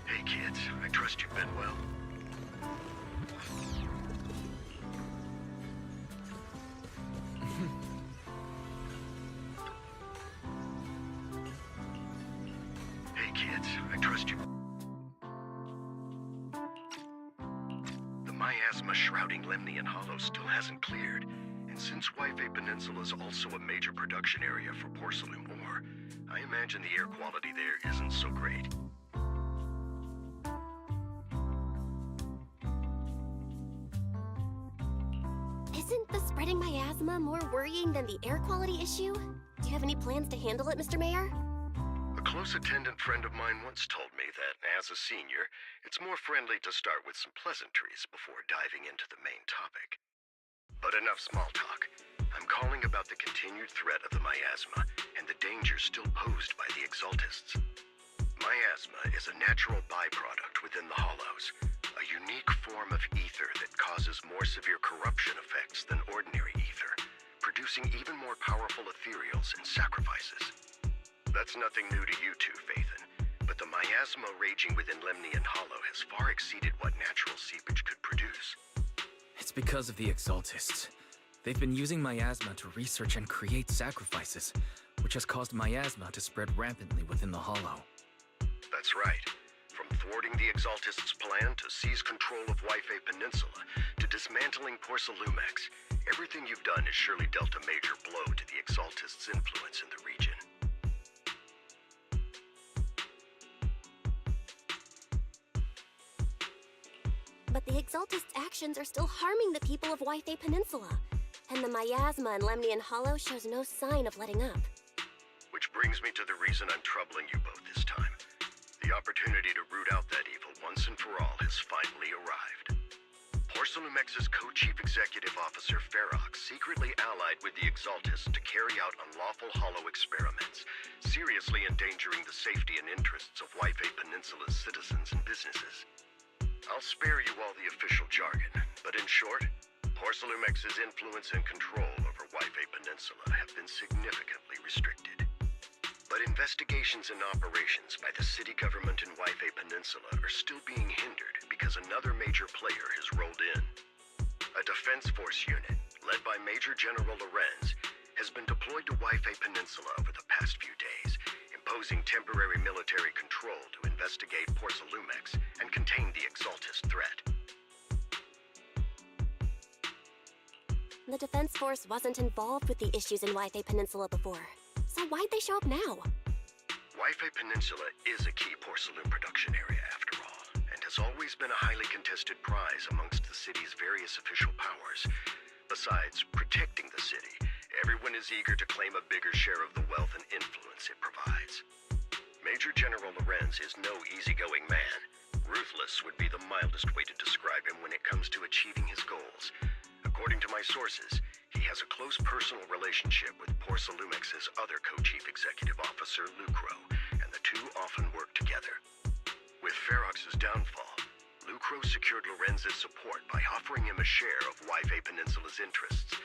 Hey kids, I trust you've been well. Hey kids, I trust you. The miasma shrouding Lemnian Hollow still hasn't cleared, and since Wi-Fi Peninsula is also a major production area for porcelain ore, I imagine the air quality there isn't so great. Isn't the spreading miasma more worrying than the air quality issue? Do you have any plans to handle it, Mr. Mayor? A close attendant friend of mine once told me that, as a senior, it's more friendly to start with some pleasantries before diving into the main topic. But enough small talk. I'm calling about the continued threat of the miasma and the dangers still posed by the Exaltists. Miasma is a natural byproduct within the Hollows, a unique form of ether that causes more severe corruption effects than ordinary ether, producing even more powerful ethereals and sacrifices. That's nothing new to you two, Phaethon, but the miasma raging within Lemnian Hollow has far exceeded what natural seepage could produce. It's because of the Exaltists. They've been using miasma to research and create sacrifices, which has caused miasma to spread rampantly within the Hollow. That's right. From thwarting the Exaltists' plan to seize control of Wi-Fi Peninsula to dismantling Porcelumex, everything you've done has surely dealt a major blow to the Exaltists' influence in the region. But the Exaltists' actions are still harming the people of Wi-Fi Peninsula, and the miasma in Lemnian Hollow shows no sign of letting up. Which brings me to the reason I'm troubling you both this time. The opportunity to root out that evil once and for all has finally arrived. Porcelumex's co-chief executive officer Ferox secretly allied with the Exaltists to carry out unlawful hollow experiments, seriously endangering the safety and interests of Wi-Fi Peninsula's citizens and businesses. I'll spare you all the official jargon, but in short, Porcelumex's influence and control over Wi-Fi Peninsula have been significantly restricted. But investigations and operations by the city government in Wi-Fi Peninsula are still being hindered because another major player has rolled in. A defense force unit, led by Major General Lorenz, has been deployed to Wi-Fi Peninsula over the past few days, imposing temporary military control to investigate Porcelumex and contain the Exaltist threat. The Defense Force wasn't involved with the issues in Wi-Fi Peninsula before, so why'd they show up now? Wi-Fi Peninsula is a key porcelain production area after all, and has always been a highly contested prize amongst the city's various official powers. Besides protecting the city, everyone is eager to claim a bigger share of the wealth and influence it provides. Major General Lorenz is no easygoing man. Ruthless would be the mildest way to describe him when it comes to achieving his goals. According to my sources, he has a close personal relationship with Porcelumex's other co-chief executive officer, Lucro, and the two often work together. With Ferox's downfall, Lucro secured Lorenz's support by offering him a share of Wi-Fi Peninsula's interests.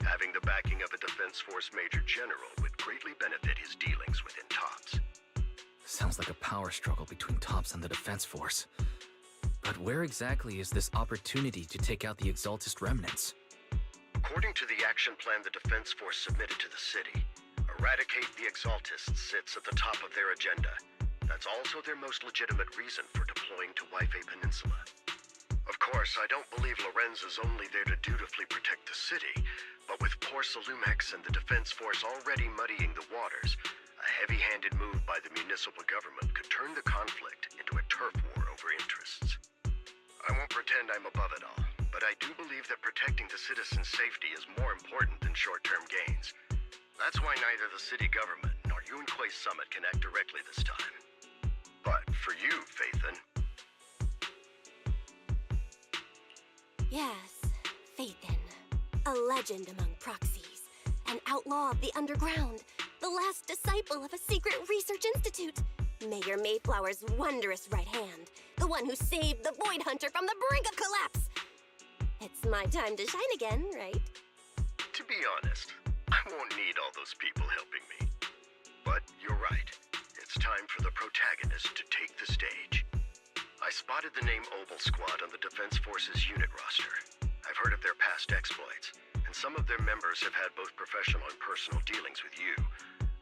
Having the backing of a Defense Force Major General would greatly benefit his dealings within TOPS. Sounds like a power struggle between TOPS and the Defense Force. But where exactly is this opportunity to take out the Exaltist remnants? According to the action plan the Defense Force submitted to the city, eradicate the Exaltists sits at the top of their agenda. That's also their most legitimate reason for deploying to Wi-Fi Peninsula. Of course, I don't believe Lorenz is only there to dutifully protect the city, but with Porcelumex and the Defense Force already muddying the waters, a heavy-handed move by the municipal government could turn the conflict into a turf war over interests. I won't pretend I'm above it all, but I do believe that protecting the citizens' safety is more important than short-term gains. That's why neither the city government nor Yunquei Summit can act directly this time. for you, Phaethon. Yes, Phaethon. A legend among proxies. An outlaw of the underground. The last disciple of a secret research institute. Mayor Mayflower's wondrous right hand. The one who saved the Void Hunter from the brink of collapse. It's my time to shine again, right? To be honest, I won't need all those people helping me. But you're right. It's time for the protagonist to take the stage. I spotted the name Obel Squad on the Defense Force's unit roster. I've heard of their past exploits, and some of their members have had both professional and personal dealings with you.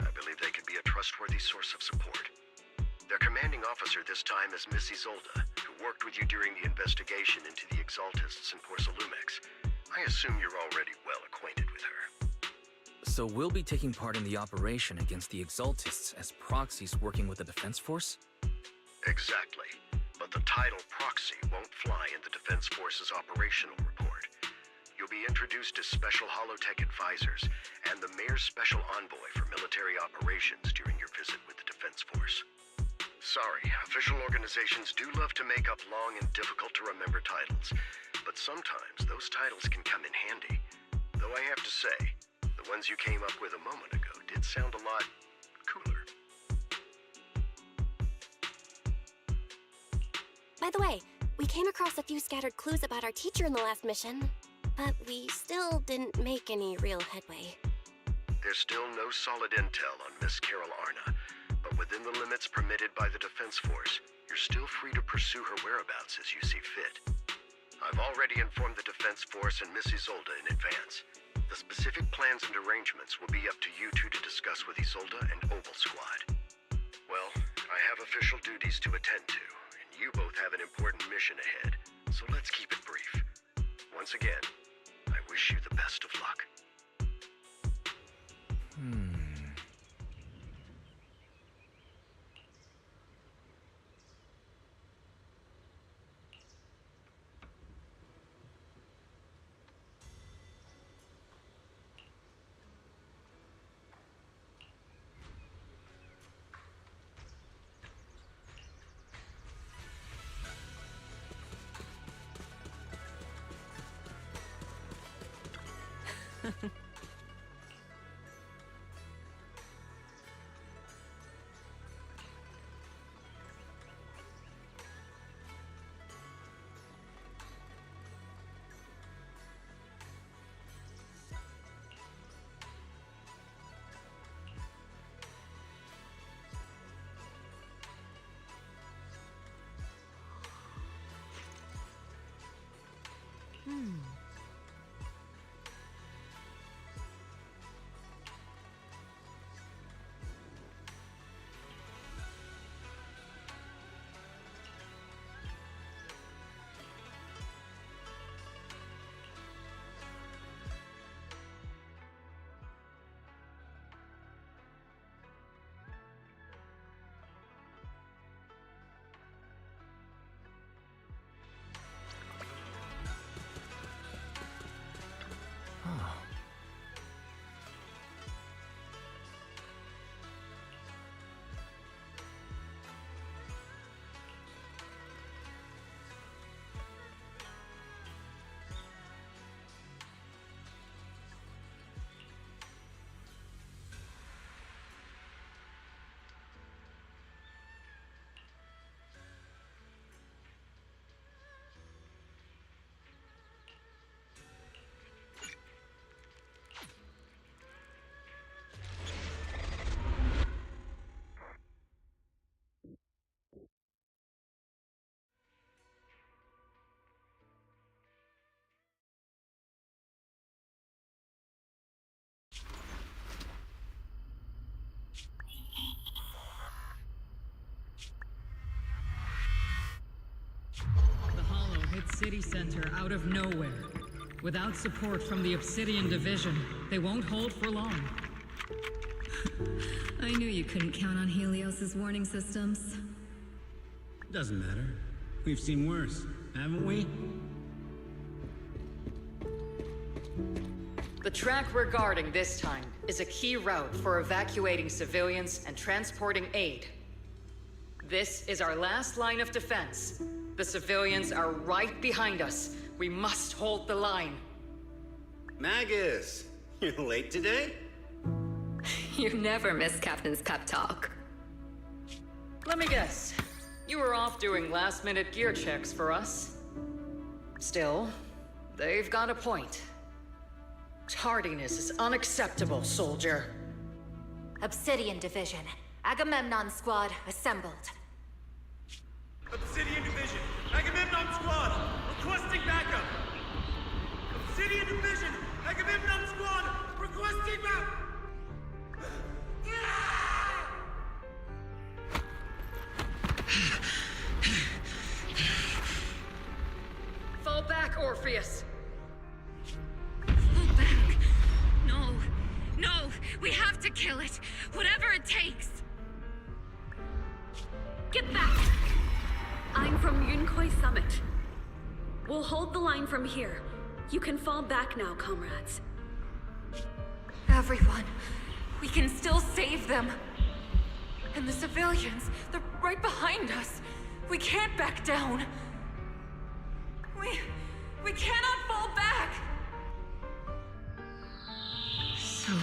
I believe they could be a trustworthy source of support. Their commanding officer this time is Miss Isolde, who worked with you during the investigation into the Exaltists and Porcelumex. I assume you're already well acquainted with her. So we'll be taking part in the operation against the Exaltists as proxies working with the Defense Force? Exactly. But the title proxy won't fly in the Defense Force's operational report. You'll be introduced as Special Holotech Advisors and the Mayor's Special Envoy for Military Operations during your visit with the Defense Force. Sorry, official organizations do love to make up long and difficult-to-remember titles, but sometimes those titles can come in handy. Though I have to say, the ones you came up with a moment ago did sound a lot cooler. By the way, we came across a few scattered clues about our teacher in the last mission, but we still didn't make any real headway. There's still no solid intel on Miss Carol Arna, but within the limits permitted by the Defense Force, you're still free to pursue her whereabouts as you see fit. I've already informed the Defense Force and Miss Isolde in advance. The specific plans and arrangements will be up to you two to discuss with Isolde and Obel Squad. Well, I have official duties to attend to, and you both have an important mission ahead, so let's keep it brief. Once again, I wish you the best of luck. City center out of nowhere. Without support from the Obsidian Division, they won't hold for long. I knew you couldn't count on Helios's warning systems. Doesn't matter. We've seen worse, haven't we? The track we're guarding this time is a key route for evacuating civilians and transporting aid. This is our last line of defense. The civilians are right behind us. We must hold the line. Magus, you're late today? You never miss Captain's pep talk. Let me guess. You were off doing last-minute gear checks for us. Still, they've got a point. Tardiness is unacceptable, soldier. Obsidian Division. Agamemnon Squad assembled. Obsidian Division, Agamemnon Squad, requesting backup! Obsidian Division, Agamemnon Squad, requesting backup! Fall back, Orpheus! Fall back. No. No. We have to kill it. Whatever it takes. Get back. I'm from Yunkoi Summit. We'll hold the line from here. You can fall back now, comrades. Everyone, we can still save them. And the civilians, they're right behind us. We can't back down. We cannot fall back! So,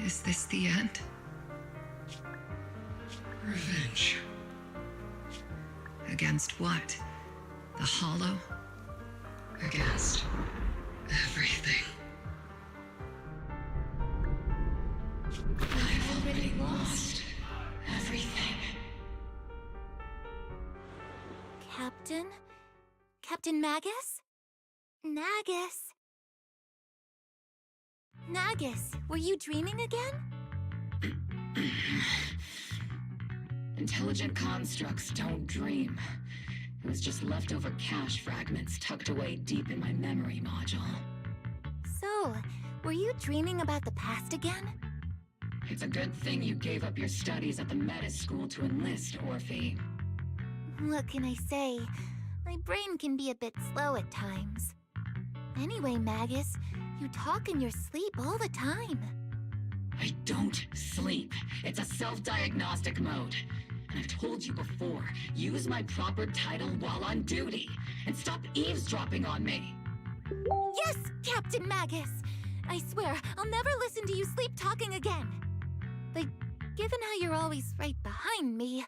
is this the end? Revenge. Against what? The Hollow? Against everything. I've already lost everything. Captain? Captain Magus? Nagus? Nagus, were you dreaming again? Intelligent constructs don't dream. It was just leftover cache fragments tucked away deep in my memory module. So, were you dreaming about the past again? It's a good thing you gave up your studies at the Meta School to enlist, Orphe. What can I say? My brain can be a bit slow at times. Anyway, Magus, you talk in your sleep all the time. I don't sleep. It's a self-diagnostic mode. And I've told you before, use my proper title while on duty, and stop eavesdropping on me. Yes, Captain Magus! I swear, I'll never listen to you sleep-talking again. But given how you're always right behind me,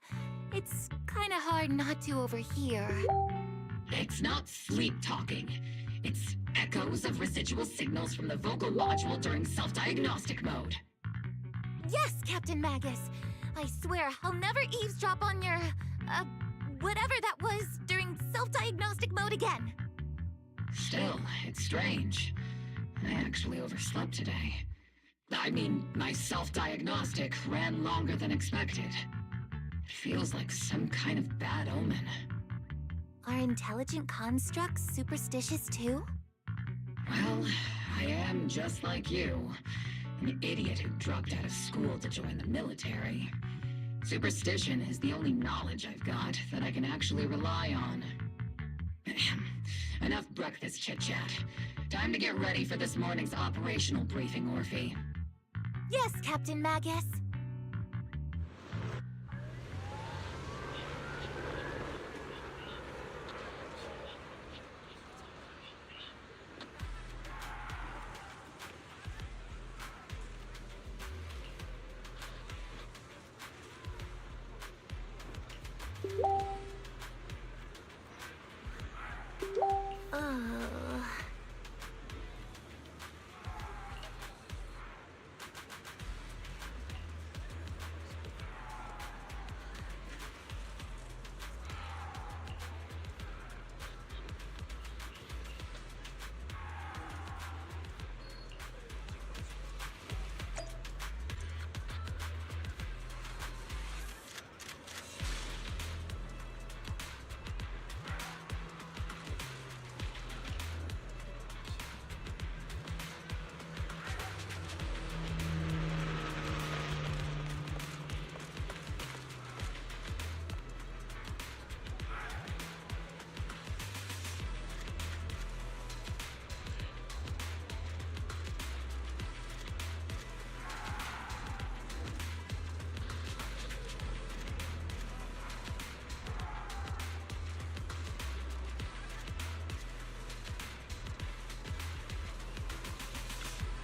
it's kinda hard not to overhear. It's not sleep-talking. It's echoes of residual signals from the vocal module during self-diagnostic mode. Yes, Captain Magus! I swear, I'll never eavesdrop on your, whatever that was during self-diagnostic mode again. Still, it's strange. I actually overslept today. I mean, my self-diagnostic ran longer than expected. It feels like some kind of bad omen. Are intelligent constructs superstitious too? Well, I am just like you. An idiot who dropped out of school to join the military. Superstition is the only knowledge I've got that I can actually rely on. Enough breakfast chit-chat. Time to get ready for this morning's operational briefing, Orphe. Yes, Captain Magus.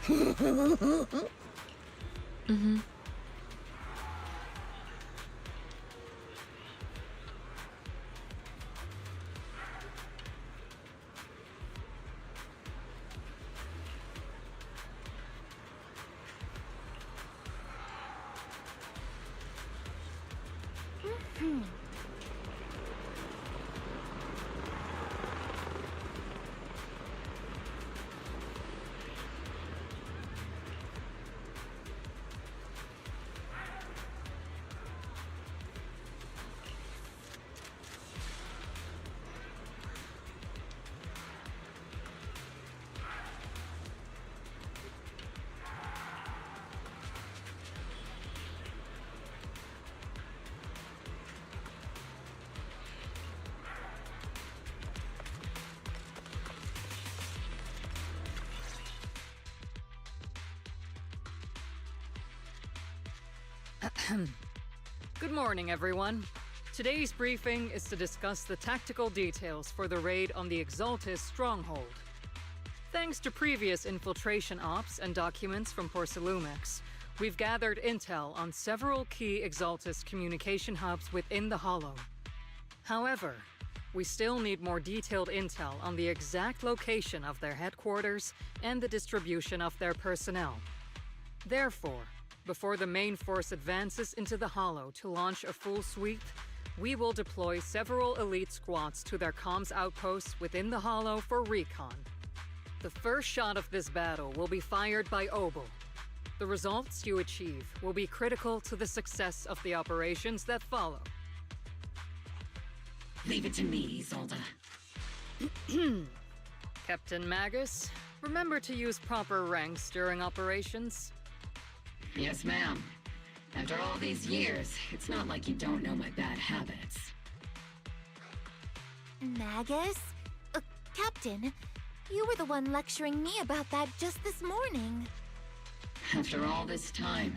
Mm-hmm. Good morning, everyone. Today's briefing is to discuss the tactical details for the raid on the Exaltis stronghold. Thanks to previous infiltration ops and documents from Porcelumex, we've gathered intel on several key Exaltis communication hubs within the Hollow. However, we still need more detailed intel on the exact location of their headquarters and the distribution of their personnel. Therefore, before the main force advances into the Hollow to launch a full sweep, we will deploy several elite squads to their comms outposts within the Hollow for recon. The first shot of this battle will be fired by Obel. The results you achieve will be critical to the success of the operations that follow. Leave it to me, Isolde. Captain Magus, remember to use proper ranks during operations. Yes, ma'am. After all these years, it's not like you don't know my bad habits. Magus? Captain, you were the one lecturing me about that just this morning. After all this time,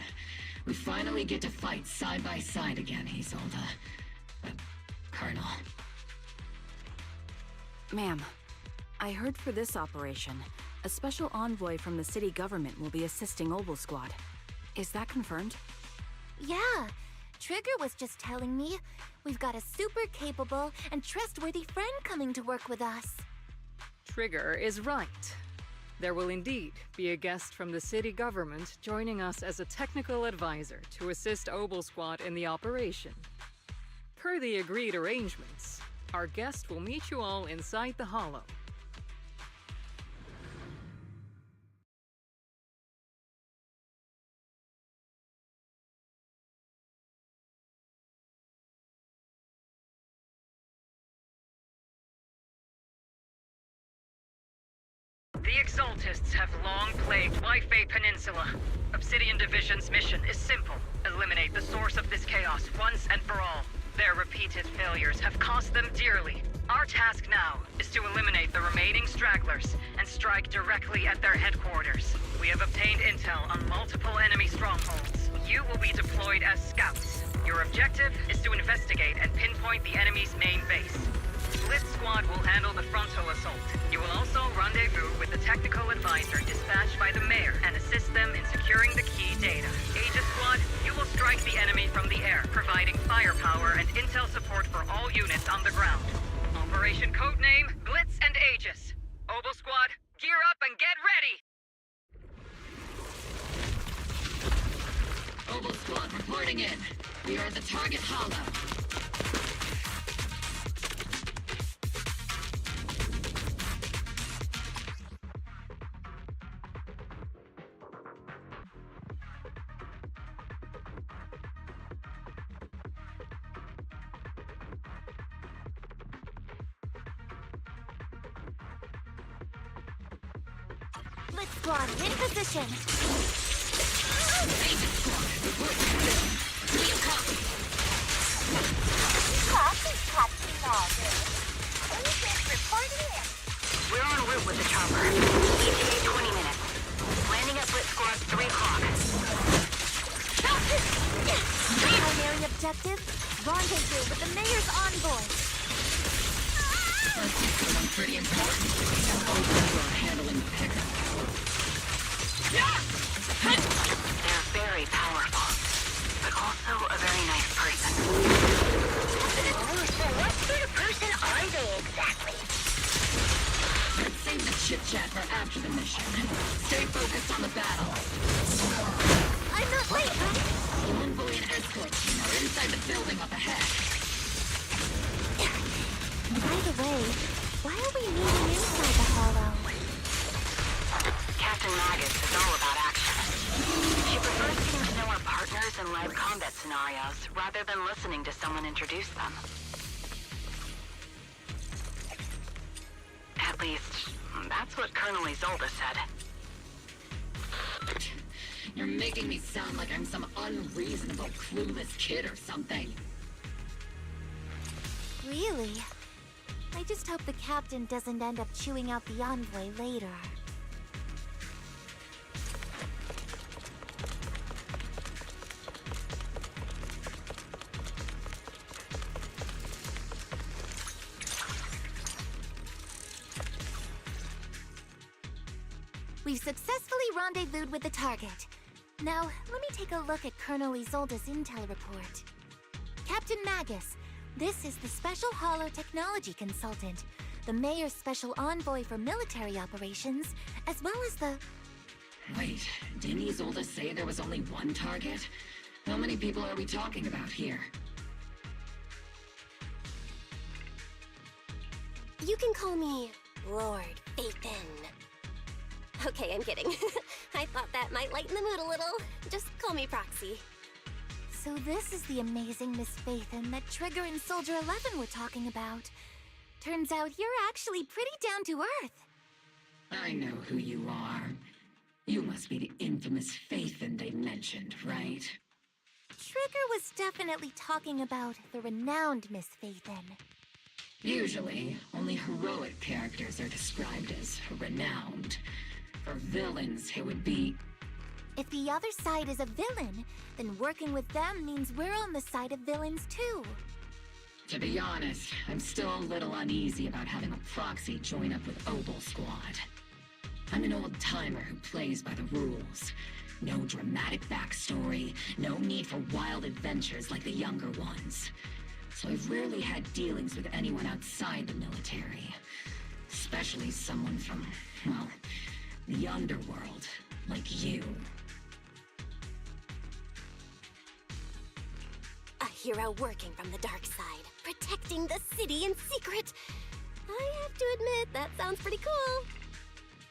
we finally get to fight side by side again, Isolde. Colonel. Ma'am, I heard for this operation, a special envoy from the city government will be assisting Obel Squad. Is that confirmed? Yeah, Trigger was just telling me we've got a super capable and trustworthy friend coming to work with us. Trigger is right. There will indeed be a guest from the city government joining us as a technical advisor to assist Obel Squad in the operation. Per the agreed arrangements, our guest will meet you all inside the Hollow. The Exaltists have long plagued Wi-Fi Peninsula. Obsidian Division's mission is simple. Eliminate the source of this chaos once and for all. Their repeated failures have cost them dearly. Our task now is to eliminate the remaining stragglers and strike directly at their headquarters. We have obtained intel on multiple enemy strongholds. You will be deployed as scouts. Your objective is to investigate and pinpoint the enemy's main base. Blitz Squad will handle the frontal assault. You will also rendezvous with the technical advisor dispatched by the mayor and assist them in securing the key data. Aegis Squad, you will strike the enemy from the air, providing firepower and intel support for all units on the ground. Operation codename Blitz and Aegis. Obel Squad, gear up and get ready! Obel Squad reporting in. We are at the target hollow. Blitz Squad, in position! Aegis Squad, report to position. Do you copy? Copy, Magus. Aegis reporting in. We're en route with the chopper. ETA 20 minutes. Landing at Blitz Squad 3 o'clock. Primary objective, rendezvous with the mayor's envoy. That's pretty important. Obel Squad handling the pickup. They're very powerful, but also a very nice person. So what sort of person are they exactly? Let's save the chit-chat for after the mission. Stay focused on the battle. I'm not late, right? The envoy and escort team are inside the building up ahead. By the way, why are we meeting inside the hollow? Captain Magus is all about action. She prefers getting to know her partners in live combat scenarios rather than listening to someone introduce them. At least, that's what Colonel Isolde said. You're making me sound like I'm some unreasonable, clueless kid or something. Really? I just hope the captain doesn't end up chewing out the envoy later. We've successfully rendezvoused with the target. Now, let me take a look at Colonel Isolde's intel report. Captain Magus, this is the Special Hollow Technology Consultant, the Mayor's Special Envoy for Military Operations, as well as the... Wait, didn't Isolde say there was only one target? How many people are we talking about here? You can call me Lord Phaethon. Okay, I'm kidding. I thought that might lighten the mood a little. Just call me Proxy. So this is the amazing Miss Phaethon that Trigger and Soldier 11 were talking about. Turns out you're actually pretty down to earth. I know who you are. You must be the infamous Phaethon they mentioned, right? Trigger was definitely talking about the renowned Miss Phaethon. Usually, only heroic characters are described as renowned. For villains, it would be... If the other side is a villain, then working with them means we're on the side of villains too. To be honest, I'm still a little uneasy about having a proxy join up with Obel Squad. I'm an old-timer who plays by the rules. No dramatic backstory, no need for wild adventures like the younger ones. So I've rarely had dealings with anyone outside the military. Especially someone from, well, the underworld, like you. A hero working from the dark side, protecting the city in secret. I have to admit, that sounds pretty cool.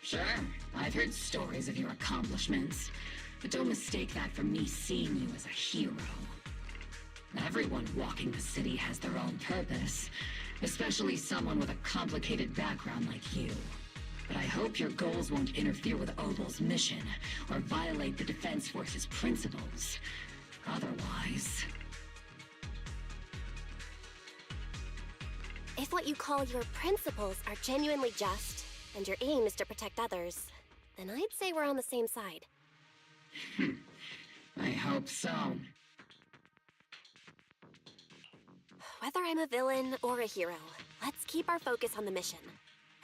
Sure, I've heard stories of your accomplishments, but don't mistake that for me seeing you as a hero. Everyone walking the city has their own purpose, especially someone with a complicated background like you. But I hope your goals won't interfere with Obel's mission, or violate the Defense Force's principles. Otherwise... If what you call your principles are genuinely just, and your aim is to protect others, then I'd say we're on the same side. I hope so. Whether I'm a villain or a hero, let's keep our focus on the mission.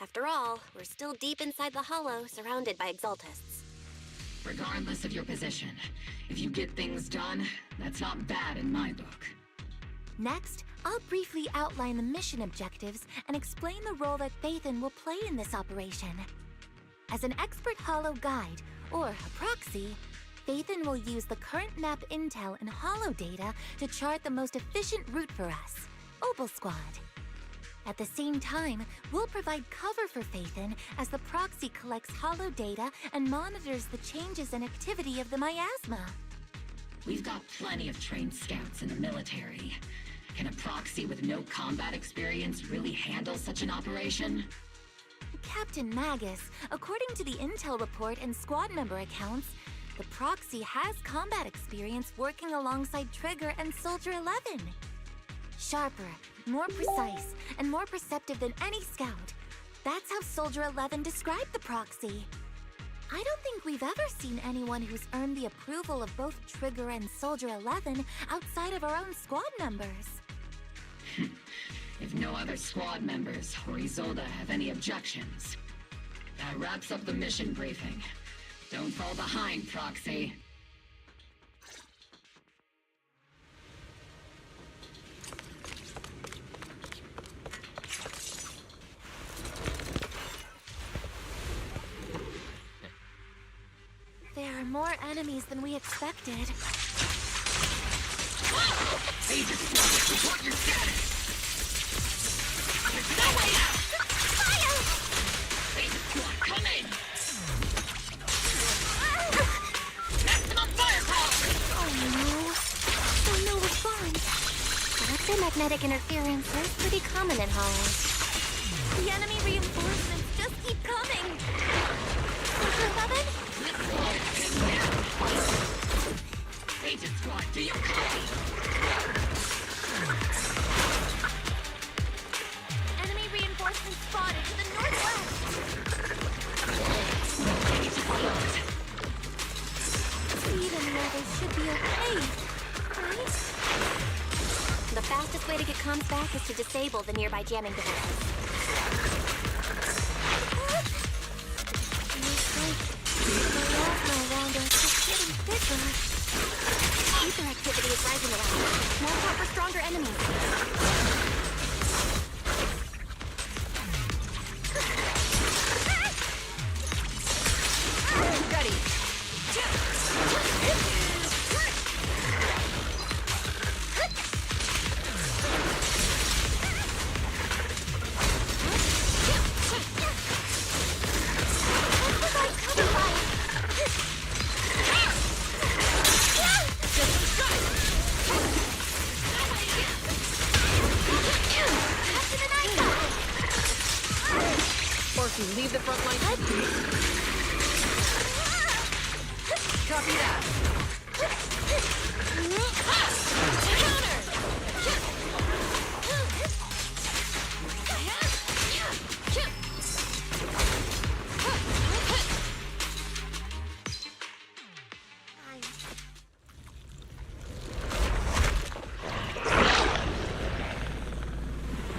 After all, we're still deep inside the Hollow, surrounded by Exaltists. Regardless of your position, if you get things done, that's not bad in my book. Next, I'll briefly outline the mission objectives and explain the role that Phaethon will play in this operation. As an expert Hollow guide, or a proxy, Phaethon will use the current map intel and Hollow data to chart the most efficient route for us, Obel Squad. At the same time, we'll provide cover for Phaethon as the proxy collects Hollow data and monitors the changes and activity of the miasma. We've got plenty of trained scouts in the military. Can a proxy with no combat experience really handle such an operation? Captain Magus, according to the intel report and squad member accounts, the proxy has combat experience working alongside Trigger and Soldier 11. Sharper, more precise, and more perceptive than any scout. That's how Soldier 11 described the proxy. I don't think we've ever seen anyone who's earned the approval of both Trigger and Soldier 11 outside of our own squad members. If no other squad members or Isolde have any objections, that wraps up the mission briefing. Don't fall behind, Proxy. There are more enemies than we expected. Agent Squad, report your status! There's no way out! Fire! Agent Squad, come in! Maximum firepower! Oh no. Still no response. Electromagnetic interference is pretty common in hollows. The enemy reinforcements just keep coming. Super Weapon? Agent Squad, do you copy? Enemy reinforcements spotted to the northwest. Even though they should be okay, right? The fastest way to get comms back is to disable the nearby jamming devices. Looks like the plasma around us is getting thicker. Ether activity is rising around us. Watch out for stronger enemies. Ready. Orphe, leave the front line. Copy that.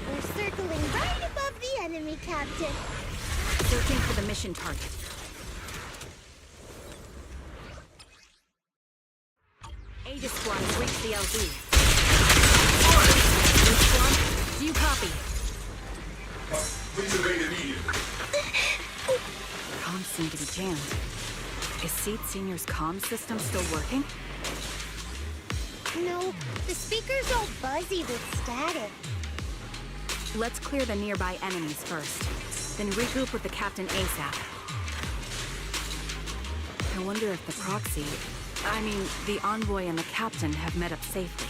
We're circling right above the enemy, Captain. Searching for the mission target. Aegis Squad has reached the LZ. Aegis Squad, do you copy? Please evade immediately. Comms seem to be jammed. Is Seed Senior's comm system still working? No, the speaker's all buzzy with static. Let's clear the nearby enemies first, then regroup with the Captain ASAP. I wonder if the Proxy, the Envoy and the Captain have met up safely.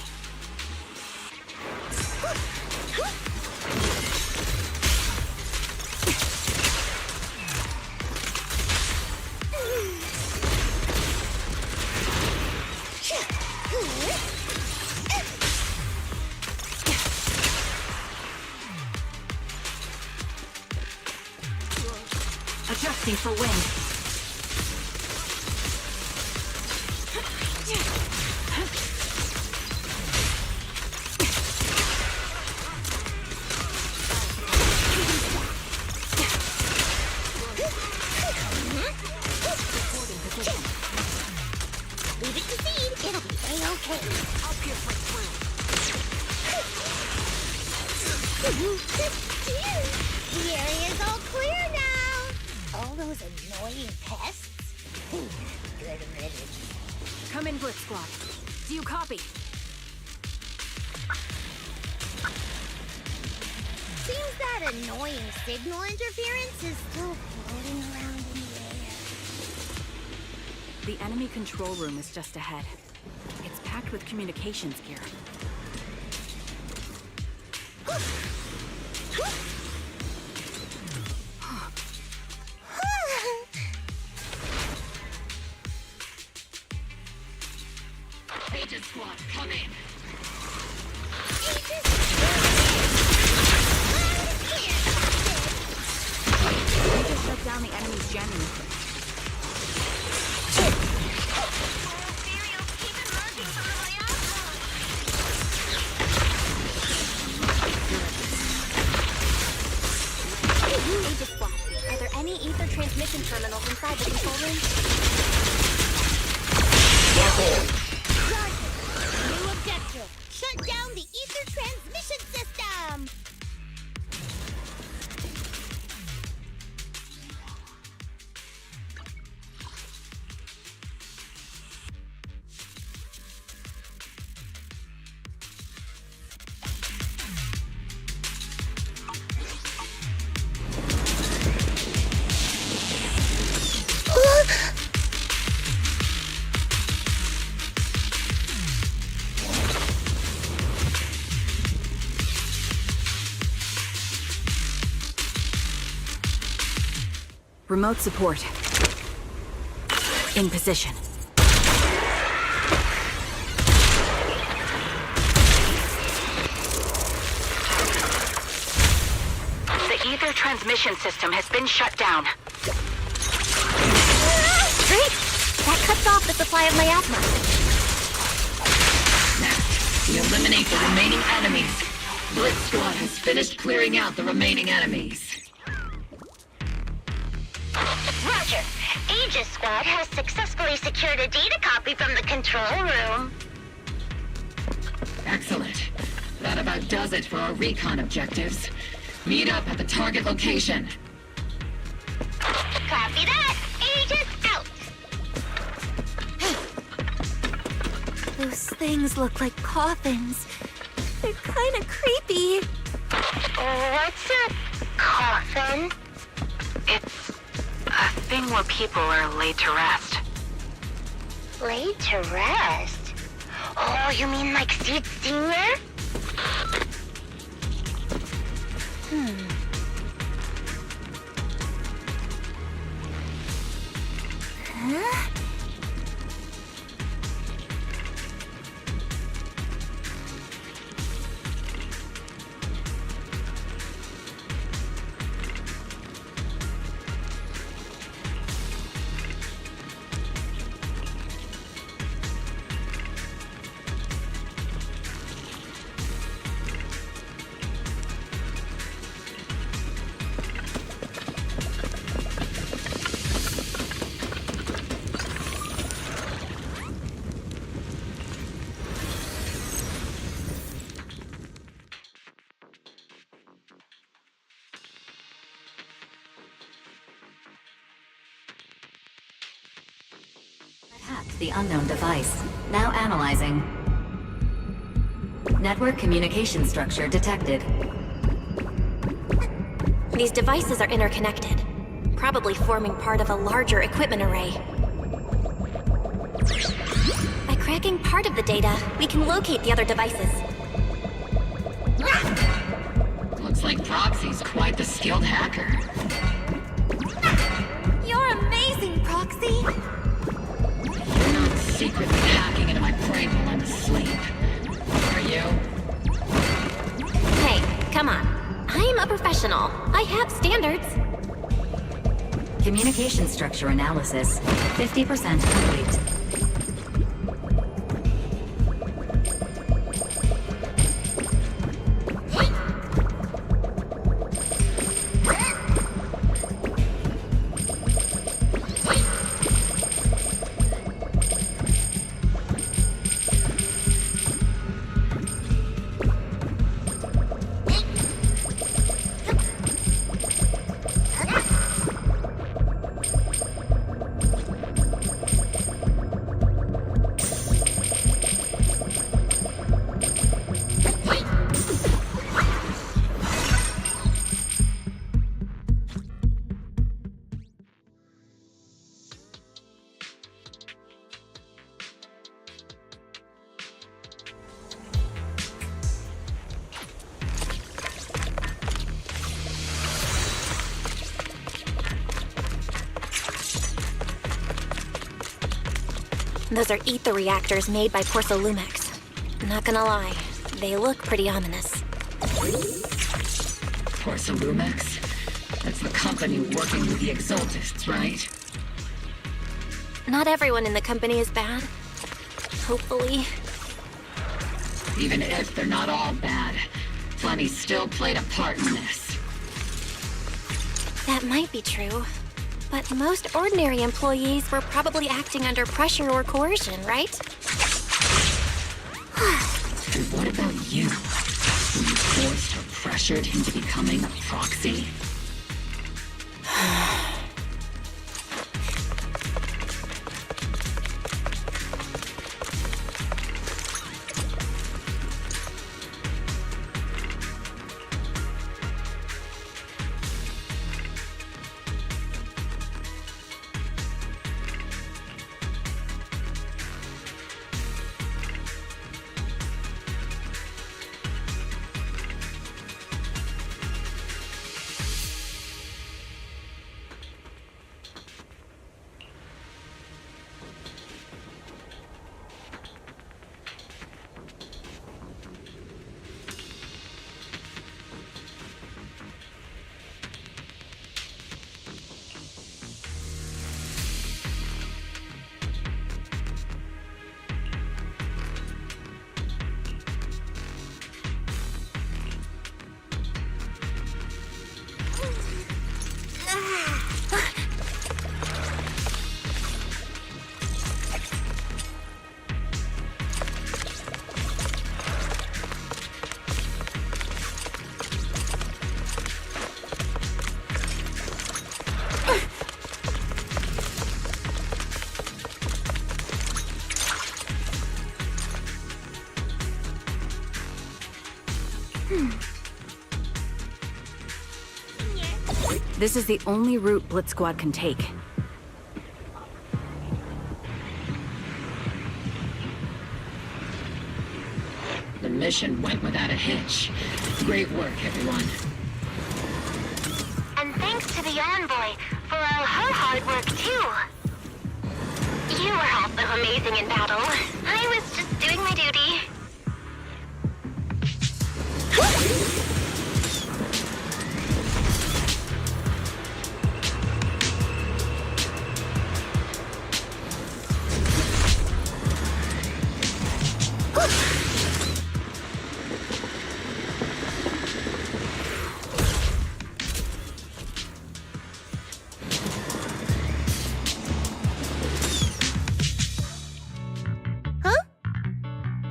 Adjusting for wind. Leave it to Seed, it'll be A-okay. I'll pierce right through. The area's all clear now. All those annoying pests? Good riddance. Come in, Blitz Squad. Do you copy? Seems that annoying signal interference is still floating around in the air. The enemy control room is just ahead. It's packed with communications gear. Agent Squad, come in! We just shut down the enemy's jamming equipment. Aegis Squad, are there any ether transmission terminals inside the control room? New objective. Shut down the ether transmission system. Remote support. In position. The ether transmission system has been shut down. Great! That cuts off the supply of miasma. Next, we eliminate the remaining enemies. Blitz Squad has finished clearing out the remaining enemies. Roger. Aegis Squad has successfully secured a data copy from the control room. Excellent. That about does it for our recon objectives. Meet up at the target location. Copy that. Aegis out. Those things look like coffins. They're kind of creepy. What's a coffin? It's a thing where people are laid to rest. Laid to rest? Oh, you mean like Seed Senior? Huh? The unknown device. Now analyzing. Network communication structure detected. These devices are interconnected, probably forming part of a larger equipment array. By cracking part of the data, we can locate the other devices. Looks like Proxy's quite the skilled hacker. You're amazing, Proxy! You're not secretly hacking into my brain while I'm asleep, are you? Hey, come on. I'm a professional. I have standards. Communication structure analysis. 50% complete. Those are ether reactors made by Lumex. Not gonna lie, they look pretty ominous. Lumex? That's the company working with the Exaltists, right? Not everyone in the company is bad. Hopefully. Even if they're not all bad, plenty still played a part in this. That might be true. But most ordinary employees were probably acting under pressure or coercion, right? And what about you? Were you forced or pressured into becoming a proxy? This is the only route Blitz Squad can take. The mission went without a hitch. Great work, everyone. And thanks to the envoy for all her hard work, too. You were also amazing in battle. I was just doing my duty.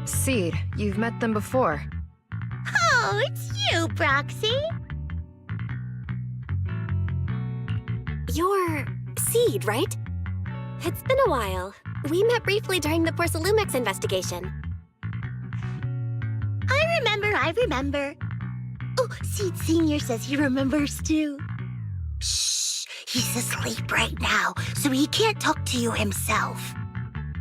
Seed, you've met them before. Oh, it's you, Proxy. You're Seed, right? It's been a while. We met briefly during the Porcelumex investigation. I remember. Oh, Seed Sr. says he remembers too. Shh, he's asleep right now, so he can't talk to you himself.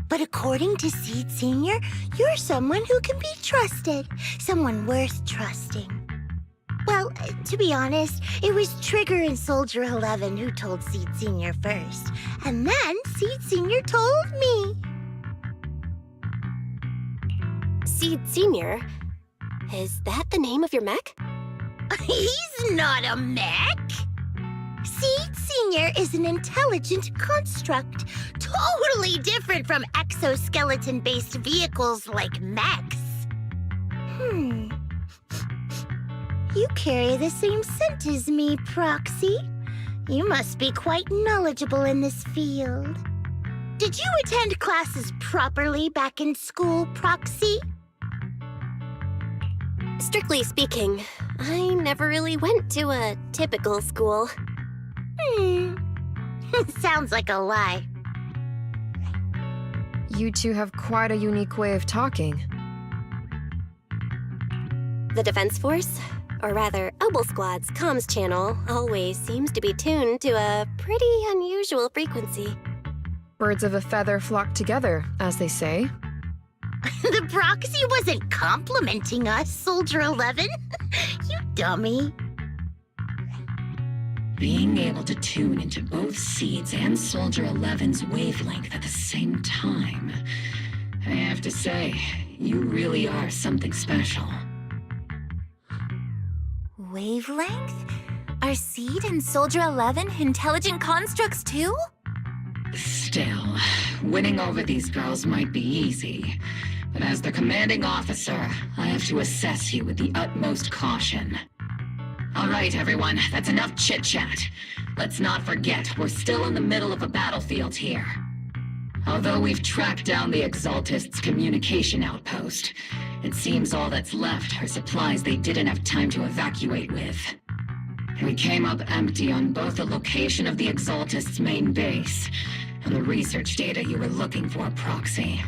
But according to Seed Sr., you're someone who can be trusted. Someone worth trusting. Well, to be honest, it was Trigger and Soldier 11 who told Seed Sr. first. And then Seed Sr. told me. Seed Sr.? Is that the name of your mech? He's not a mech! Seed Sr. is an intelligent construct, totally different from exoskeleton-based vehicles like mechs. You carry the same scent as me, Proxy. You must be quite knowledgeable in this field. Did you attend classes properly back in school, Proxy? Strictly speaking, I never really went to a typical school. Sounds like a lie. You two have quite a unique way of talking. The Defense Force, or rather, Obel Squad's comms channel, always seems to be tuned to a pretty unusual frequency. Birds of a feather flock together, as they say. The Proxy wasn't complimenting us, Soldier 11. You dummy. Being able to tune into both Seed's and Soldier 11's wavelength at the same time. I have to say, you really are something special. Wavelength? Are Seed and Soldier 11 intelligent constructs too? Still, winning over these girls might be easy. But as their commanding officer, I have to assess you with the utmost caution. All right, everyone, that's enough chit-chat. Let's not forget, we're still in the middle of a battlefield here. Although we've tracked down the Exaltists' communication outpost, it seems all that's left are supplies they didn't have time to evacuate with. We came up empty on both the location of the Exaltists' main base and the research data you were looking for, Proxy.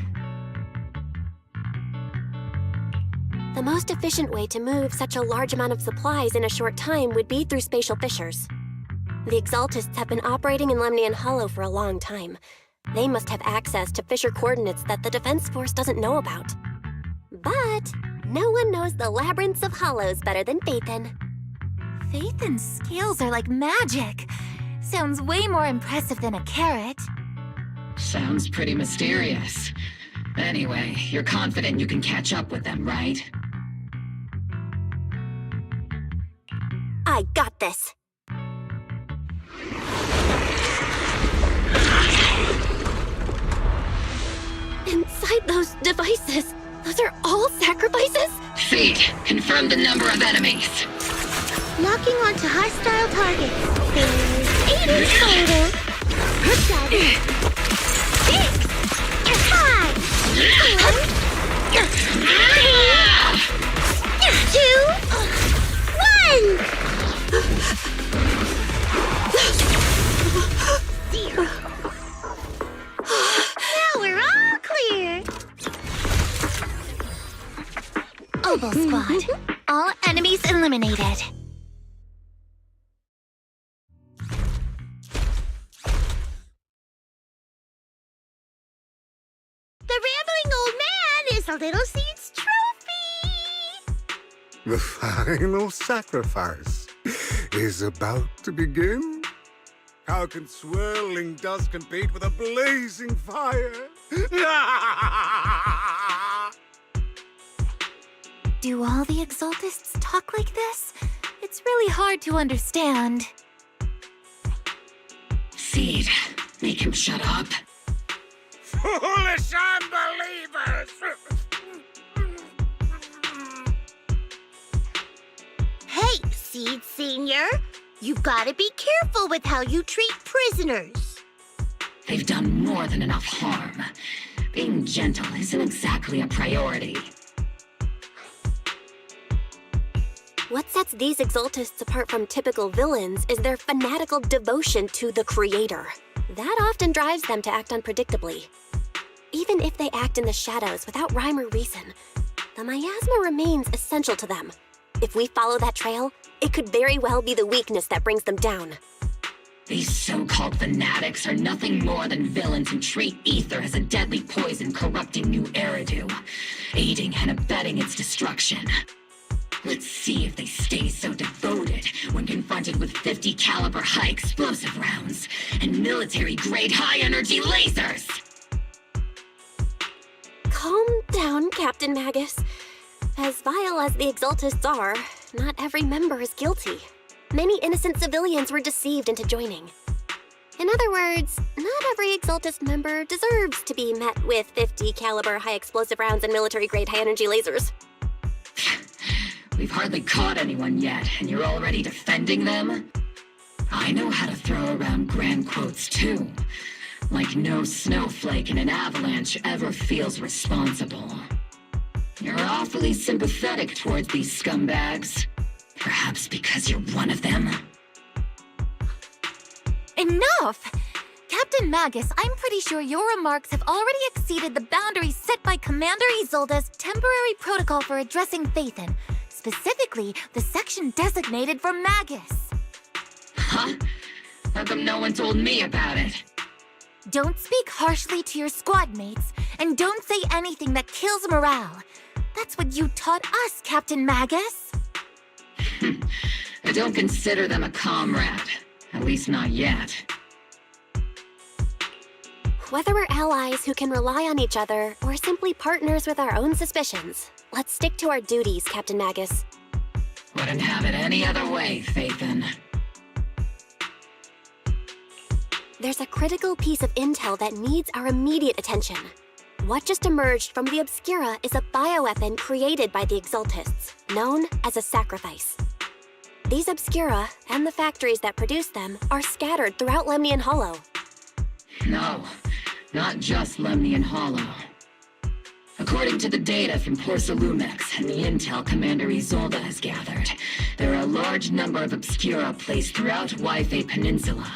The most efficient way to move such a large amount of supplies in a short time would be through spatial fissures. The Exaltists have been operating in Lemnian Hollow for a long time. They must have access to fissure coordinates that the Defense Force doesn't know about. But no one knows the labyrinths of hollows better than Phaethon. Phaethon's skills are like magic. Sounds way more impressive than a carrot. Sounds pretty mysterious. Anyway, you're confident you can catch up with them, right? I got this. Inside those devices, those are all sacrifices? Seed, confirm the number of enemies. Locking onto hostile targets. There's 8 in total. 7, 6, 5, 4, 3, 2, 1. 0. Now we're all clear. Oval Squad. All enemies eliminated. The rambling old man is a little seed's trophy. The final sacrifice is about to begin. How can swirling dust compete with a blazing fire? Do all the Exaltists talk like this? It's really hard to understand. Seed, make him shut up. Foolish unbelievers! Hey, Seed Senior. You've got to be careful with how you treat prisoners. They've done more than enough harm. Being gentle isn't exactly a priority. What sets these Exaltists apart from typical villains is their fanatical devotion to the Creator. That often drives them to act unpredictably. Even if they act in the shadows without rhyme or reason, the miasma remains essential to them. If we follow that trail, it could very well be the weakness that brings them down. These so-called fanatics are nothing more than villains who treat ether as a deadly poison corrupting new Eridu, aiding and abetting its destruction. Let's see if they stay so devoted when confronted with 50 caliber high explosive rounds and military-grade high-energy lasers! Calm down, Captain Magus. As vile as the Exaltists are, not every member is guilty. Many innocent civilians were deceived into joining. In other words, not every Exaltist member deserves to be met with 50 caliber high explosive rounds and military-grade high-energy lasers. We've hardly caught anyone yet, and you're already defending them? I know how to throw around grand quotes too. Like no snowflake in an avalanche ever feels responsible. You're awfully sympathetic towards these scumbags. Perhaps because you're one of them? Enough! Captain Magus, I'm pretty sure your remarks have already exceeded the boundaries set by Commander Isolde's temporary protocol for addressing Phaethon. Specifically, the section designated for Magus. Huh? How come no one told me about it? Don't speak harshly to your squad mates, and don't say anything that kills morale. That's what you taught us, Captain Magus. I don't consider them a comrade. At least not yet. Whether we're allies who can rely on each other, or simply partners with our own suspicions, let's stick to our duties, Captain Magus. Wouldn't have it any other way, Phaethon. There's a critical piece of intel that needs our immediate attention. What just emerged from the Obscura is a bioweapon created by the Exaltists, known as a sacrifice. these Obscura and the factories that produce them are scattered throughout Lemnian Hollow. No, not just Lemnian Hollow. According to the data from Porsalumex and the intel Commander Isolde has gathered, there are a large number of Obscura placed throughout Wi-Fi Peninsula.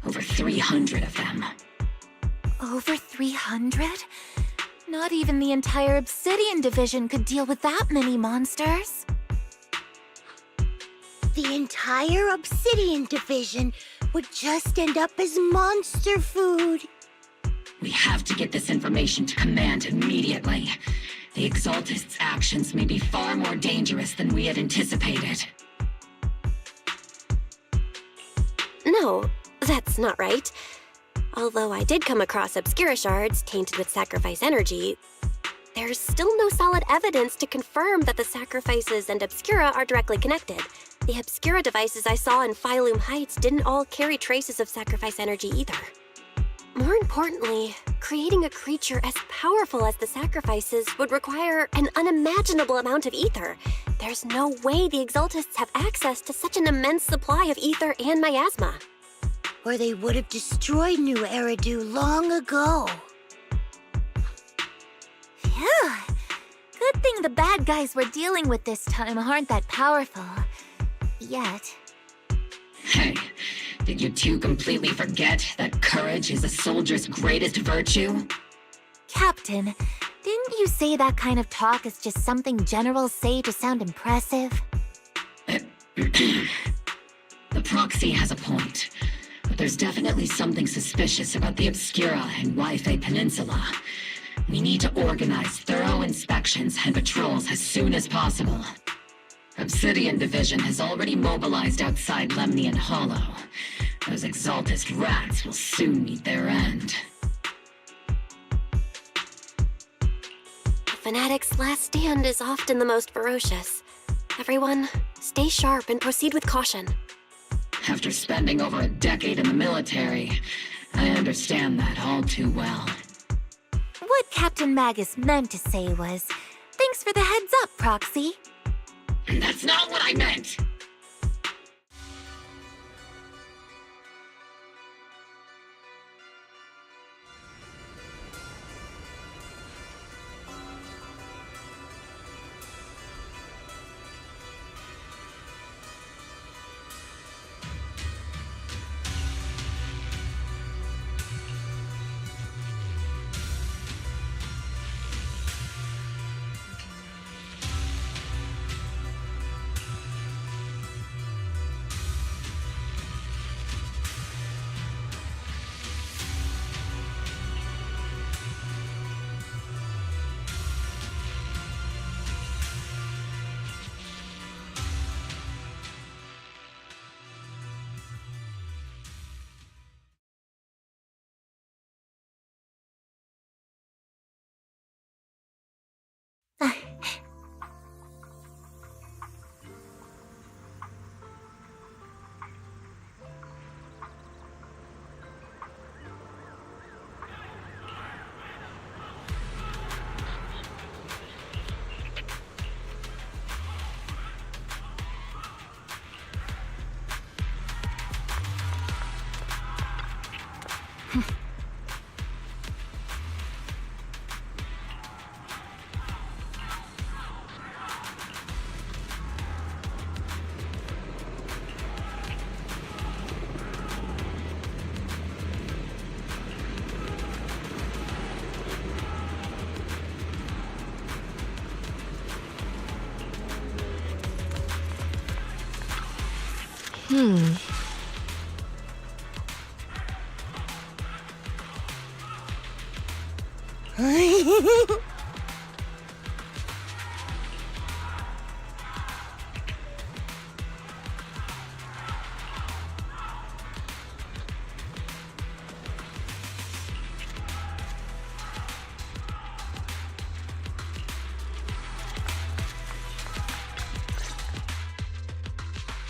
Over 300 of them. Over 300? Not even the entire Obsidian Division could deal with that many monsters. The entire Obsidian Division would just end up as monster food. We have to get this information to Command immediately. The Exaltists' actions may be far more dangerous than we had anticipated. No, that's not right. Although I did come across Obscura shards tainted with sacrifice energy, there's still no solid evidence to confirm that the sacrifices and Obscura are directly connected. The Obscura devices I saw in Phylum Heights didn't all carry traces of sacrifice energy either. More importantly, creating a creature as powerful as the sacrifices would require an unimaginable amount of ether. There's no way the Exaltists have access to such an immense supply of ether and miasma. Or they would have destroyed New Eridu long ago. Phew. Good thing the bad guys we're dealing with this time aren't that powerful. Yet. Hey, did you two completely forget that courage is a soldier's greatest virtue? Captain, didn't you say that kind of talk is just something generals say to sound impressive? The proxy has a point, but there's definitely something suspicious about the Obscura and Wi-Fi Peninsula. We need to organize thorough inspections and patrols as soon as possible. Obsidian Division has already mobilized outside Lemnian Hollow. Those Exaltist rats will soon meet their end. The Fanatic's last stand is often the most ferocious. Everyone, stay sharp and proceed with caution. After spending over a decade in the military, I understand that all too well. What Captain Magus meant to say was, thanks for the heads up, Proxy. That's not what I meant!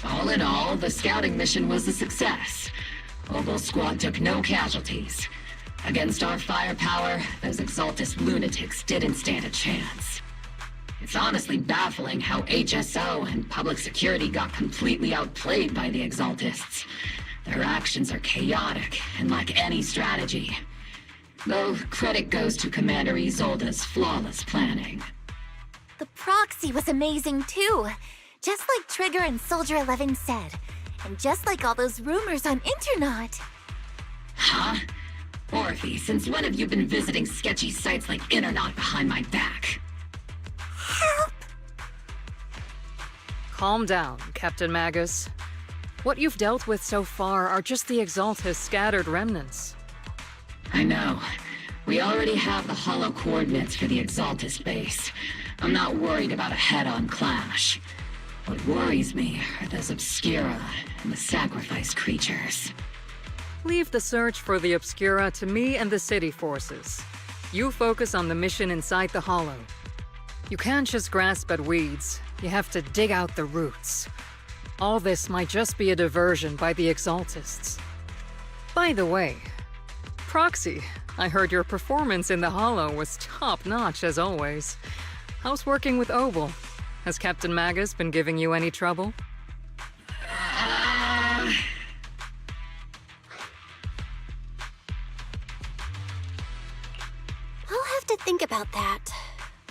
All in all, the scouting mission was a success. Oboe Squad took no casualties. Against our firepower, those Exaltist lunatics didn't stand a chance. It's honestly baffling how HSO and public security got completely outplayed by the Exaltists. Their actions are chaotic and lack any strategy. Though credit goes to Commander Isolde's flawless planning. The proxy was amazing too. Just like Trigger and Soldier 11 said. And just like all those rumors on Internet. Huh? Orphe, since when have you been visiting sketchy sites like Internet behind my back? Help! Calm down, Captain Magus. What you've dealt with so far are just the Exaltis' scattered remnants. I know. We already have the hollow coordinates for the Exaltis base. I'm not worried about a head-on clash. What worries me are those Obscura and the sacrificed creatures. Leave the search for the Obscura to me and the city forces. You focus on the mission inside the Hollow. You can't just grasp at weeds. You have to dig out the roots. All this might just be a diversion by the Exaltists. By the way, Proxy, I heard your performance in the Hollow was top-notch as always. How's working with Obel? Has Captain Magus been giving you any trouble? I'll have to think about that.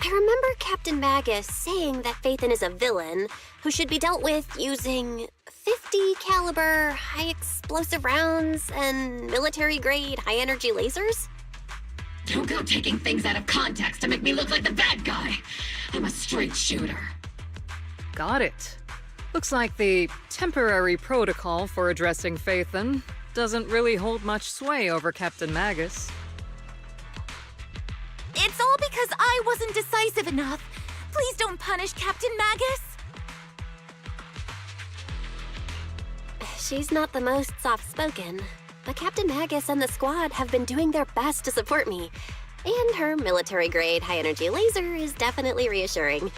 I remember Captain Magus saying that Phaethon is a villain who should be dealt with using 50 caliber, high explosive rounds and military-grade high-energy lasers? Don't go taking things out of context to make me look like the bad guy. I'm a straight shooter. Got it. Looks like the temporary protocol for addressing Phaethon doesn't really hold much sway over Captain Magus. It's all because I wasn't decisive enough. Please don't punish Captain Magus. She's not the most soft-spoken, but Captain Magus and the squad have been doing their best to support me. And her military-grade high-energy laser is definitely reassuring.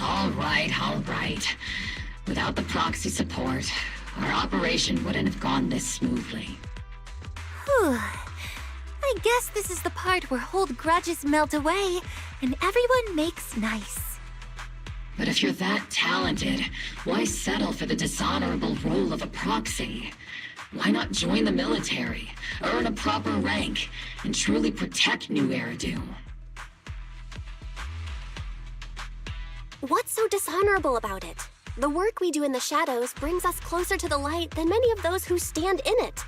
All right. Without the proxy support, our operation wouldn't have gone this smoothly. Whew. I guess this is the part where old grudges melt away and everyone makes nice. But if you're that talented, why settle for the dishonorable role of a proxy? Why not join the military, earn a proper rank, and truly protect New Eridu? What's so dishonorable about it? The work we do in the shadows brings us closer to the light than many of those who stand in it.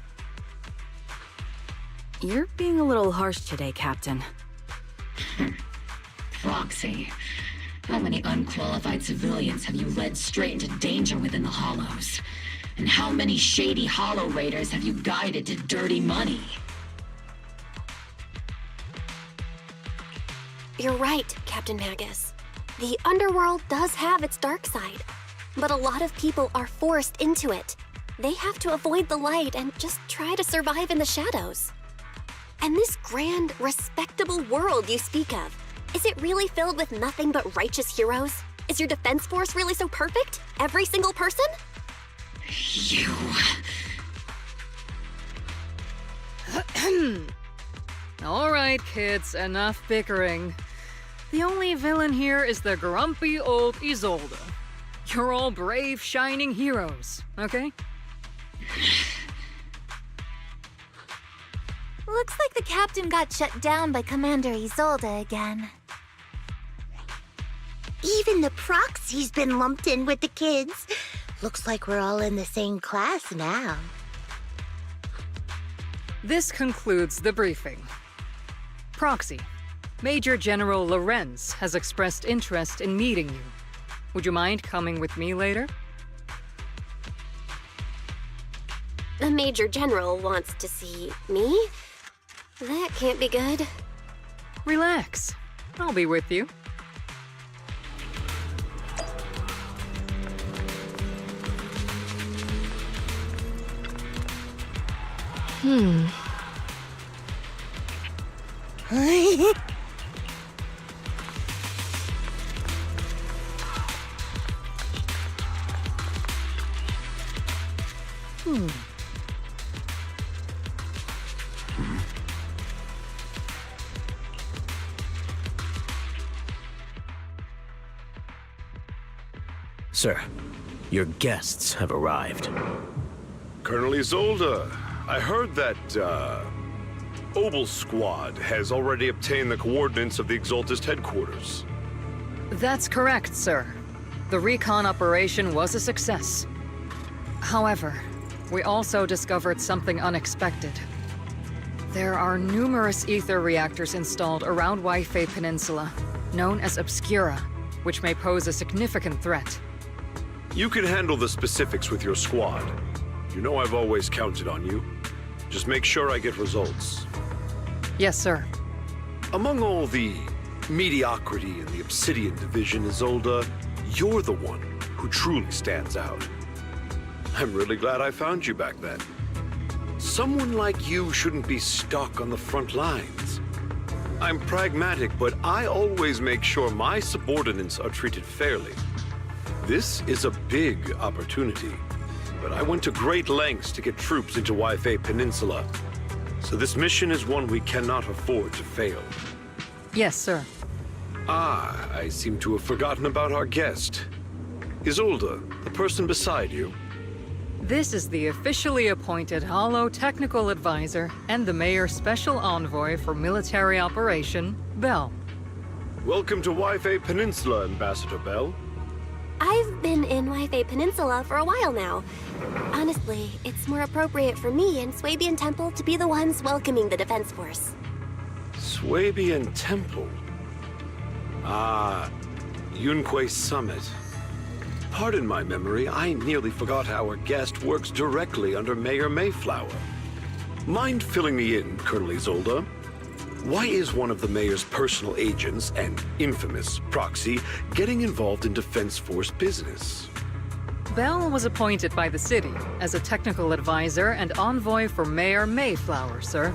You're being a little harsh today, Captain. Proxy. How many unqualified civilians have you led straight into danger within the Hollows? And how many shady Hollow Raiders have you guided to dirty money? You're right, Captain Magus. The underworld does have its dark side, but a lot of people are forced into it. They have to avoid the light and just try to survive in the shadows. And this grand, respectable world you speak of, is it really filled with nothing but righteous heroes? Is your defense force really so perfect? Every single person? You... All right, kids, enough bickering. The only villain here is the grumpy old Isolde. You're all brave, shining heroes, okay? Looks like the captain got shut down by Commander Isolde again. Even the proxy's been lumped in with the kids. Looks like we're all in the same class now. This concludes the briefing. Proxy, Major General Lorenz has expressed interest in meeting you. Would you mind coming with me later? The Major General wants to see me? That can't be good. Relax. I'll be with you. Sir, your guests have arrived. Colonel Isolde, I heard that, Obel Squad has already obtained the coordinates of the Exaltist headquarters. That's correct, sir. The recon operation was a success. However, we also discovered something unexpected. There are numerous ether reactors installed around Wi-Fi Peninsula, known as Obscura, which may pose a significant threat. You can handle the specifics with your squad. You know I've always counted on you. Just make sure I get results. Yes, sir. Among all the mediocrity in the Obsidian Division, Isolde, you're the one who truly stands out. I'm really glad I found you back then. Someone like you shouldn't be stuck on the front lines. I'm pragmatic, but I always make sure my subordinates are treated fairly. This is a big opportunity, but I went to great lengths to get troops into Wi-Fi Peninsula. So this mission is one we cannot afford to fail. Yes, sir. Ah, I seem to have forgotten about our guest. Isolde, the person beside you. This is the officially appointed Hollow Technical Advisor and the Mayor's Special Envoy for Military Operation, Bell. Welcome to Wi-Fi Peninsula, Ambassador Bell. I've been in Wi-Fi Peninsula for a while now. Honestly, it's more appropriate for me and Swabian Temple to be the ones welcoming the Defense Force. Swabian Temple? Ah, Yunquay Summit. Pardon my memory, I nearly forgot our guest works directly under Mayor Mayflower. Mind filling me in, Colonel Isolde? Why is one of the Mayor's personal agents, an infamous proxy, getting involved in Defense Force business? Bell was appointed by the city as a technical advisor and envoy for Mayor Mayflower, sir.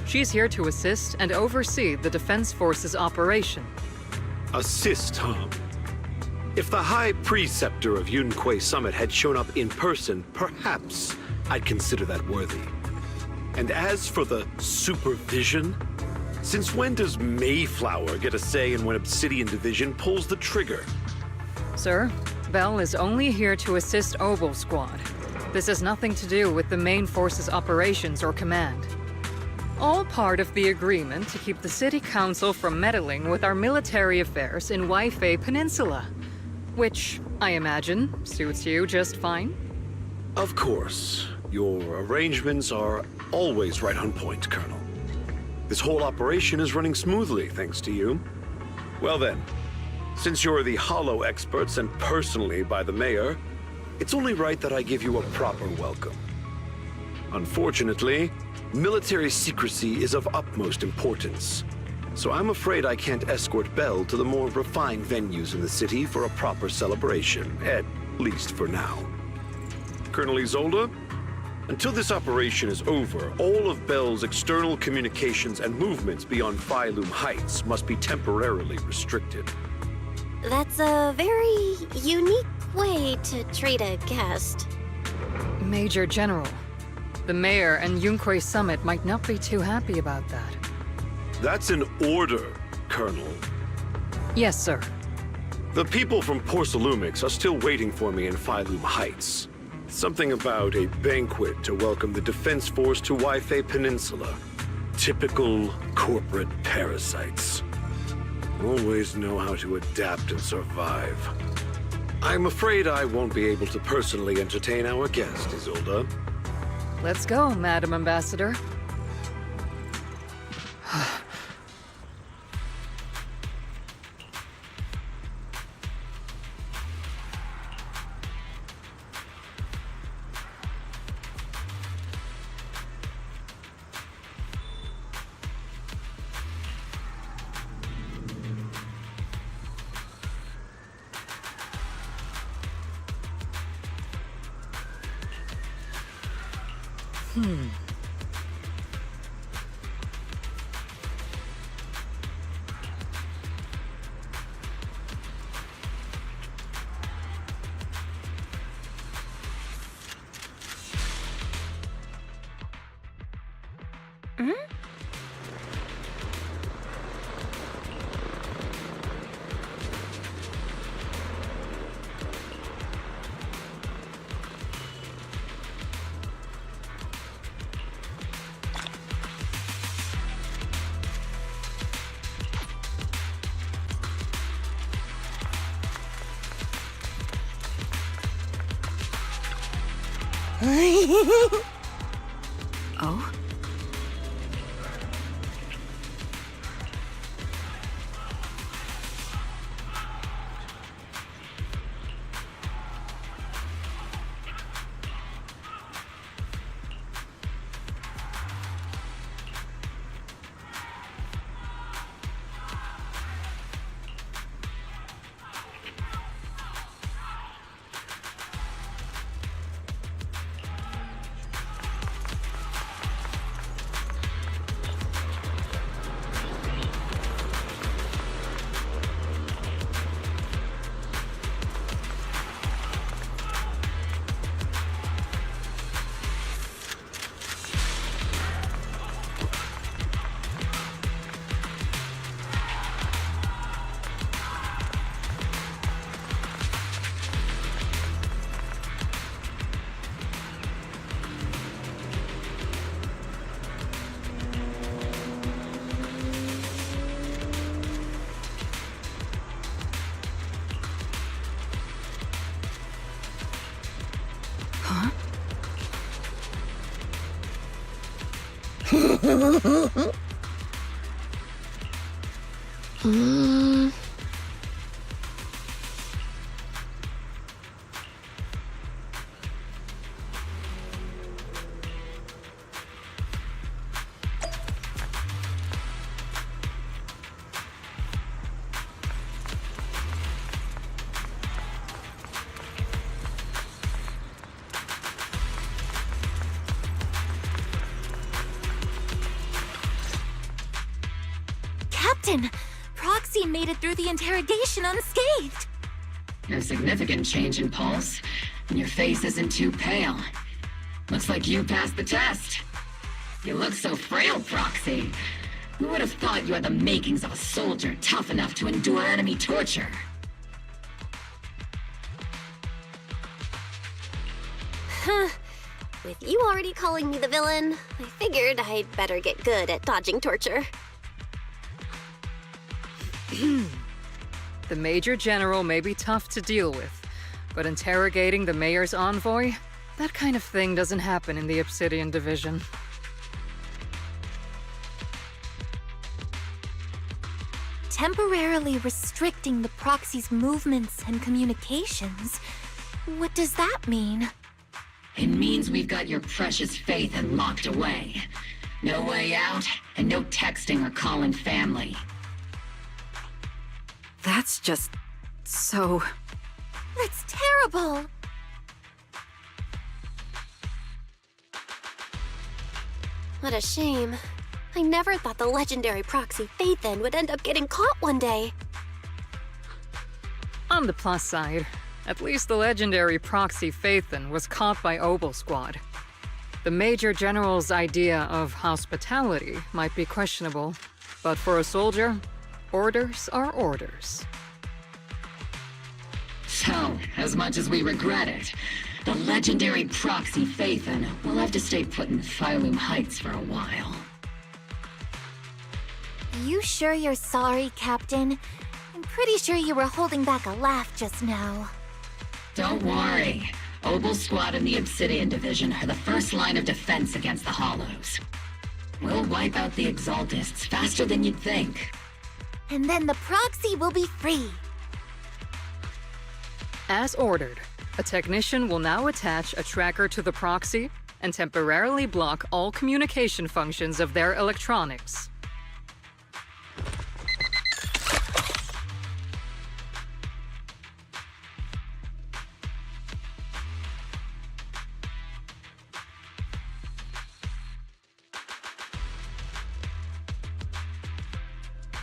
She's here to assist and oversee the Defense Force's operation. Assist, huh? If the High Preceptor of Yunquay Summit had shown up in person, perhaps I'd consider that worthy. And as for the supervision, since when does Mayflower get a say in when Obsidian Division pulls the trigger? Sir, Bell is only here to assist Obel Squad. This has nothing to do with the main force's operations or command. All part of the agreement to keep the City Council from meddling with our military affairs in Wi-Fi Peninsula. Which, I imagine, suits you just fine? Of course. Your arrangements are always right on point, Colonel. This whole operation is running smoothly, thanks to you. Well then, since you're the Hollow experts and personally by the Mayor, it's only right that I give you a proper welcome. Unfortunately, military secrecy is of utmost importance. So I'm afraid I can't escort Bell to the more refined venues in the city for a proper celebration, at least for now. Colonel Isolde, until this operation is over, all of Bell's external communications and movements beyond Phylum Heights must be temporarily restricted. That's a very unique way to treat a guest. Major General, the Mayor and Yunquay Summit might not be too happy about that. That's an order, Colonel. Yes, sir. The people from Porcelumix are still waiting for me in Phylum Heights. Something about a banquet to welcome the Defense Force to Wi-Fi Peninsula. Typical corporate parasites. Always know how to adapt and survive. I'm afraid I won't be able to personally entertain our guest, Isolde. Let's go, Madam Ambassador. Oh? Huh? Captain, Proxy made it through the interrogation unscathed. No significant change in pulse, and your face isn't too pale. Looks like you passed the test. You look so frail, Proxy. Who would have thought you had the makings of a soldier tough enough to endure enemy torture? Huh. With you already calling me the villain, I figured I'd better get good at dodging torture. The Major General may be tough to deal with, but interrogating the Mayor's envoy? That kind of thing doesn't happen in the Obsidian Division. Temporarily restricting the Proxy's movements and communications. What does that mean? It means we've got your precious Phaethon locked away. No way out, and no texting or calling family. That's just... so... That's terrible! What a shame. I never thought the legendary proxy Phaethon would end up getting caught one day. On the plus side, at least the legendary proxy Phaethon was caught by Obel Squad. The Major General's idea of hospitality might be questionable, but for a soldier, orders are orders. So, as much as we regret it, the legendary proxy Phaethon will have to stay put in Phylum Heights for a while. You sure you're sorry, Captain? I'm pretty sure you were holding back a laugh just now. Don't worry. Obel Squad and the Obsidian Division are the first line of defense against the Hollows. We'll wipe out the Exaltists faster than you'd think. And then the proxy will be free. As ordered, a technician will now attach a tracker to the proxy and temporarily block all communication functions of their electronics.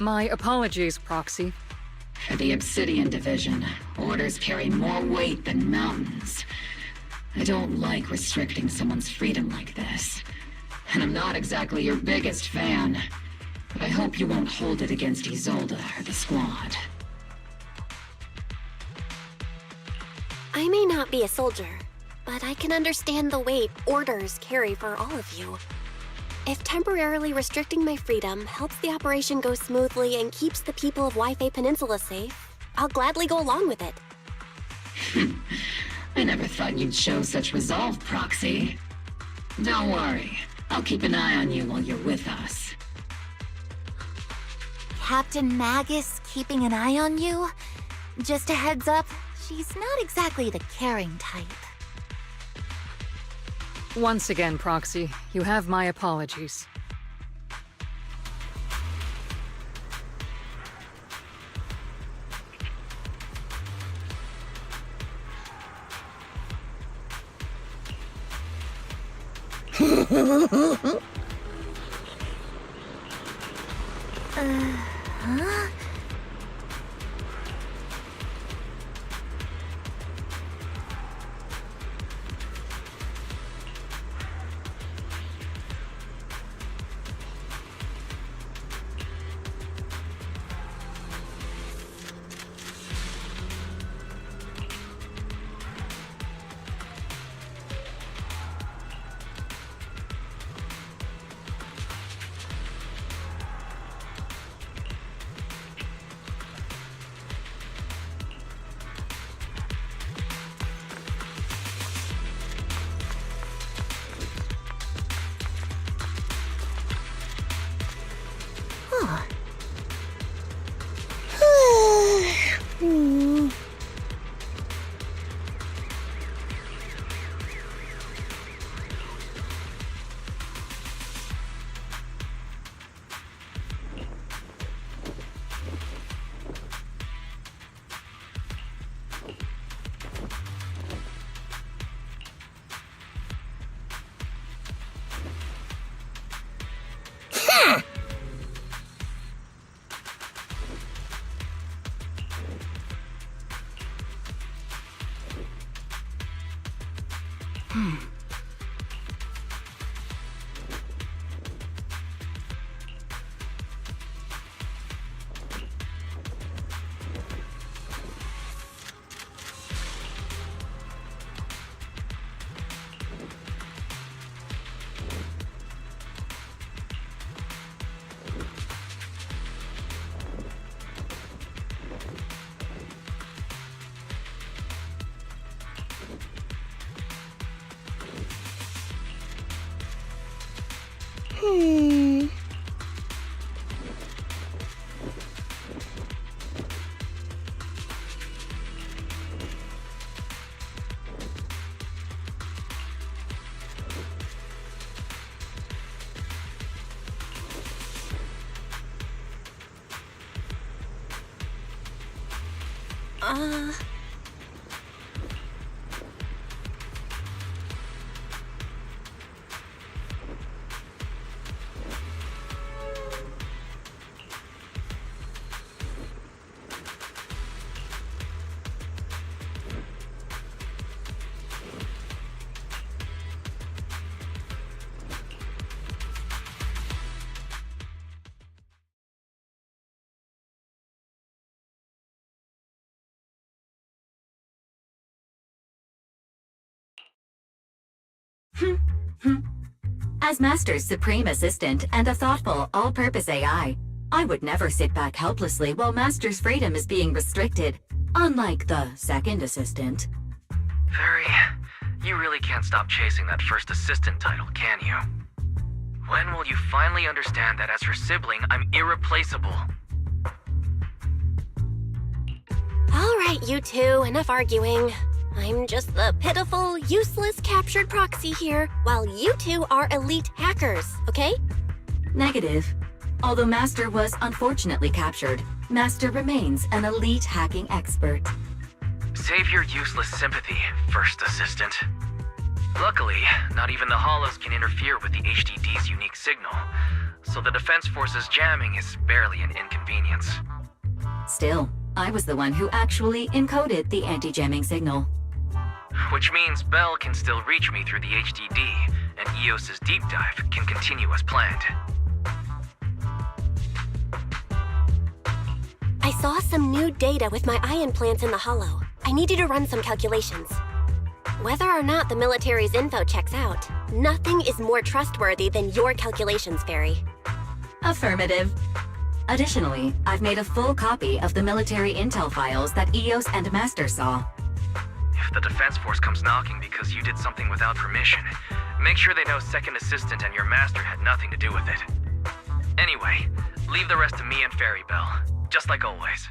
My apologies, Proxy. For the Obsidian Division, orders carry more weight than mountains. I don't like restricting someone's freedom like this. And I'm not exactly your biggest fan. But I hope you won't hold it against Isolde or the Squad. I may not be a soldier, but I can understand the weight orders carry for all of you. If temporarily restricting my freedom helps the operation go smoothly and keeps the people of Wi-Fi Peninsula safe, I'll gladly go along with it. I never thought you'd show such resolve, Proxy. Don't worry. I'll keep an eye on you while you're with us. Captain Magus keeping an eye on you? Just a heads up, she's not exactly the caring type. Once again, Proxy, you have my apologies. Huh? As Master's supreme assistant and a thoughtful, all-purpose AI, I would never sit back helplessly while Master's freedom is being restricted, unlike the second assistant. Fairy, you really can't stop chasing that first assistant title, can you? When will you finally understand that as her sibling, I'm irreplaceable? All right, you two, enough arguing. I'm just the pitiful, useless captured proxy here, while you two are elite hackers, okay? Negative. Although Master was unfortunately captured, Master remains an elite hacking expert. Save your useless sympathy, first assistant. Luckily, not even the Hollows can interfere with the HDD's unique signal, so the Defense Force's jamming is barely an inconvenience. Still, I was the one who actually encoded the anti-jamming signal. Which means Bell can still reach me through the HDD, and EOS's deep dive can continue as planned. I saw some new data with my eye implants in the Hollow. I need you to run some calculations. Whether or not the military's info checks out, nothing is more trustworthy than your calculations, Fairy. Affirmative. Additionally, I've made a full copy of the military intel files that EOS and Master saw. if the defense force comes knocking because you did something without permission, make sure they know Second Assistant and your master had nothing to do with it. Anyway, leave the rest to me and Fairy Bell, just like always.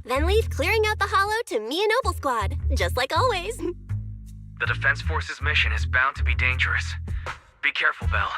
Then leave clearing out the hollow to me and Noble Squad, just like always. The Defense Force's mission is bound to be dangerous. Be careful, Bell.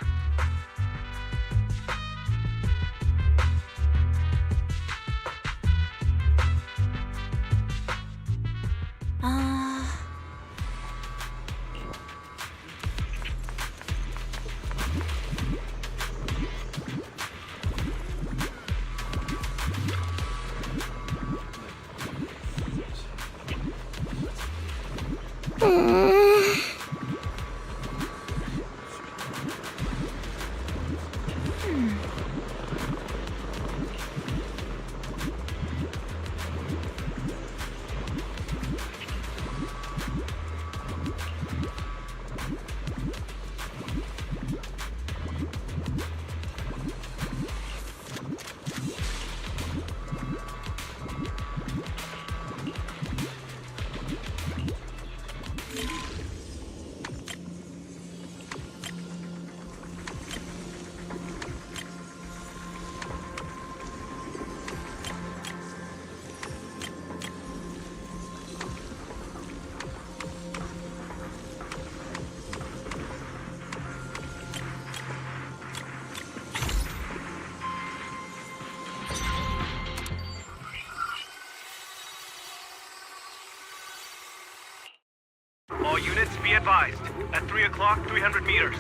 All units, be advised. At 3 o'clock, 300 meters.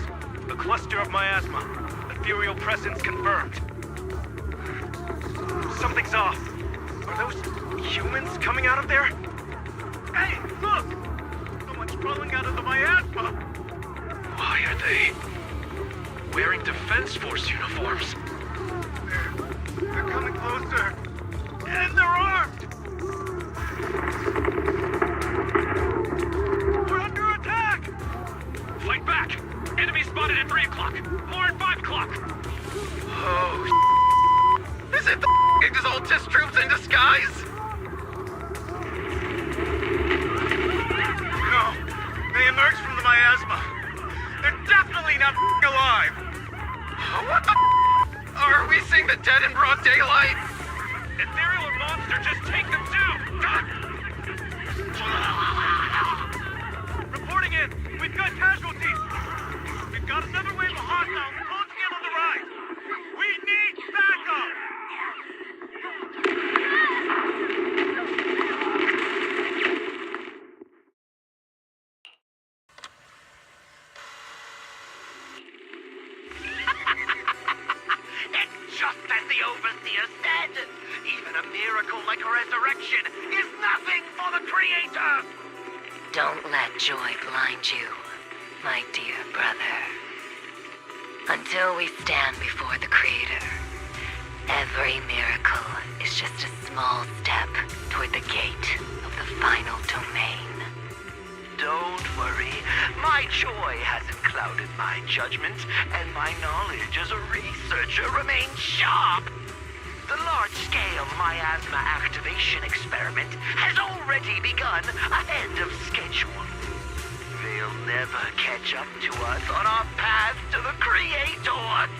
A cluster of miasma. Ethereal presence confirmed. Something's off. Are those humans coming out of there? Hey, look! Someone's crawling out of the miasma! Why are they wearing Defense Force uniforms? They're coming closer. And they're armed! We're under attack! Fight back! Enemy spotted at 3 o'clock. More at 5 o'clock. Oh, is it the Exaltus troops in disguise? No, they emerged from the miasma. They're definitely not alive. What the Are we seeing the dead in broad daylight? Ethereal or monster, just take them too! Reporting in! We've got casualties! We've got another wave of hostiles closing in on the right! We need backup! It's just as the Overseer said! Even a miracle like a resurrection is nothing for the Creator! Don't let joy blind you, my dear brother. Until we stand before the Creator, every miracle is just a small step toward the gate of the final domain. Don't worry, my joy hasn't clouded my judgment, and my knowledge as a researcher remains sharp. The large-scale miasma activation experiment has already begun ahead of schedule. They'll never catch up to us on our path to the Creator.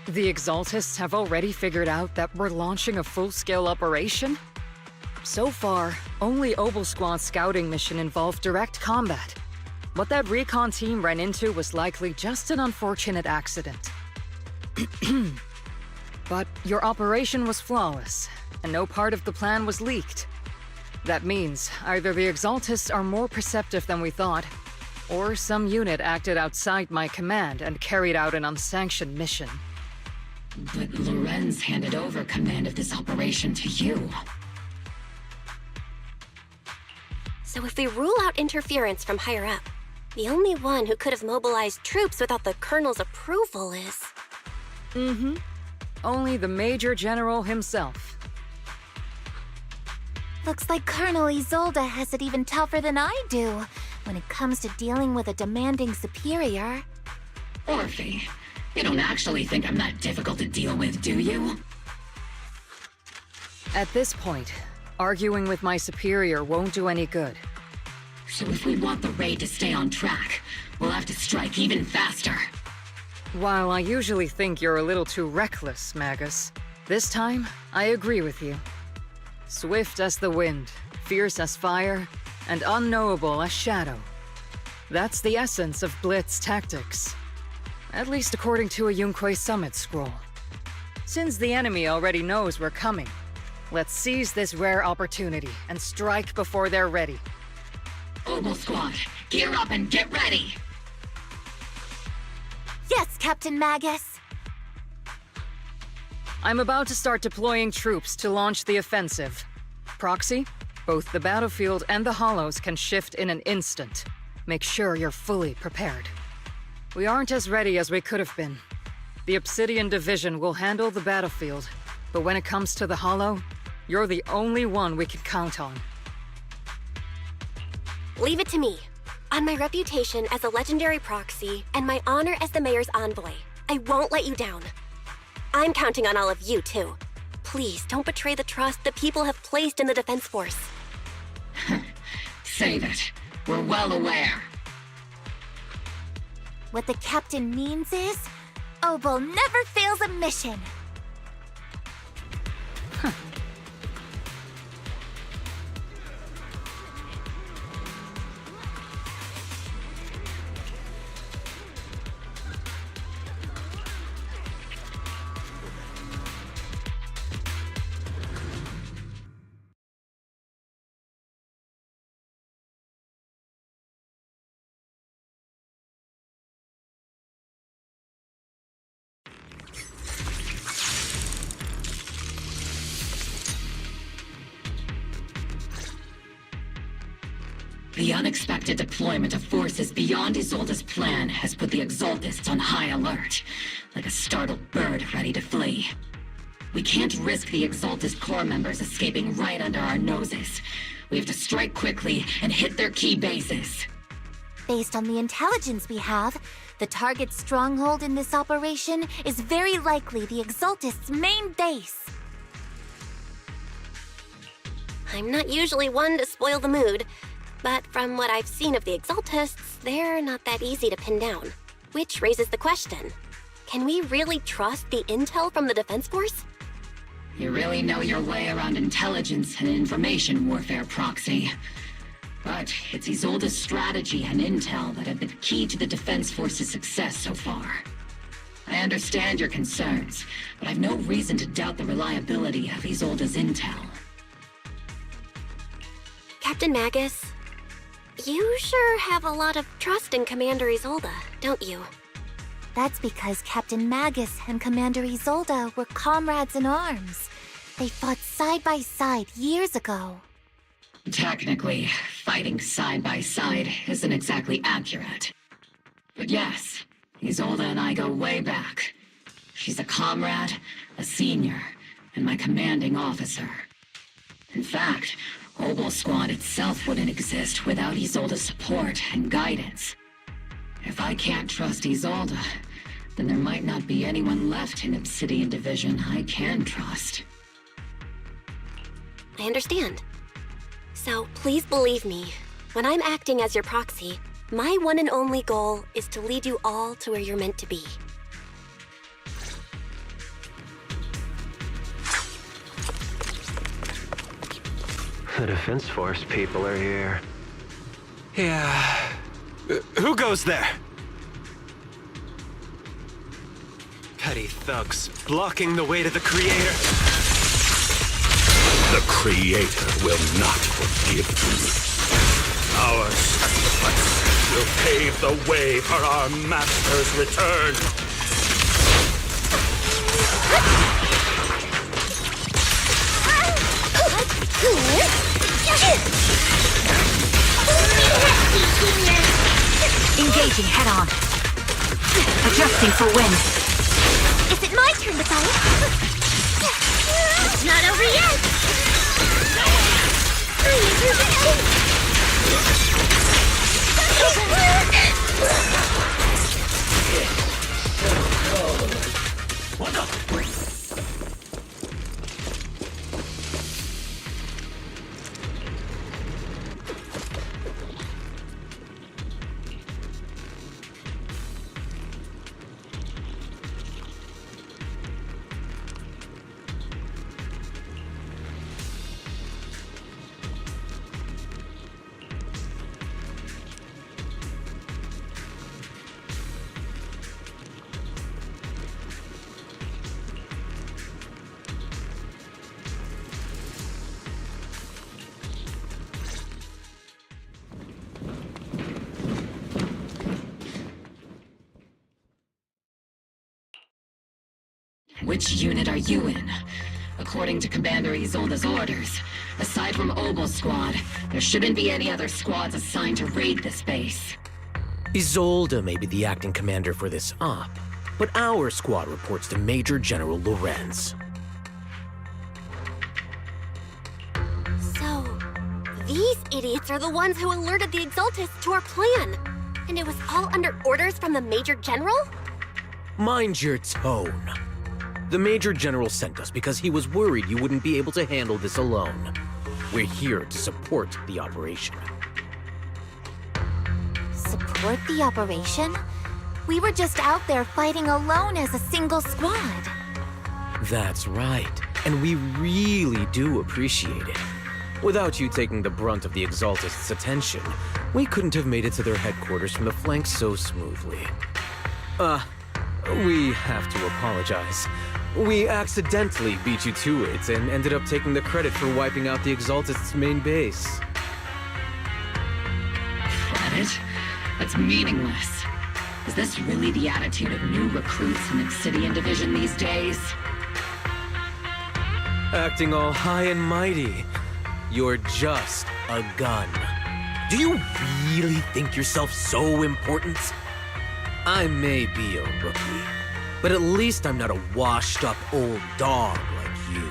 The Exaltists have already figured out that we're launching a full-scale operation? So far, only Obel Squad's scouting mission involved direct combat. What that recon team ran into was likely just an unfortunate accident. But your operation was flawless, and no part of the plan was leaked. That means either the Exaltists are more perceptive than we thought, or some unit acted outside my command and carried out an unsanctioned mission. But Lorenz handed over command of this operation to you. So if we rule out interference from higher up, the only one who could have mobilized troops without the Colonel's approval is... Mm-hmm. Only the Major General himself. Looks like Colonel Isolde has it even tougher than I do when it comes to dealing with a demanding superior. Orphe, you don't actually think I'm that difficult to deal with, do you? At this point, arguing with my superior won't do any good. So if we want the raid to stay on track, we'll have to strike even faster. While I usually think you're a little too reckless, Magus, this time, I agree with you. Swift as the wind, fierce as fire, and unknowable as shadow. That's the essence of Blitz tactics. At least according to a Yunquay Summit scroll. Since the enemy already knows we're coming, let's seize this rare opportunity and strike before they're ready. Oboe Squad, gear up and get ready! Yes, Captain Magus! I'm about to start deploying troops to launch the offensive. Proxy, both the battlefield and the hollows can shift in an instant. Make sure you're fully prepared. We aren't as ready as we could have been. The Obsidian Division will handle the battlefield, but when it comes to the hollow, you're the only one we can count on. Leave it to me. On my reputation as a legendary proxy and my honor as the mayor's envoy, I won't let you down. I'm counting on all of you, too. Please don't betray the trust the people have placed in the Defense Force. Save it. We're well aware. What the captain means is, Oboe never fails a mission. The unexpected deployment of forces beyond Isolde's plan has put the Exaltists on high alert, like a startled bird ready to flee. We can't risk the Exaltist core members escaping right under our noses. We have to strike quickly and hit their key bases. Based on the intelligence we have, the target stronghold in this operation is very likely the Exaltists' main base. I'm not usually one to spoil the mood, but from what I've seen of the Exaltists, they're not that easy to pin down. Which raises the question, can we really trust the intel from the Defense Force? You really know your way around intelligence and information warfare, Proxy. But it's Isolde's strategy and intel that have been key to the Defense Force's success so far. I understand your concerns, but I've no reason to doubt the reliability of Isolde's intel. Captain Magus, you sure have a lot of trust in Commander Isolde, don't you? That's because Captain Magus and Commander Isolde were comrades in arms. They fought side by side years ago. Technically, fighting side by side isn't exactly accurate. But yes, Isolde and I go way back. She's a comrade, a senior, and my commanding officer. In fact, Oboe Squad itself wouldn't exist without Isolde's support and guidance. If I can't trust Isolde, then there might not be anyone left in Obsidian Division I can trust. I understand. So please believe me, when I'm acting as your proxy, my one and only goal is to lead you all to where you're meant to be. The Defense Force people are here. Yeah, Who goes there? Petty thugs, blocking the way to the Creator. The Creator will not forgive you. Our sacrifice will pave the way for our Master's return. Engaging head-on. Adjusting for wind. Is it my turn to fight? It's not over yet! What the? Which unit are you in? According to Commander Isolde's orders, aside from Obel Squad, there shouldn't be any other squads assigned to raid this base. Isolde may be the acting commander for this op, but our squad reports to Major General Lorenz. So, these idiots are the ones who alerted the Exaltists to our plan. And it was all under orders from the Major General? Mind your tone. The Major General sent us because he was worried you wouldn't be able to handle this alone. We're here to support the operation. Support the operation? We were just out there fighting alone as a single squad. That's right, and we really do appreciate it. Without you taking the brunt of the Exaltists' attention, we couldn't have made it to their headquarters from the flank so smoothly. We have to apologize. We accidentally beat you to it and ended up taking the credit for wiping out the Exaltists' main base. Credit? That's meaningless. Is this really the attitude of new recruits in the Obsidian Division these days? Acting all high and mighty. You're just a gun. Do you really think yourself so important? I may be a rookie, but at least I'm not a washed-up old dog like you.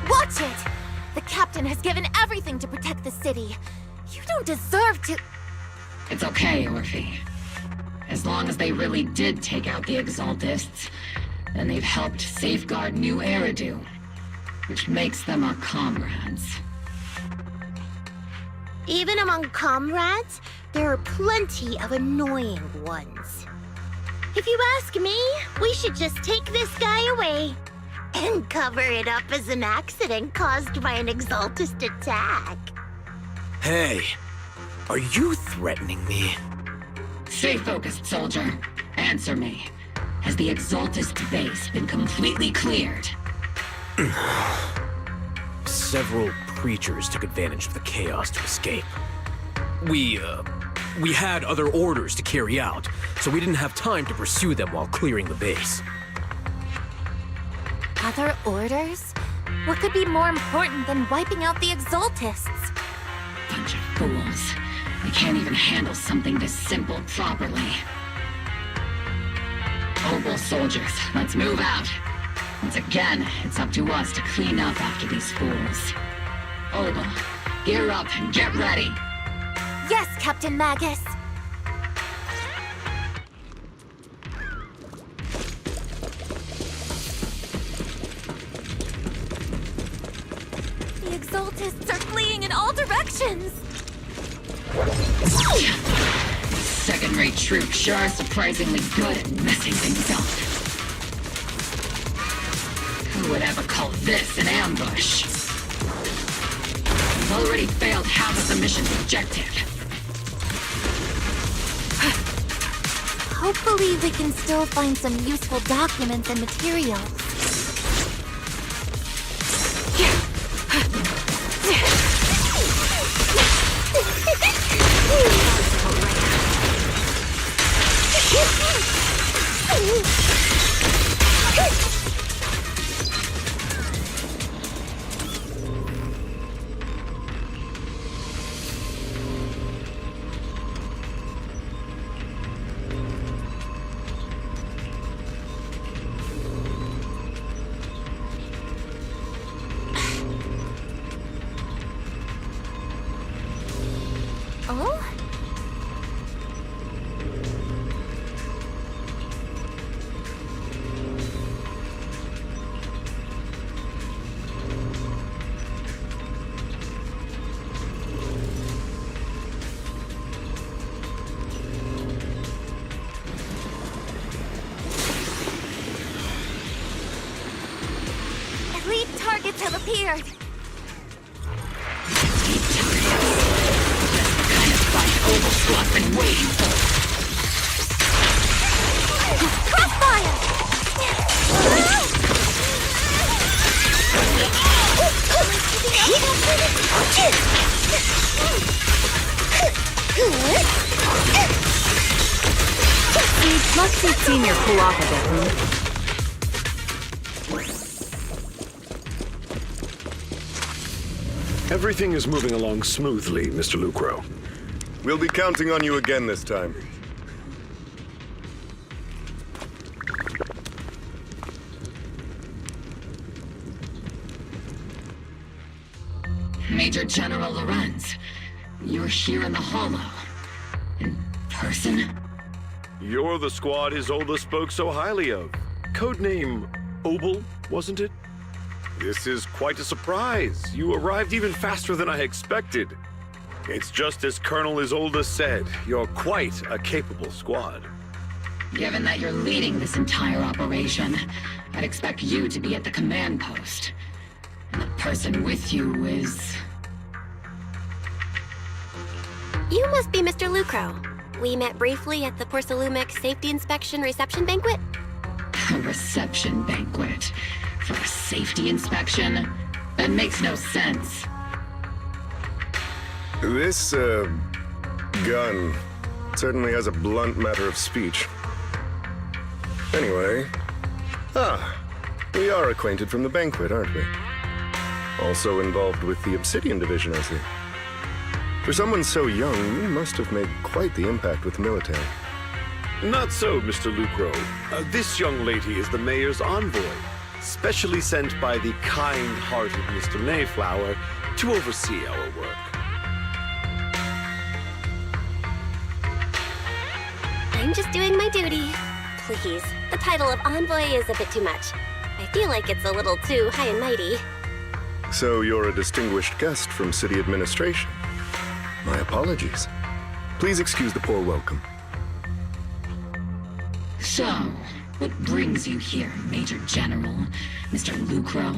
Watch it! The captain has given everything to protect the city. You don't deserve to... It's okay, Orphe. As long as they really did take out the Exaltists, then they've helped safeguard New Eridu, which makes them our comrades. Even among comrades, there are plenty of annoying ones. If you ask me, we should just take this guy away and cover it up as an accident caused by an Exaltist attack. Hey, are you threatening me? Stay focused, soldier. Answer me. Has the Exaltist base been completely cleared? Several creatures took advantage of the chaos to escape. We had other orders to carry out, so we didn't have time to pursue them while clearing the base. Other orders? What could be more important than wiping out the Exaltists? Bunch of fools. They can't even handle something this simple properly. Obel soldiers, let's move out. Once again, it's up to us to clean up after these fools. Obel, gear up and get ready. Yes, Captain Magus. The Exaltists are fleeing in all directions. Second-rate troops sure are surprisingly good at messing things up. Who would ever call this an ambush? We've already failed half of the mission's objective. Hopefully we can still find some useful documents and materials. Oh? Elite targets have appeared. Oval Squad's been waiting for. Crossfire! Must be senior cooperative. Everything is moving along smoothly, Mr. Lucro. We'll be counting on you again this time. Major General Lorenz, you're here in the Hollow. In person? You're the squad Isolde spoke so highly of. Codename Obel, wasn't it? This is quite a surprise. You arrived even faster than I expected. It's just as Colonel Isolde said. You're quite a capable squad. Given that you're leading this entire operation, I'd expect you to be at the command post. And the person with you is... You must be Mr. Lucro. We met briefly at the Porcelumic Safety Inspection Reception Banquet. A reception banquet? For a safety inspection? That makes no sense. This, gun certainly has a blunt matter of speech. Anyway... we are acquainted from the banquet, aren't we? Also involved with the Obsidian Division, I see. For someone so young, you must have made quite the impact with the military. Not so, Mr. Lucro. This young lady is the mayor's envoy, specially sent by the kind-hearted Mr. Mayflower to oversee our work. I'm just doing my duty. Please, the title of envoy is a bit too much. I feel like it's a little too high and mighty. So you're a distinguished guest from city administration. My apologies. Please excuse the poor welcome. So, what brings you here, Major General, Mr. Lucro,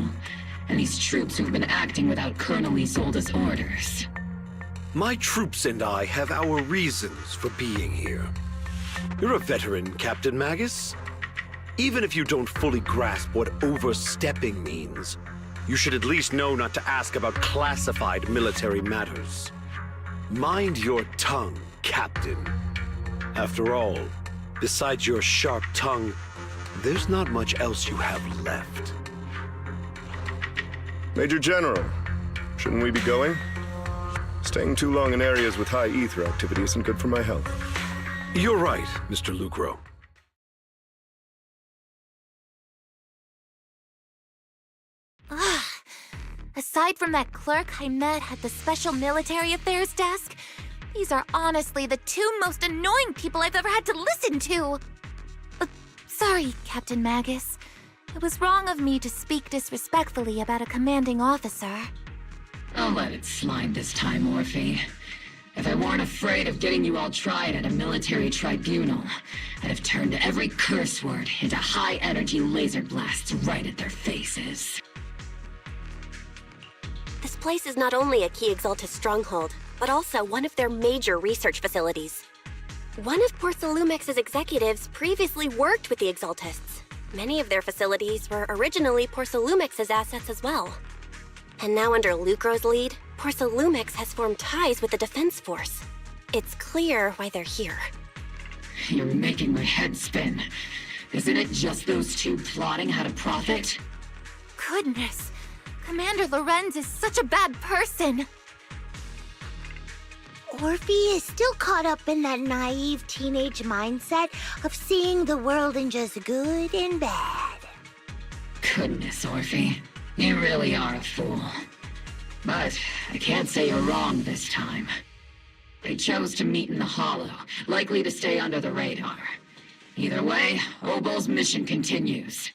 and these troops who've been acting without Colonel Isolde's orders? My troops and I have our reasons for being here. You're a veteran, Captain Magus. Even if you don't fully grasp what overstepping means, you should at least know not to ask about classified military matters. Mind your tongue, Captain. After all, besides your sharp tongue, there's not much else you have left. Major General, shouldn't we be going? Staying too long in areas with high ether activity isn't good for my health. You're right, Mr. Lucro. Aside from that clerk I met at the Special Military Affairs desk, these are honestly the two most annoying people I've ever had to listen to. Sorry, Captain Magus. It was wrong of me to speak disrespectfully about a commanding officer. I'll let it slide this time, Orphe. If I weren't afraid of getting you all tried at a military tribunal, I'd have turned every curse word into high-energy laser blasts right at their faces. This place is not only a key Exaltus stronghold, but also one of their major research facilities. One of Porcelumex's executives previously worked with the Exaltists. Many of their facilities were originally Porcelumex's assets as well. And now under Lucro's lead, Porcelumex has formed ties with the Defense Force. It's clear why they're here. You're making my head spin. Isn't it just those two plotting how to profit? Goodness, Commander Lorenz is such a bad person. Orphe is still caught up in that naive teenage mindset of seeing the world in just good and bad. Goodness, Orphe. You really are a fool. But I can't say you're wrong this time. They chose to meet in the Hollow, likely to stay under the radar. Either way, Obol's mission continues.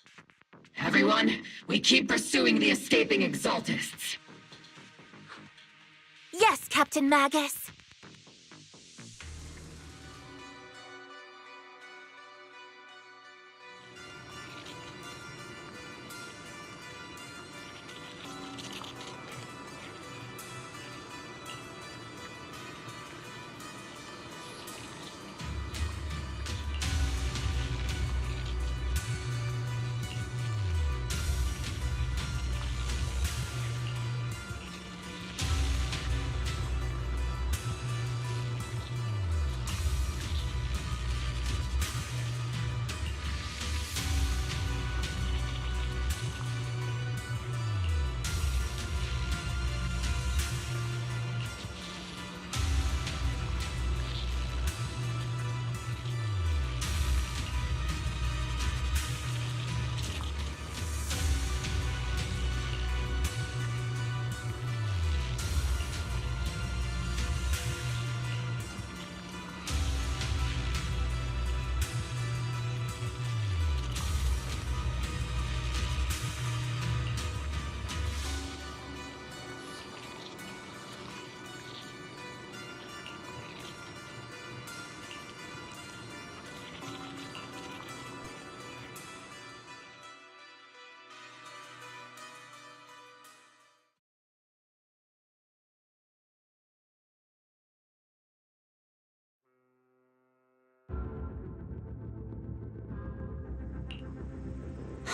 Everyone, we keep pursuing the escaping Exaltists. Yes, Captain Magus.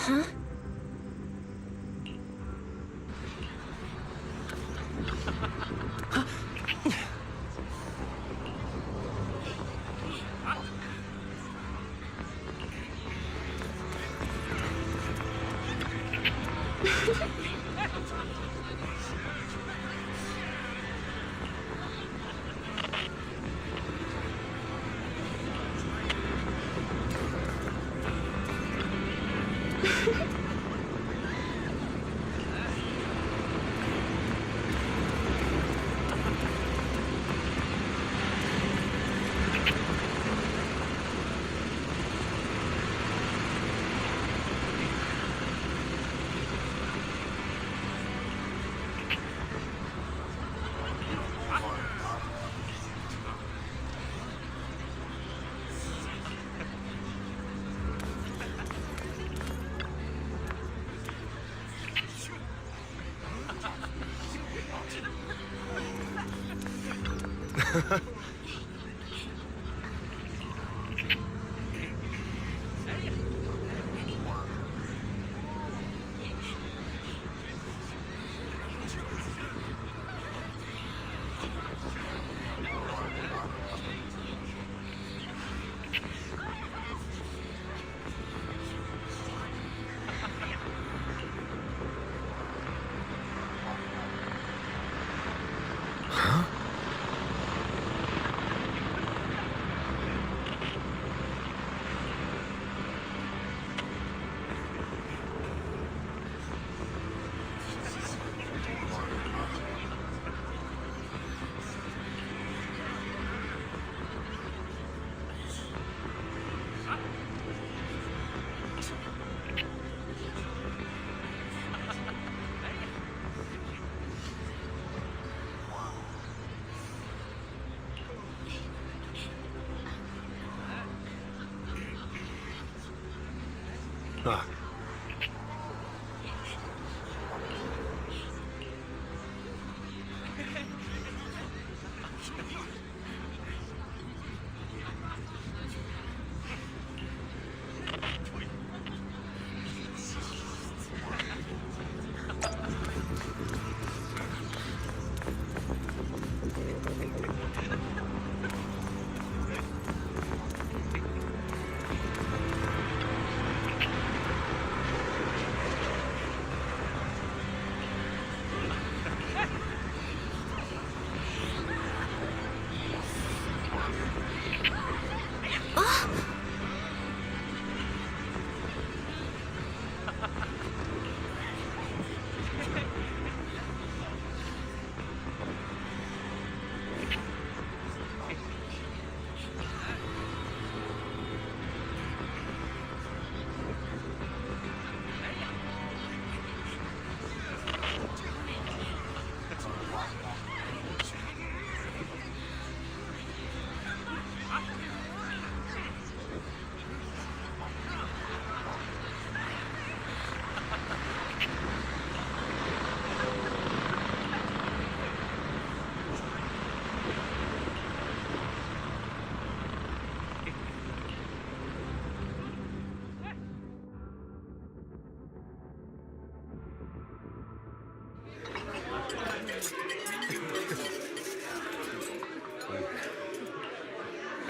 Huh? Ah.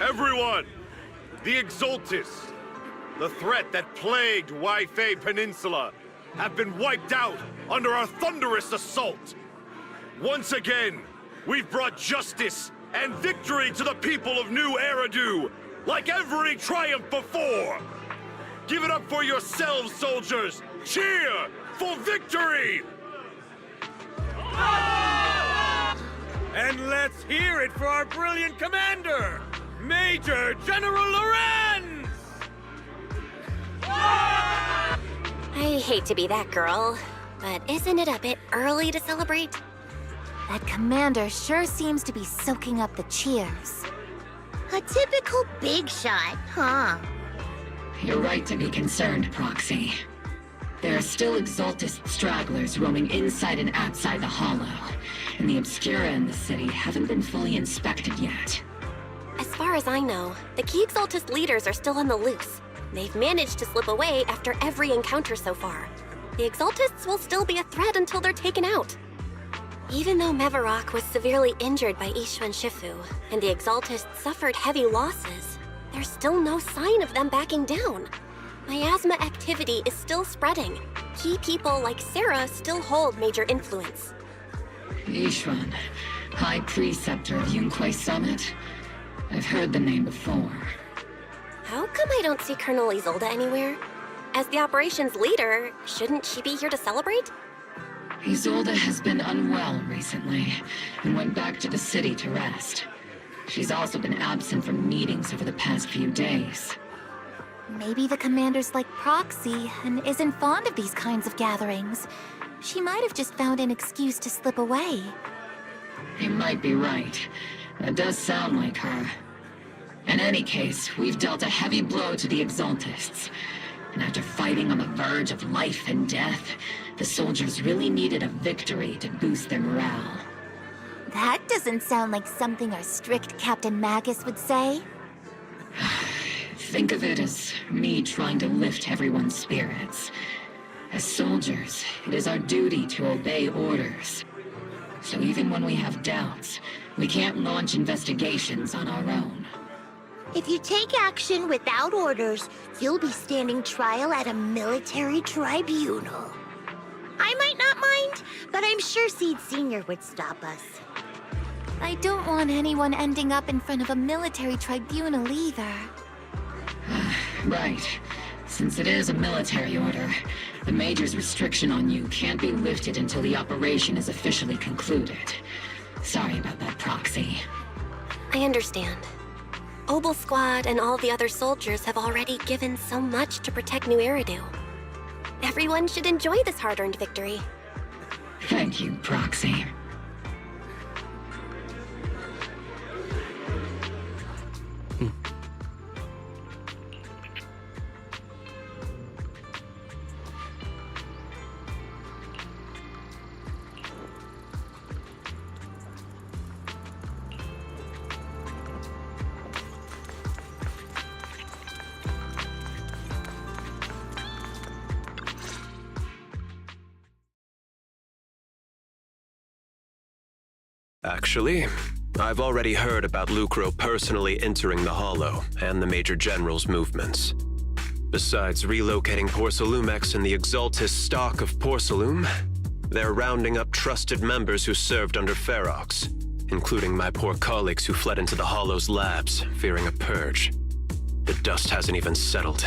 Everyone! The Exaltis, the threat that plagued Waifei Peninsula, have been wiped out under our thunderous assault. Once again, we've brought justice and victory to the people of New Eridu, like every triumph before. Give it up for yourselves, soldiers! Cheer for victory! And let's hear it for our brilliant commander, Major General Lorenz! I hate to be that girl, but isn't it a bit early to celebrate? That commander sure seems to be soaking up the cheers. A typical big shot, huh? You're right to be concerned, Proxy. There are still Exaltist stragglers roaming inside and outside the Hollow, and the Obscura in the city haven't been fully inspected yet. As far as I know, the key Exaltist leaders are still on the loose. They've managed to slip away after every encounter so far. The Exaltists will still be a threat until they're taken out. Even though Mevarok was severely injured by Ishvan Shifu, and the Exaltists suffered heavy losses, there's still no sign of them backing down. Miasma activity is still spreading. Key people like Sarah still hold major influence. Ishvan, High Preceptor of Yunquay Summit? I've heard the name before. How come I don't see Colonel Isolde anywhere? As the operations leader, shouldn't she be here to celebrate? Isolde has been unwell recently, and went back to the city to rest. She's also been absent from meetings over the past few days. Maybe the commander's like Proxy and isn't fond of these kinds of gatherings. She might have just found an excuse to slip away. You might be right. That does sound like her. In any case, we've dealt a heavy blow to the Exaltists. And after fighting on the verge of life and death, the soldiers really needed a victory to boost their morale. That doesn't sound like something our strict Captain Magus would say. Think of it as me trying to lift everyone's spirits. As soldiers, it is our duty to obey orders. So even when we have doubts, we can't launch investigations on our own. If you take action without orders, you'll be standing trial at a military tribunal. I might not mind, but I'm sure Seed Sr. would stop us. I don't want anyone ending up in front of a military tribunal either. Right. Since it is a military order, the Major's restriction on you can't be lifted until the operation is officially concluded. Sorry about that, Proxy. I understand. Obel Squad and all the other soldiers have already given so much to protect New Eridu. Everyone should enjoy this hard-earned victory. Thank you, Proxy. Actually, I've already heard about Lucro personally entering the Hollow and the Major General's movements. Besides relocating Porcelumex and the Exaltis stock of Porcelum, they're rounding up trusted members who served under Ferox, including my poor colleagues who fled into the Hollow's labs, fearing a purge. The dust hasn't even settled,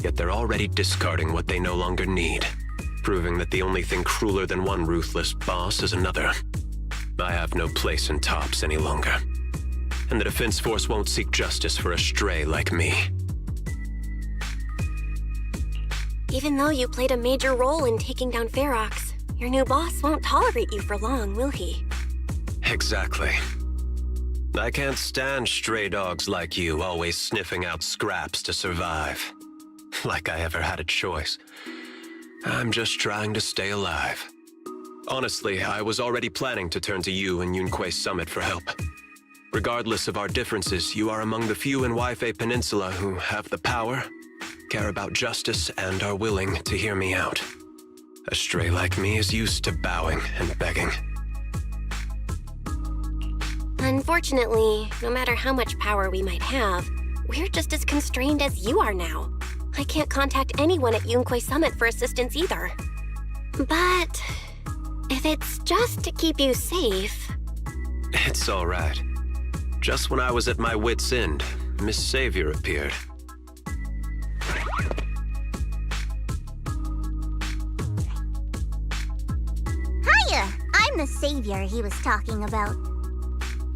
yet they're already discarding what they no longer need, proving that the only thing crueler than one ruthless boss is another. I have no place in Tops any longer, and the Defense Force won't seek justice for a stray like me. Even though you played a major role in taking down Ferox, your new boss won't tolerate you for long, will he? Exactly. I can't stand stray dogs like you always sniffing out scraps to survive. Like I ever had a choice. I'm just trying to stay alive. Honestly, I was already planning to turn to you and Yunquay Summit for help. Regardless of our differences, you are among the few in Waifei Peninsula who have the power, care about justice, and are willing to hear me out. A stray like me is used to bowing and begging. Unfortunately, no matter how much power we might have, we're just as constrained as you are now. I can't contact anyone at Yunquay Summit for assistance either. But if it's just to keep you safe... It's all right. Just when I was at my wit's end, Miss Savior appeared. Hiya! I'm the savior he was talking about.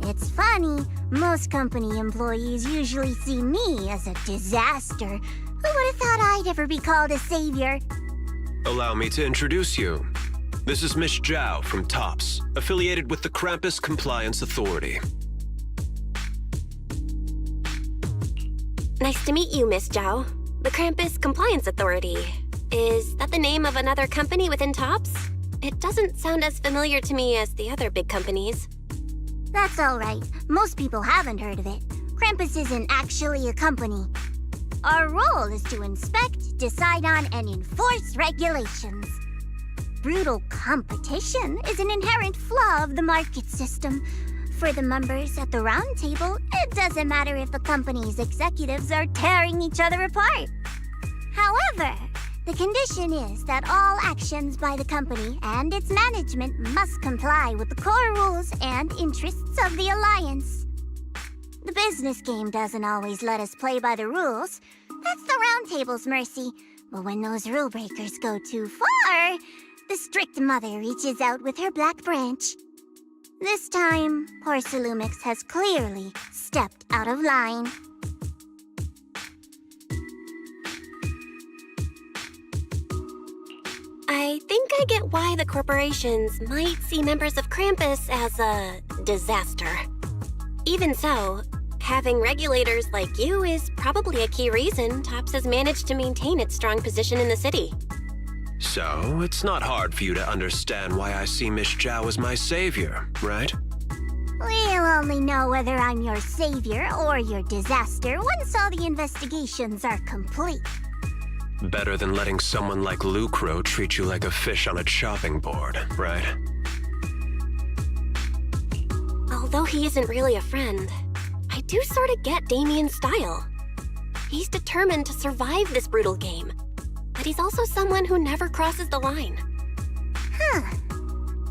It's funny, most company employees usually see me as a disaster. Who would have thought I'd ever be called a savior? Allow me to introduce you. This is Miss Zhao from TOPS, affiliated with the Krampus Compliance Authority. Nice to meet you, Miss Zhao. The Krampus Compliance Authority. Is that the name of another company within TOPS? It doesn't sound as familiar to me as the other big companies. That's all right. Most people haven't heard of it. Krampus isn't actually a company. Our role is to inspect, decide on, and enforce regulations. Brutal competition is an inherent flaw of the market system. For the members at the round table, it doesn't matter if the company's executives are tearing each other apart. However, the condition is that all actions by the company and its management must comply with the core rules and interests of the Alliance. The business game doesn't always let us play by the rules. That's the round table's mercy. But when those rule breakers go too far, the strict mother reaches out with her black branch. This time, poor Salumix has clearly stepped out of line. I think I get why the corporations might see members of Krampus as a disaster. Even so, having regulators like you is probably a key reason TOPS has managed to maintain its strong position in the city. So, it's not hard for you to understand why I see Miss Zhao as my savior, right? We'll only know whether I'm your savior or your disaster once all the investigations are complete. Better than letting someone like Lucro treat you like a fish on a chopping board, right? Although he isn't really a friend, I do sort of get Damien's style. He's determined to survive this brutal game, but he's also someone who never crosses the line. Huh.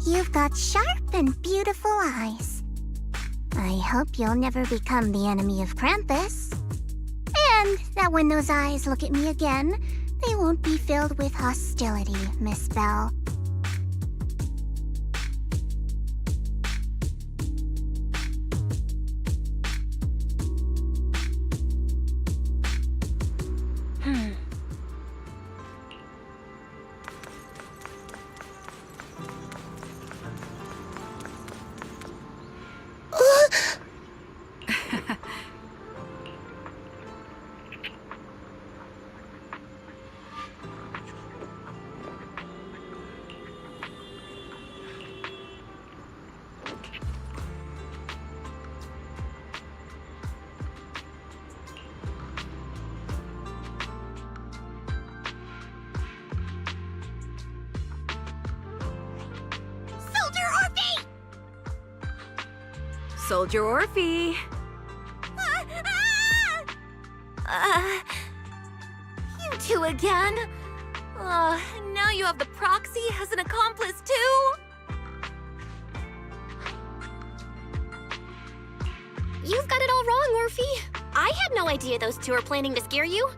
You've got sharp and beautiful eyes. I hope you'll never become the enemy of Krampus. And that when those eyes look at me again, they won't be filled with hostility, Miss Bell. Soldier Orphe! You two again? Now you have the proxy as an accomplice too? You've got it all wrong, Orphe. I had no idea those two are planning to scare you.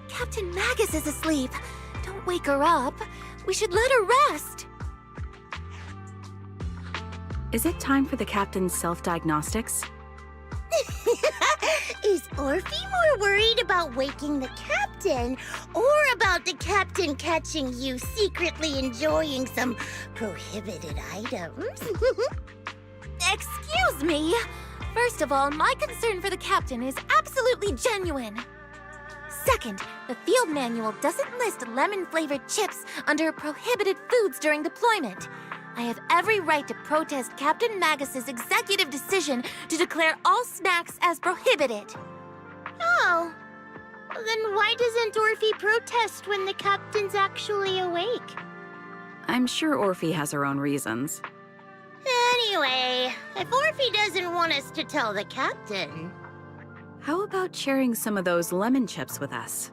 Captain Magus is asleep. Don't wake her up. We should let her rest. Is it time for the captain's self-diagnostics? Is Orphe more worried about waking the captain, or about the captain catching you secretly enjoying some prohibited items? Excuse me! First of all, my concern for the captain is absolutely genuine. Second, the field manual doesn't list lemon-flavored chips under prohibited foods during deployment. I have every right to protest Captain Magus's executive decision to declare all snacks as prohibited. Oh, then why doesn't Orphe protest when the captain's actually awake? I'm sure Orphe has her own reasons. Anyway, if Orphe doesn't want us to tell the captain... How about sharing some of those lemon chips with us?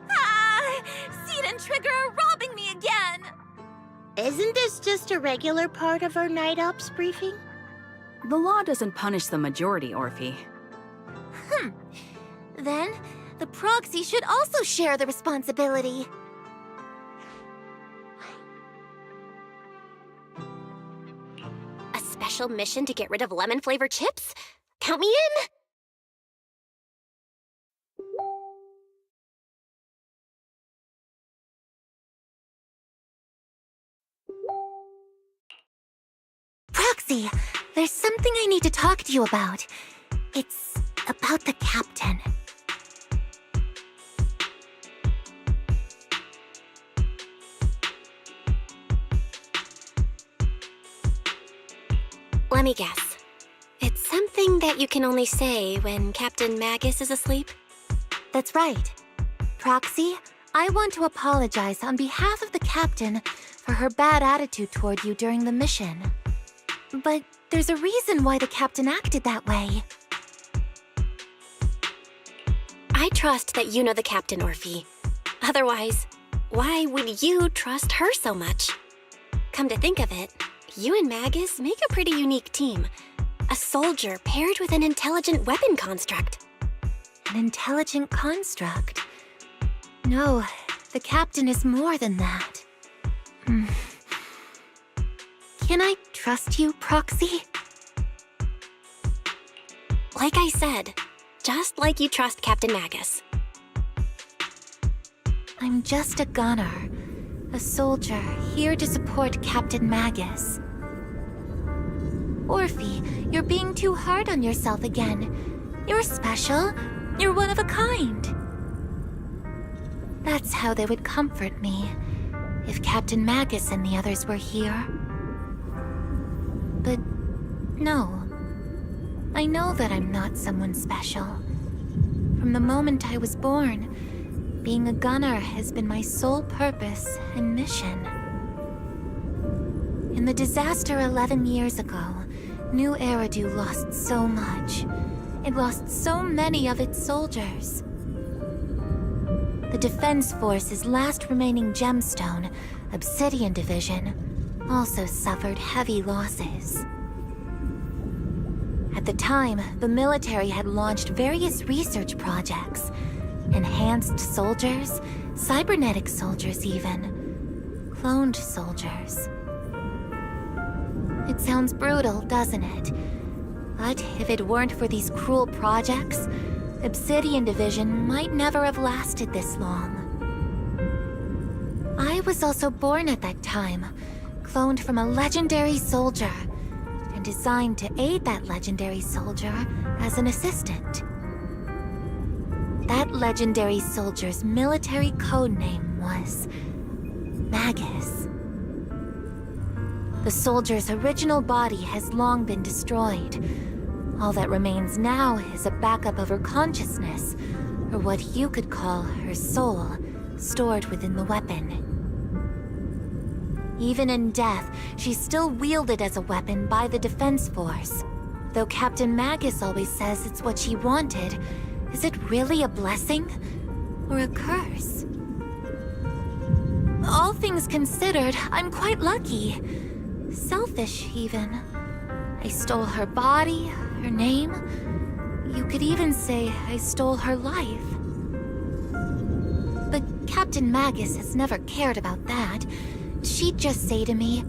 Ah! Seed and Trigger are robbing me again! Isn't this just a regular part of our night ops briefing? The law doesn't punish the majority, Orphe. Then, the proxy should also share the responsibility. A special mission to get rid of lemon-flavored chips? Count me in! Proxy, there's something I need to talk to you about. It's about the captain. Let me guess. It's something that you can only say when Captain Magus is asleep? That's right. Proxy, I want to apologize on behalf of the captain for her bad attitude toward you during the mission. But there's a reason why the captain acted that way. I trust that you know the captain, Orphe. Otherwise, why would you trust her so much? Come to think of it, you and Magus make a pretty unique team. A soldier paired with an intelligent weapon construct. An intelligent construct? No, the captain is more than that. Can I trust you, Proxy? Like I said, just like you trust Captain Magus. I'm just a gunner. A soldier, here to support Captain Magus. Orphe, you're being too hard on yourself again. You're special. You're one of a kind. That's how they would comfort me, if Captain Magus and the others were here. But no. I know that I'm not someone special. From the moment I was born, being a gunner has been my sole purpose and mission. In the disaster 11 years ago, New Eridu lost so much. It lost so many of its soldiers. The Defense Force's last remaining gemstone, Obsidian Division, also suffered heavy losses. At the time, the military had launched various research projects. Enhanced soldiers, cybernetic soldiers even, cloned soldiers. It sounds brutal, doesn't it? But if it weren't for these cruel projects, Obsidian Division might never have lasted this long. I was also born at that time, cloned from a legendary soldier, and designed to aid that legendary soldier as an assistant. That legendary soldier's military codename was Magus. The soldier's original body has long been destroyed. All that remains now is a backup of her consciousness, or what you could call her soul, stored within the weapon. Even in death, she's still wielded as a weapon by the Defense Force. Though Captain Magus always says it's what she wanted, is it really a blessing or a curse? All things considered, I'm quite lucky. Selfish, even. I stole her body, her name. You could even say I stole her life. But Captain Magus has never cared about that. She'd just say to me,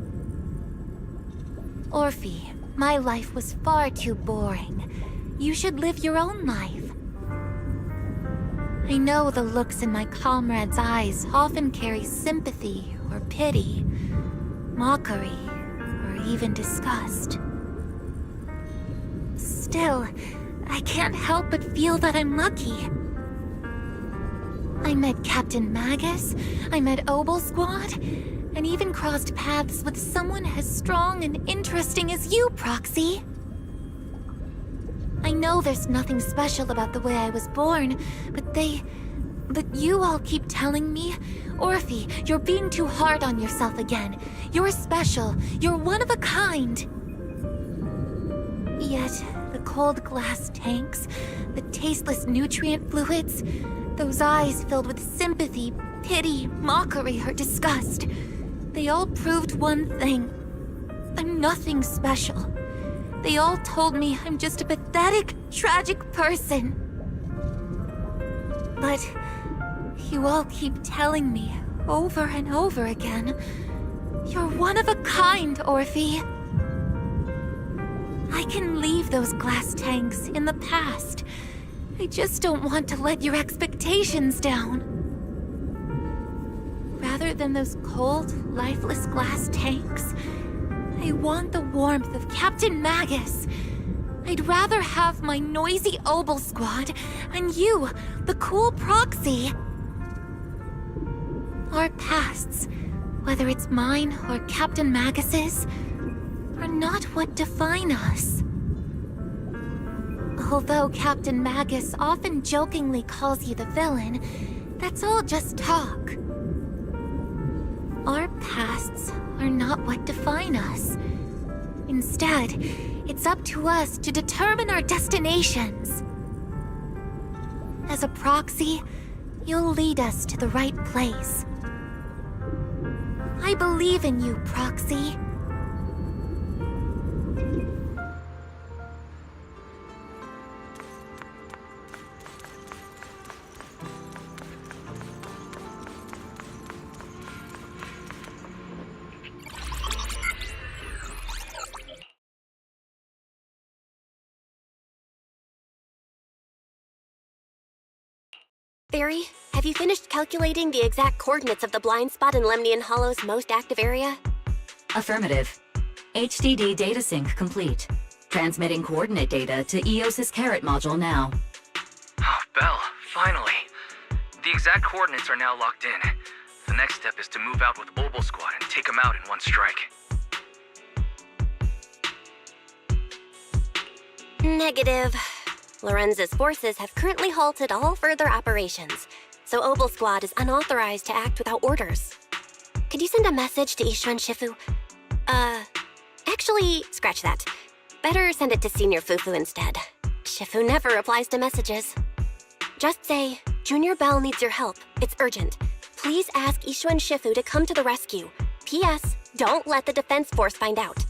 Orphe, my life was far too boring. You should live your own life. I know the looks in my comrades' eyes often carry sympathy or pity, mockery, or even disgust. Still, I can't help but feel that I'm lucky. I met Captain Magus, I met Obel Squad, and even crossed paths with someone as strong and interesting as you, Proxy. I know there's nothing special about the way I was born, but you all keep telling me, Orphe, you're being too hard on yourself again. You're special. You're one of a kind. Yet, the cold glass tanks, the tasteless nutrient fluids, those eyes filled with sympathy, pity, mockery, or disgust, they all proved one thing. I'm nothing special. They all told me I'm just a pathetic, tragic person. But you all keep telling me over and over again, you're one of a kind, Orphe. I can leave those glass tanks in the past. I just don't want to let your expectations down. Rather than those cold, lifeless glass tanks, I want the warmth of Captain Magus. I'd rather have my noisy Obel squad and you, the cool proxy. Our pasts, whether it's mine or Captain Magus's, are not what define us. Although Captain Magus often jokingly calls you the villain, that's all just talk. Our pasts are not what define us. Instead, it's up to us to determine our destinations. As a proxy, you'll lead us to the right place. I believe in you, Proxy. Barry, have you finished calculating the exact coordinates of the blind spot in Lemnian Hollow's most active area? Affirmative. HDD data sync complete. Transmitting coordinate data to EOS's Carrot module now. Oh, Belle, finally. The exact coordinates are now locked in. The next step is to move out with Obel Squad and take them out in one strike. Negative. Lorenz's forces have currently halted all further operations, so Obel Squad is unauthorized to act without orders. Could you send a message to Ishu and Shifu? Actually, scratch that. Better send it to Senior Fufu instead. Shifu never replies to messages. Just say, Junior Belle needs your help. It's urgent. Please ask Ishu and Shifu to come to the rescue. P.S. Don't let the defense force find out.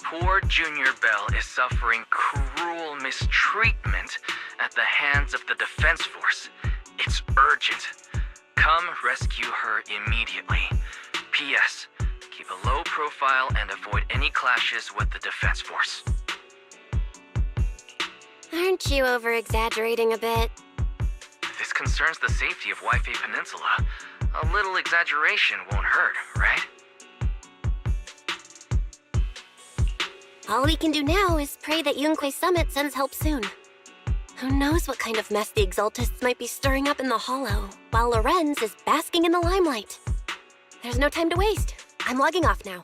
Poor Junior Belle is suffering cruel mistreatment at the hands of the defense force. It's urgent. Come rescue her immediately. P.S. Keep a low profile and avoid any clashes with the defense force. Aren't you over-exaggerating a bit? This concerns the safety of Waifei Peninsula. A little exaggeration won't hurt, right? All we can do now is pray that Yunque Summit sends help soon. Who knows what kind of mess the Exaltists might be stirring up in the Hollow, while Lorenz is basking in the limelight. There's no time to waste. I'm logging off now.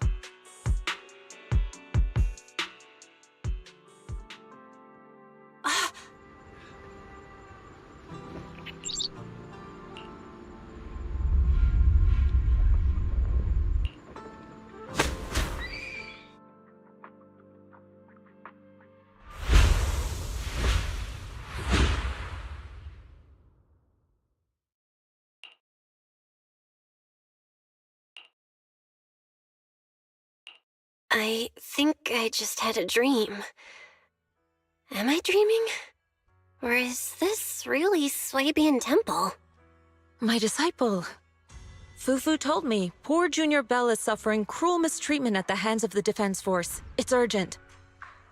I think I just had a dream. Am I dreaming? Or is this really Swabian Temple? My disciple. Fufu told me poor Junior Belle is suffering cruel mistreatment at the hands of the defense force. It's urgent.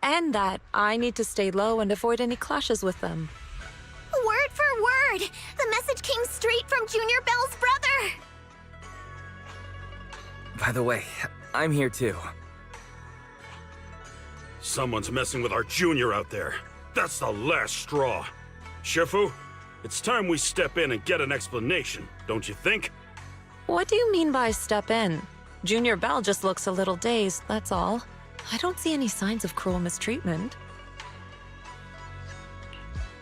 And that I need to stay low and avoid any clashes with them. Word for word! The message came straight from Junior Belle's brother! By the way, I'm here too. Someone's messing with our junior out there. That's the last straw. Shifu, it's time we step in and get an explanation, don't you think? What do you mean by step in? Junior Belle just looks a little dazed, that's all. I don't see any signs of cruel mistreatment.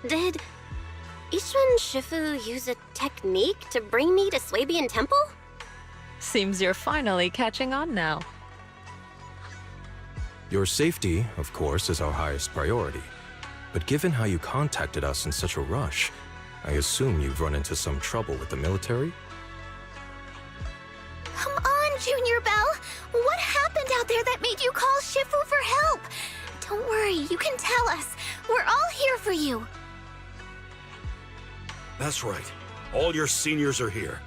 Did Ishu and Shifu use a technique to bring me to Swabian Temple? Seems you're finally catching on now. Your safety, of course, is our highest priority. But given how you contacted us in such a rush, I assume you've run into some trouble with the military? Come on, Junior Bell! What happened out there that made you call Shifu for help? Don't worry, you can tell us. We're all here for you. That's right. All your seniors are here.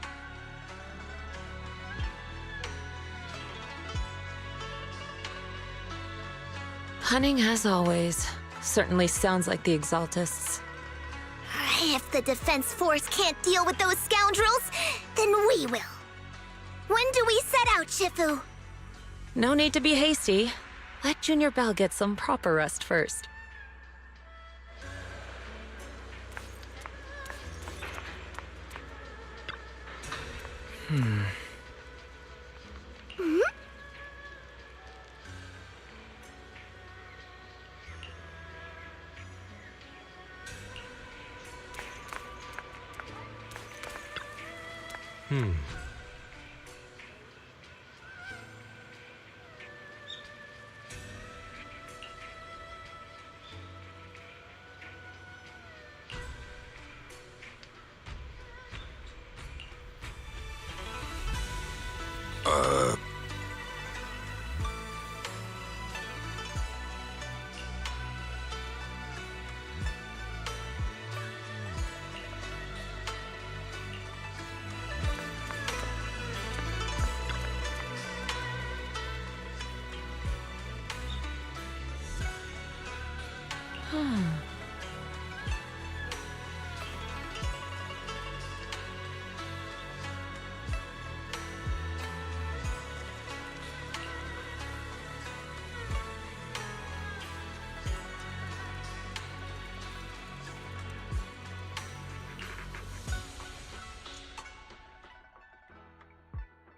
Hunting as always. Certainly sounds like the Exaltists. If the Defense Force can't deal with those scoundrels, then we will. When do we set out, Shifu? No need to be hasty. Let Junior Bell get some proper rest first. Hmm?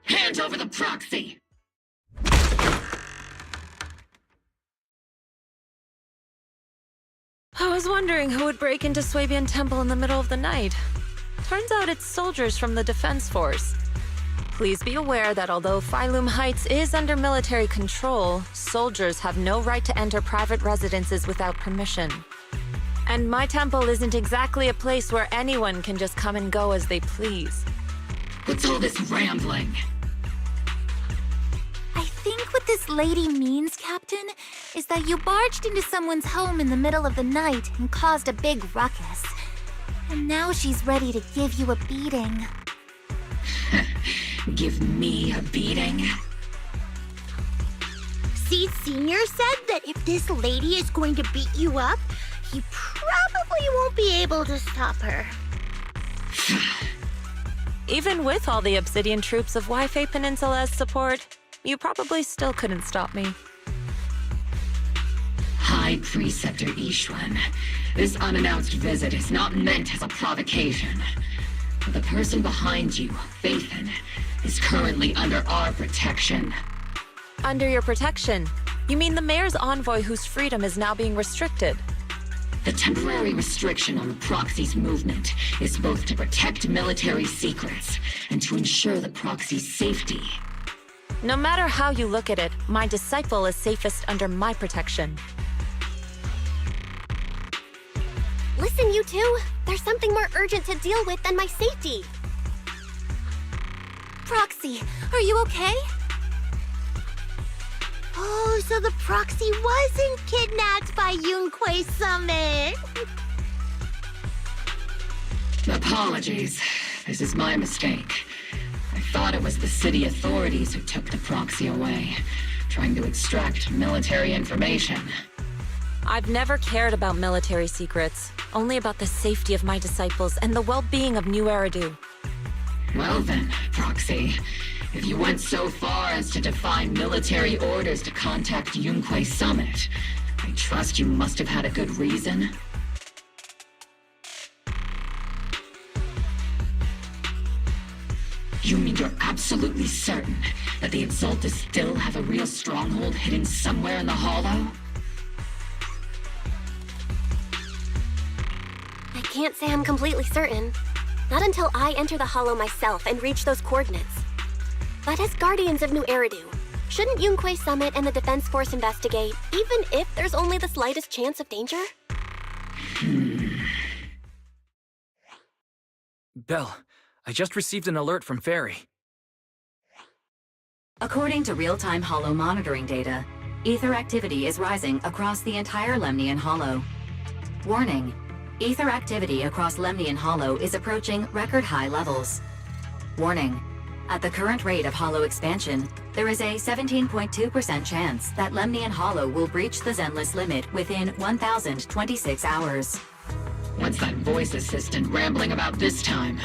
Hand over the proxy! I was wondering who would break into Swabian Temple in the middle of the night. Turns out it's soldiers from the Defense Force. Please be aware that although Phylum Heights is under military control, soldiers have no right to enter private residences without permission. And my temple isn't exactly a place where anyone can just come and go as they please. What's all this rambling? I think what this lady means, Captain, is that you barged into someone's home in the middle of the night and caused a big ruckus. And now she's ready to give you a beating. Give me a beating? See, Senior said that if this lady is going to beat you up, he probably won't be able to stop her. Even with all the Obsidian troops of Waifei Peninsula as support, you probably still couldn't stop me. High Preceptor Ishwan, this unannounced visit is not meant as a provocation. But the person behind you, Phaethon, is currently under our protection. Under your protection? You mean the mayor's envoy whose freedom is now being restricted? The temporary restriction on the Proxy's movement is both to protect military secrets and to ensure the Proxy's safety. No matter how you look at it, my disciple is safest under my protection. Listen, you two. There's something more urgent to deal with than my safety. Proxy, are you okay? Oh, so the Proxy wasn't kidnapped by Yunquei Summit. Apologies. This is my mistake. I thought it was the city authorities who took the Proxy away, trying to extract military information. I've never cared about military secrets, only about the safety of my disciples and the well-being of New Eridu. Well then, Proxy, if you went so far as to defy military orders to contact Yunquei Summit, I trust you must have had a good reason. You mean you're absolutely certain that the Exaltas still have a real stronghold hidden somewhere in the Hollow? I can't say I'm completely certain. Not until I enter the Hollow myself and reach those coordinates. But as Guardians of New Eridu, Shouldn't Yunquei Summit and the Defense Force investigate, even if there's only the slightest chance of danger? Belle, I just received an alert from Fairy. According to real-time Hollow monitoring data, ether activity is rising across the entire Lemnian Hollow. Warning: ether activity across Lemnian Hollow is approaching record-high levels. Warning: at the current rate of Hollow expansion, there is a 17.2% chance that Lemnian Hollow will breach the Zenless limit within 1,026 hours. What's that voice assistant rambling about this time?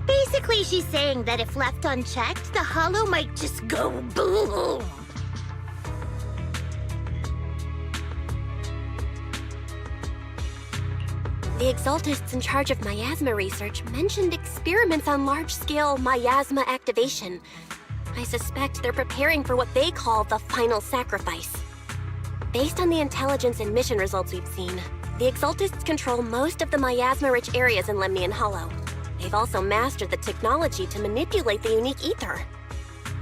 Basically, she's saying that if left unchecked, the Hollow might just go boom. The Exaltists in charge of miasma research mentioned experiments on large-scale miasma activation. I suspect they're preparing for what they call the final sacrifice. Based on the intelligence and mission results we've seen, the Exaltists control most of the miasma-rich areas in Lemnian Hollow. They've also mastered the technology to manipulate the unique ether.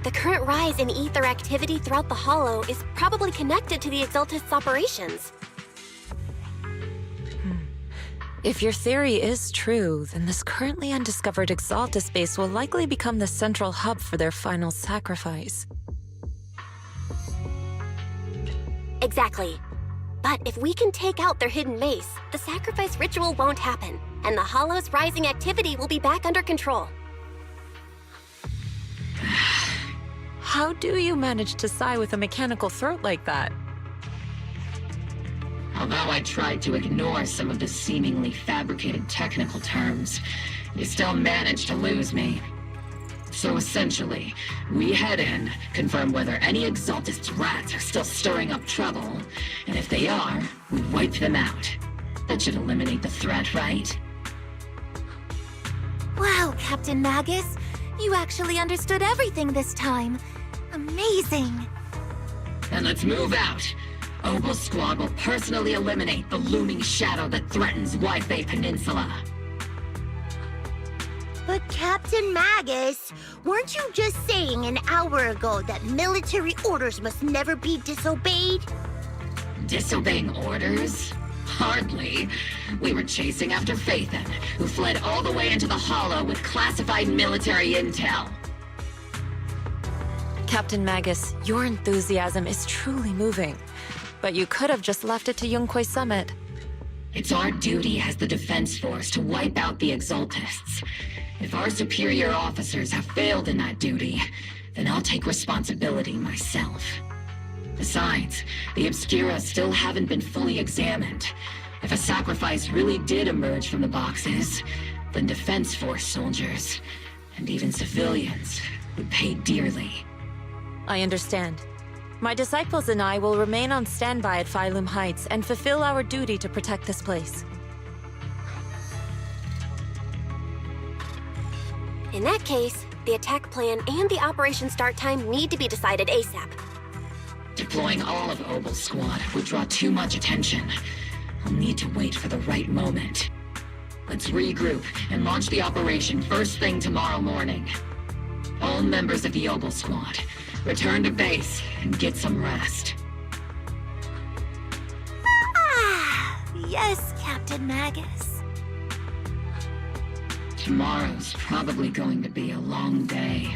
The current rise in ether activity throughout the Hollow is probably connected to the Exaltists' operations. If your theory is true, then this currently undiscovered Exaltus base will likely become the central hub for their final sacrifice. Exactly. But if we can take out their hidden base, the sacrifice ritual won't happen, and the Hollow's rising activity will be back under control. How do you manage to sigh with a mechanical throat like that? Although I tried to ignore some of the seemingly fabricated technical terms, you still managed to lose me. So essentially, we head in, confirm whether any Exaltist rats are still stirring up trouble, and if they are, we wipe them out. That should eliminate the threat, right? Wow, Captain Magus. You actually understood everything this time. Amazing. Then let's move out. Opal Squad will personally eliminate the looming shadow that threatens White Peninsula. But Captain Magus, weren't you just saying an hour ago that military orders must never be disobeyed? Disobeying orders? Hardly. We were chasing after Phaethon, who fled all the way into the Hollow with classified military intel. Captain Magus, your enthusiasm is truly moving. But you could have just left it to Yunquei Summit. It's our duty as the Defense Force to wipe out the Exaltists. If our superior officers have failed in that duty, then I'll take responsibility myself. Besides, the Obscura still haven't been fully examined. If a sacrifice really did emerge from the boxes, then Defense Force soldiers, and even civilians, would pay dearly. I understand. My disciples and I will remain on standby at Phylum Heights and fulfill our duty to protect this place. In that case, the attack plan and the operation start time need to be decided ASAP. Deploying all of Opal Squad would draw too much attention. I'll need to wait for the right moment. Let's regroup and launch the operation first thing tomorrow morning. All members of the Opal Squad, return to base and get some rest. Ah, yes, Captain Magus. Tomorrow's probably going to be a long day.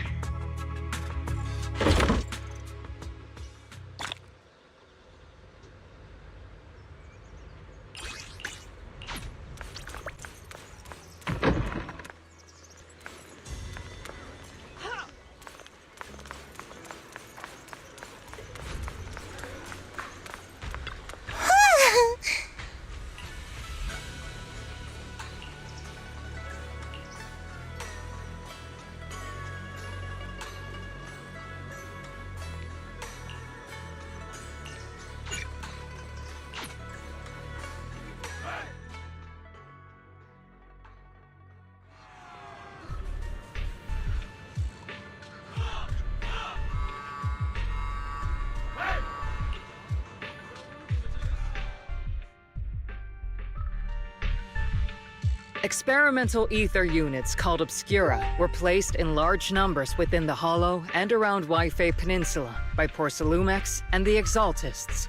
Experimental ether units called Obscura were placed in large numbers within the Hollow and around Waifei Peninsula by Porcelumex and the Exaltists.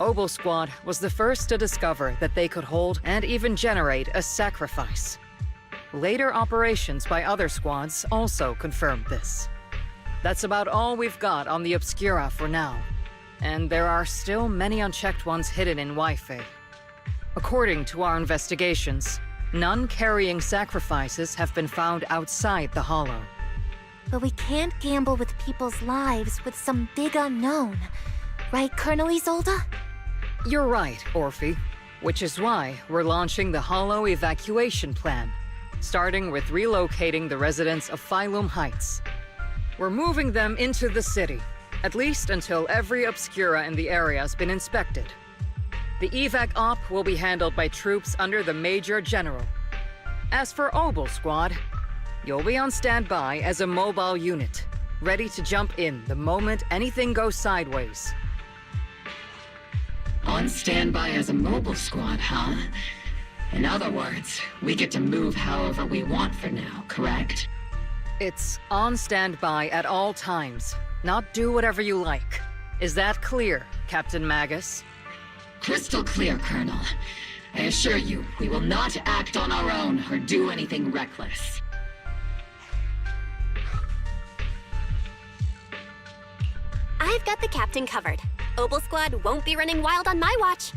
Obel Squad was the first to discover that they could hold and even generate a sacrifice. Later operations by other squads also confirmed this. That's about all we've got on the Obscura for now, and there are still many unchecked ones hidden in Waifei. According to our investigations, none carrying sacrifices have been found outside the Hollow. But we can't gamble with people's lives with some big unknown. Right, Colonel Isolde? You're right, Orphe. Which is why we're launching the Hollow evacuation plan, starting with relocating the residents of Phylum Heights. We're moving them into the city, at least until every Obscura in the area has been inspected. The evac op will be handled by troops under the Major General. As for Obel Squad, you'll be on standby as a mobile unit, ready to jump in the moment anything goes sideways. On standby as a mobile squad, huh? In other words, we get to move however we want for now, correct? It's on standby at all times, not do whatever you like. Is that clear, Captain Magus? Crystal clear, Colonel. I assure you, we will not act on our own or do anything reckless. I've got the captain covered. Obel Squad won't be running wild on my watch.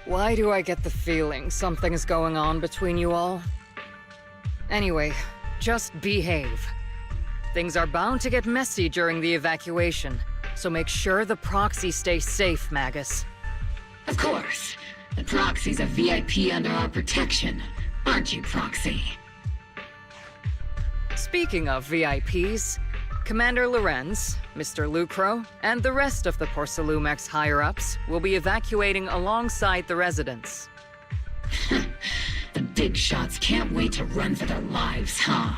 Why do I get the feeling something is going on between you all? Anyway, just behave. Things are bound to get messy during the evacuation, so make sure the proxy stays safe, Magus. Of course. The Proxy's a VIP under our protection. Aren't you, Proxy? Speaking of VIPs, Commander Lorenz, Mr. Lucro, and the rest of the Porcelumex higher-ups will be evacuating alongside the residents. The big shots can't wait to run for their lives, huh?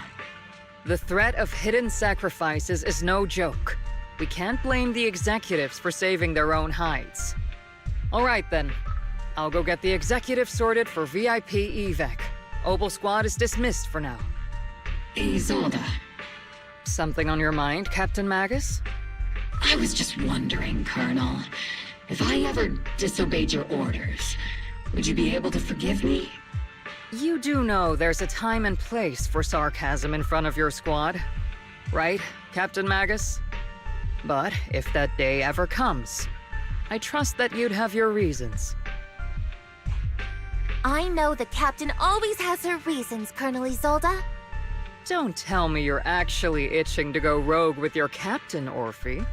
The threat of hidden sacrifices is no joke. We can't blame the executives for saving their own hides. All right then. I'll go get the executive sorted for VIP evac. Obel Squad is dismissed for now. Isolde. Something on your mind, Captain Magus? I was just wondering, Colonel. If I ever disobeyed your orders, would you be able to forgive me? You do know there's a time and place for sarcasm in front of your squad, right, Captain Magus? But if that day ever comes, I trust that you'd have your reasons. I know the captain always has her reasons, Colonel Isolde. Don't tell me you're actually itching to go rogue with your captain, Orphe.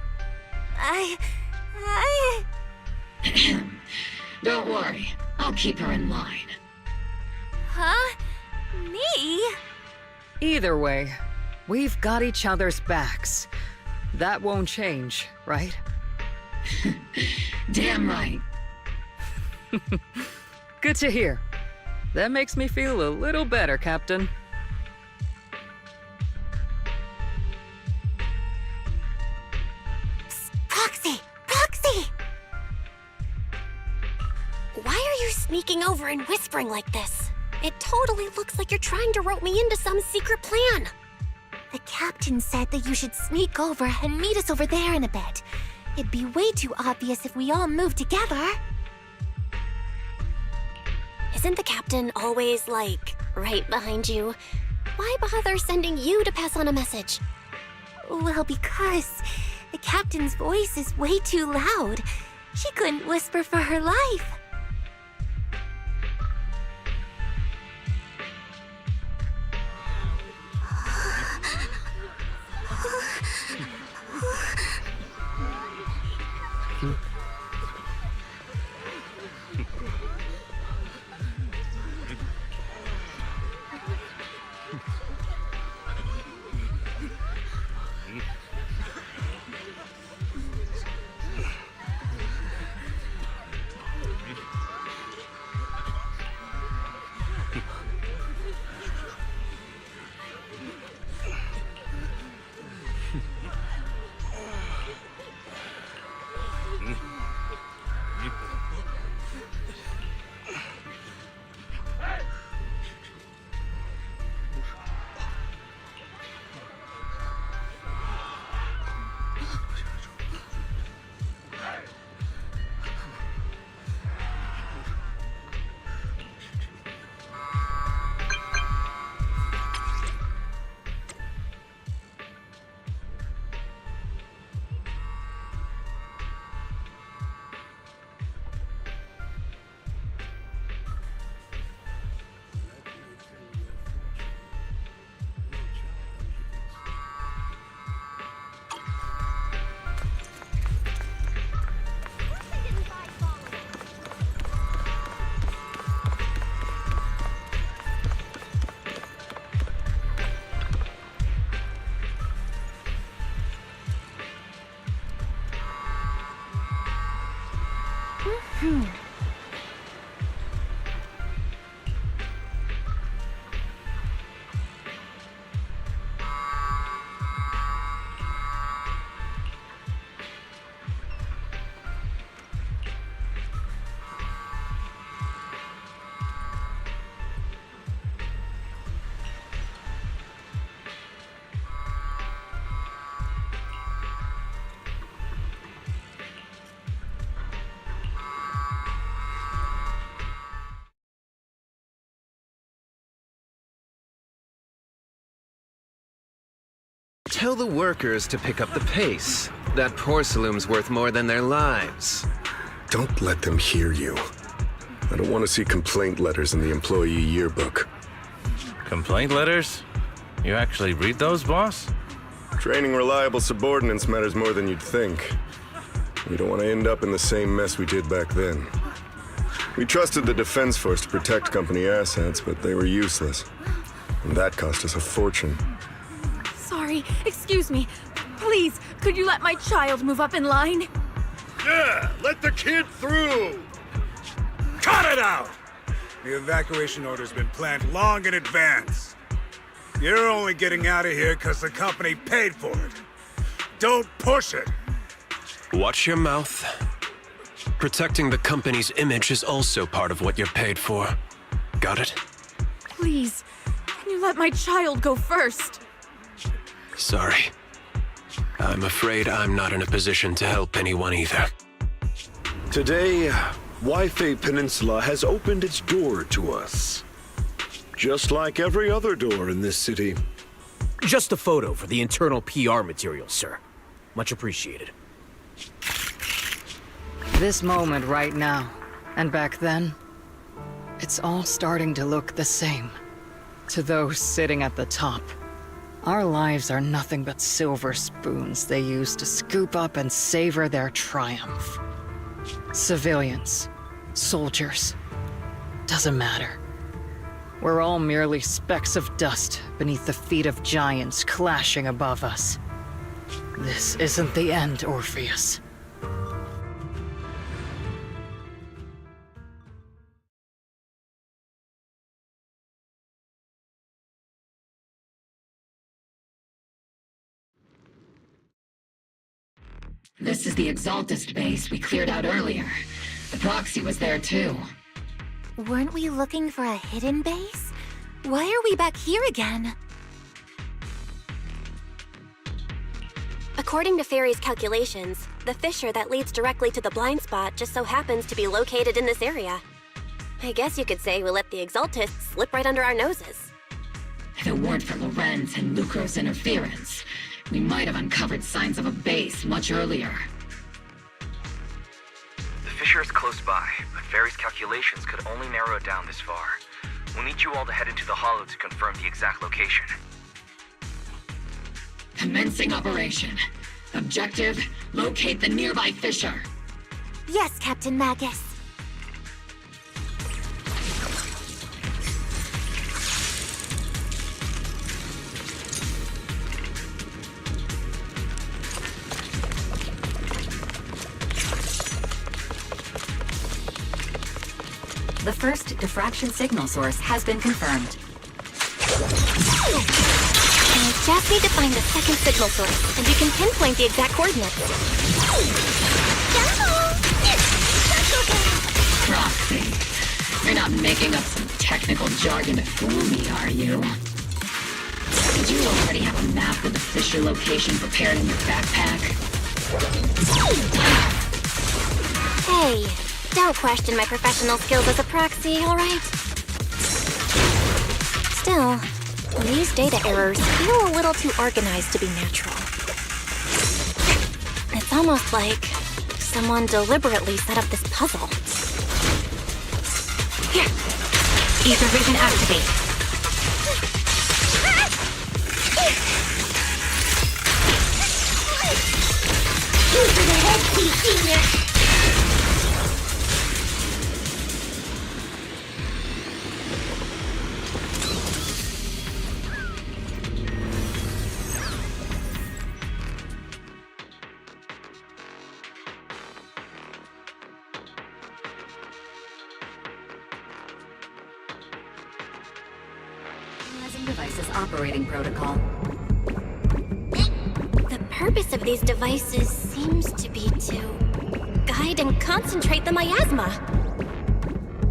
Don't worry, I'll keep her in line. Huh? Me? Either way, we've got each other's backs. That won't change, right? Damn right. Good to hear. That makes me feel a little better, Captain. Psst, Proxy! Proxy! Why are you sneaking over and whispering like this? It totally looks like you're trying to rope me into some secret plan. The captain said that you should sneak over and meet us over there in a bit. It'd be way too obvious if we all moved together. Isn't the captain always, like, right behind you? Why bother sending you to pass on a message? Well, because the captain's voice is way too loud. She couldn't whisper for her life. Tell the workers to pick up the pace. That porcelain's worth more than their lives. Don't let them hear you. I don't want to see complaint letters in the employee yearbook. Complaint letters? You actually read those, boss? Training reliable subordinates matters more than you'd think. We don't want to end up in the same mess we did back then. We trusted the Defense Force to protect company assets, but they were useless. And that cost us a fortune. Sorry, excuse me. Please, could you let my child move up in line? Yeah, let the kid through! Cut it out! The evacuation order's been planned long in advance. You're only getting out of here because the company paid for it. Don't push it! Watch your mouth. Protecting the company's image is also part of what you're paid for. Got it? Please, can you let my child go first? Sorry. I'm afraid I'm not in a position to help anyone either. Today, Waifei Peninsula has opened its door to us. Just like every other door in this city. Just a photo for the internal PR material, sir. Much appreciated. This moment right now, and back then, it's all starting to look the same. To those sitting at the top, our lives are nothing but silver spoons they use to scoop up and savor their triumph. Civilians, soldiers, doesn't matter. We're all merely specks of dust beneath the feet of giants clashing above us. This isn't the end, Orpheus. This is the Exaltist base we cleared out earlier. The proxy was there too. Weren't we looking for a hidden base? Why are we back here again? According to Fairy's calculations, the fissure that leads directly to the blind spot just so happens to be located in this area. I guess you could say we let the Exaltists slip right under our noses. If it weren't for Lorenz and Lucro's interference, we might have uncovered signs of a base much earlier. The fissure is close by, but Fairy's calculations could only narrow it down this far. We'll need you all to head into the hollow to confirm the exact location. Commencing operation. Objective, locate the nearby fissure. Yes, Captain Magus. The first diffraction signal source has been confirmed. I just need to find the second signal source, and you can pinpoint the exact coordinates. Proxy. You're not making up some technical jargon to fool me, are you? Did you already have a map with the fissure location prepared in your backpack? Hey, don't question my professional skills as a proxy, alright? Still, these data errors feel a little too organized to be natural. It's almost like someone deliberately set up this puzzle. Here! Ether vision activate. Go for the headpiece, Senior! Exodus's operating protocol. The purpose of these devices seems to be to guide and concentrate the miasma.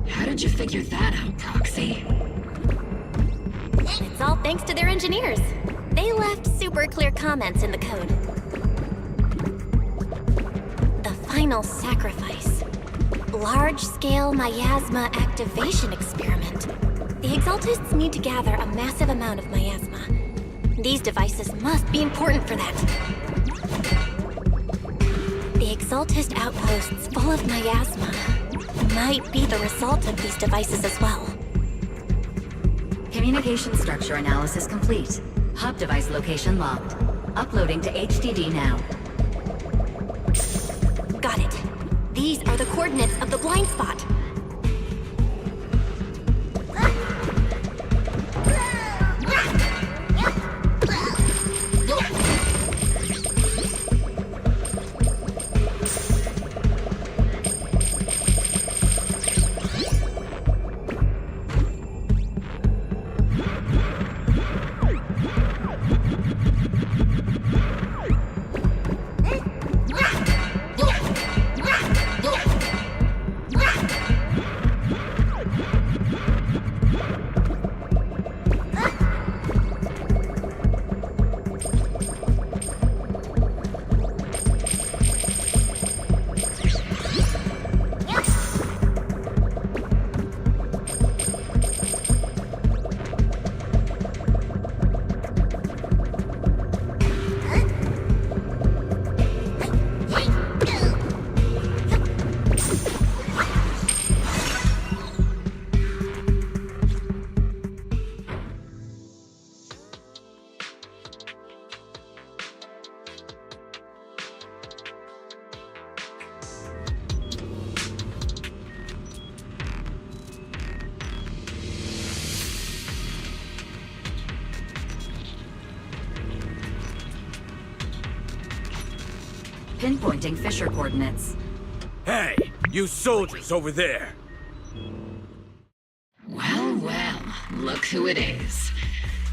How did you figure that out, Proxy? It's all thanks to their engineers. They left super clear comments in the code. The final sacrifice. Large-scale miasma activation experiment. The Exaltists need to gather a massive amount of miasma. These devices must be important for that. The Exaltist outposts full of miasma might be the result of these devices as well. Communication structure analysis complete. Hub device location locked. Uploading to HDD now. Got it. These are the coordinates of the blind spot. Pinpointing Fisher coordinates. Hey, you soldiers over there! Well, well, look who it is.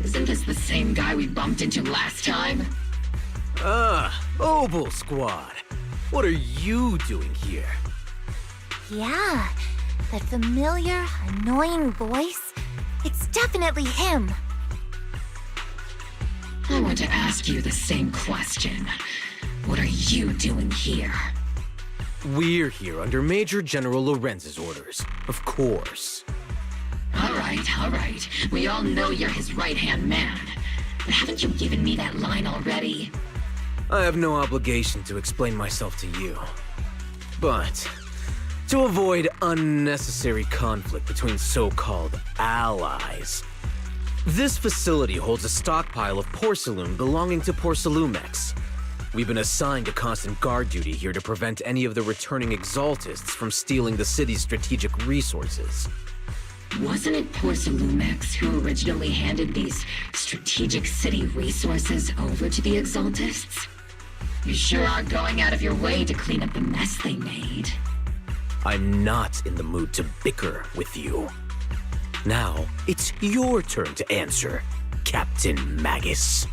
Isn't this the same guy we bumped into last time? Obel Squad. What are you doing here? Yeah, that familiar, annoying voice. It's definitely him. I want to ask you the same question. What are you doing here? We're here under Major General Lorenz's orders, of course. All right. We all know you're his right-hand man. But haven't you given me that line already? I have no obligation to explain myself to you. But, to avoid unnecessary conflict between so-called allies, this facility holds a stockpile of porcelain belonging to Porcelumex. We've been assigned to constant guard duty here to prevent any of the returning Exaltists from stealing the city's strategic resources. Wasn't it Porcelumex who originally handed these strategic city resources over to the Exaltists? You sure are going out of your way to clean up the mess they made. I'm not in the mood to bicker with you. Now, it's your turn to answer, Captain Magus.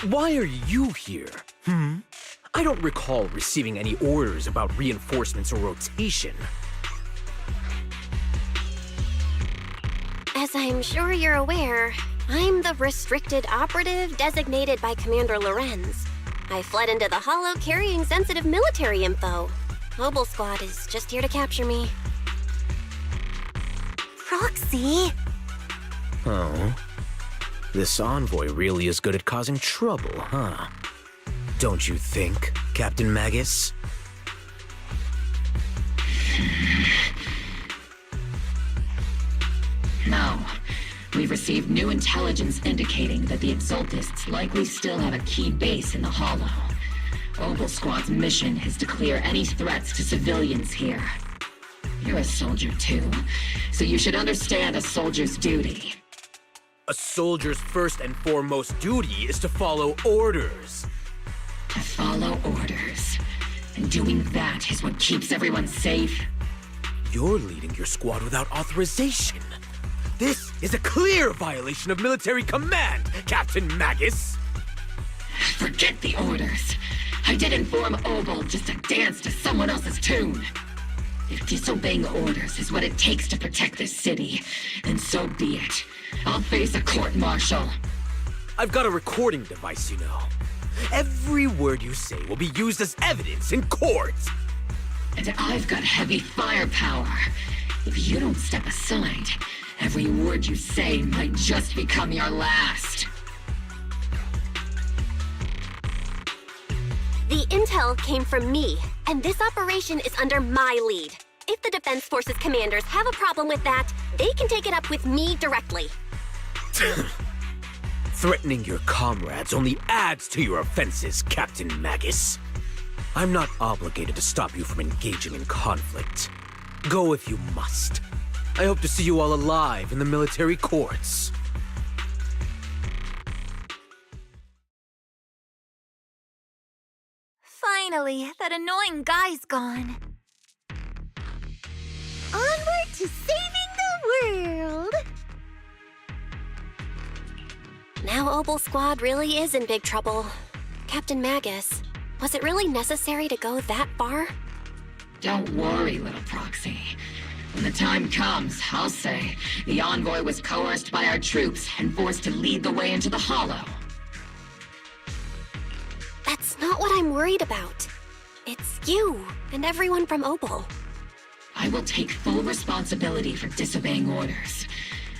Why are you here? I don't recall receiving any orders about reinforcements or rotation. As I'm sure you're aware, I'm the restricted operative designated by Commander Lorenz. I fled into the Hollow carrying sensitive military info. Obel Squad is just here to capture me. Proxy? Oh? This envoy really is good at causing trouble, huh? Don't you think, Captain Magus? No. We've received new intelligence indicating that the Exaltists likely still have a key base in the Hollow. Obel Squad's mission is to clear any threats to civilians here. You're a soldier too, so you should understand a soldier's duty. A soldier's first and foremost duty is to follow orders. To follow orders. And doing that is what keeps everyone safe. You're leading your squad without authorization. This is a clear violation of military command, Captain Magus! Forget the orders. I didn't form Obel just to dance to someone else's tune. If disobeying orders is what it takes to protect this city, then so be it. I'll face a court-martial. I've got a recording device, you know. Every word you say will be used as evidence in court. And I've got heavy firepower. If you don't step aside, every word you say might just become your last. The intel came from me, and this operation is under my lead. If the Defense Forces commanders have a problem with that, they can take it up with me directly. Threatening your comrades only adds to your offenses, Captain Magus. I'm not obligated to stop you from engaging in conflict. Go if you must. I hope to see you all alive in the military courts. Finally, that annoying guy's gone. Onward to saving the world! Now Obel Squad really is in big trouble. Captain Magus, was it really necessary to go that far? Don't worry, little proxy. When the time comes, I'll say the envoy was coerced by our troops and forced to lead the way into the Hollow. That's not what I'm worried about. It's you and everyone from Obel. I will take full responsibility for disobeying orders.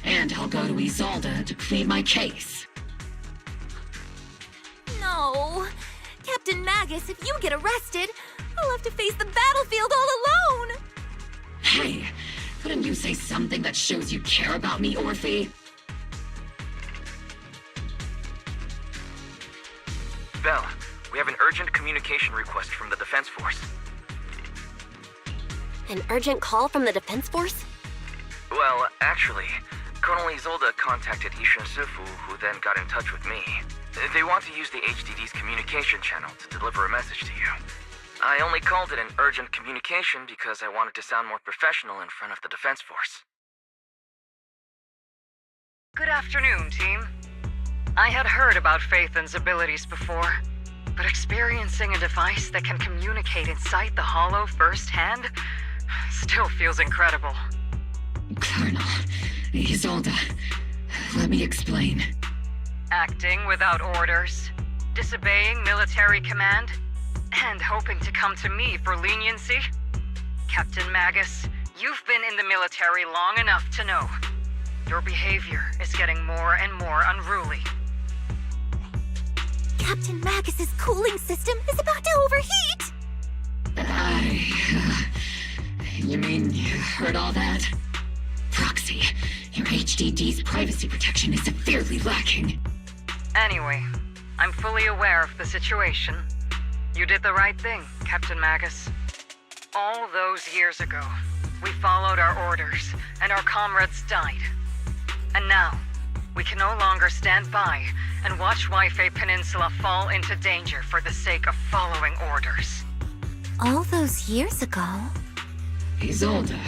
And I'll go to Isolde to plead my case. No. Captain Magus, if you get arrested, I'll have to face the battlefield all alone! Hey, couldn't you say something that shows you care about me, Orphe? Belle, we have an urgent communication request from the Defense Force. An urgent call from the Defense Force? Well, actually, Colonel Isolde contacted Ishin Sifu, who then got in touch with me. They want to use the HDD's communication channel to deliver a message to you. I only called it an urgent communication because I wanted to sound more professional in front of the Defense Force. Good afternoon, team. I had heard about Phaethon's abilities before, but experiencing a device that can communicate inside the Hollow firsthand still feels incredible. Colonel, Isolde, let me explain. Acting without orders, disobeying military command, and hoping to come to me for leniency? Captain Magus, you've been in the military long enough to know. Your behavior is getting more and more unruly. Captain Magus's cooling system is about to overheat! You mean you heard all that? Proxy, your HDD's privacy protection is severely lacking. Anyway, I'm fully aware of the situation. You did the right thing, Captain Magus. All those years ago, we followed our orders, and our comrades died. And now, we can no longer stand by and watch Waifei Peninsula fall into danger for the sake of following orders. All those years ago? Isolde,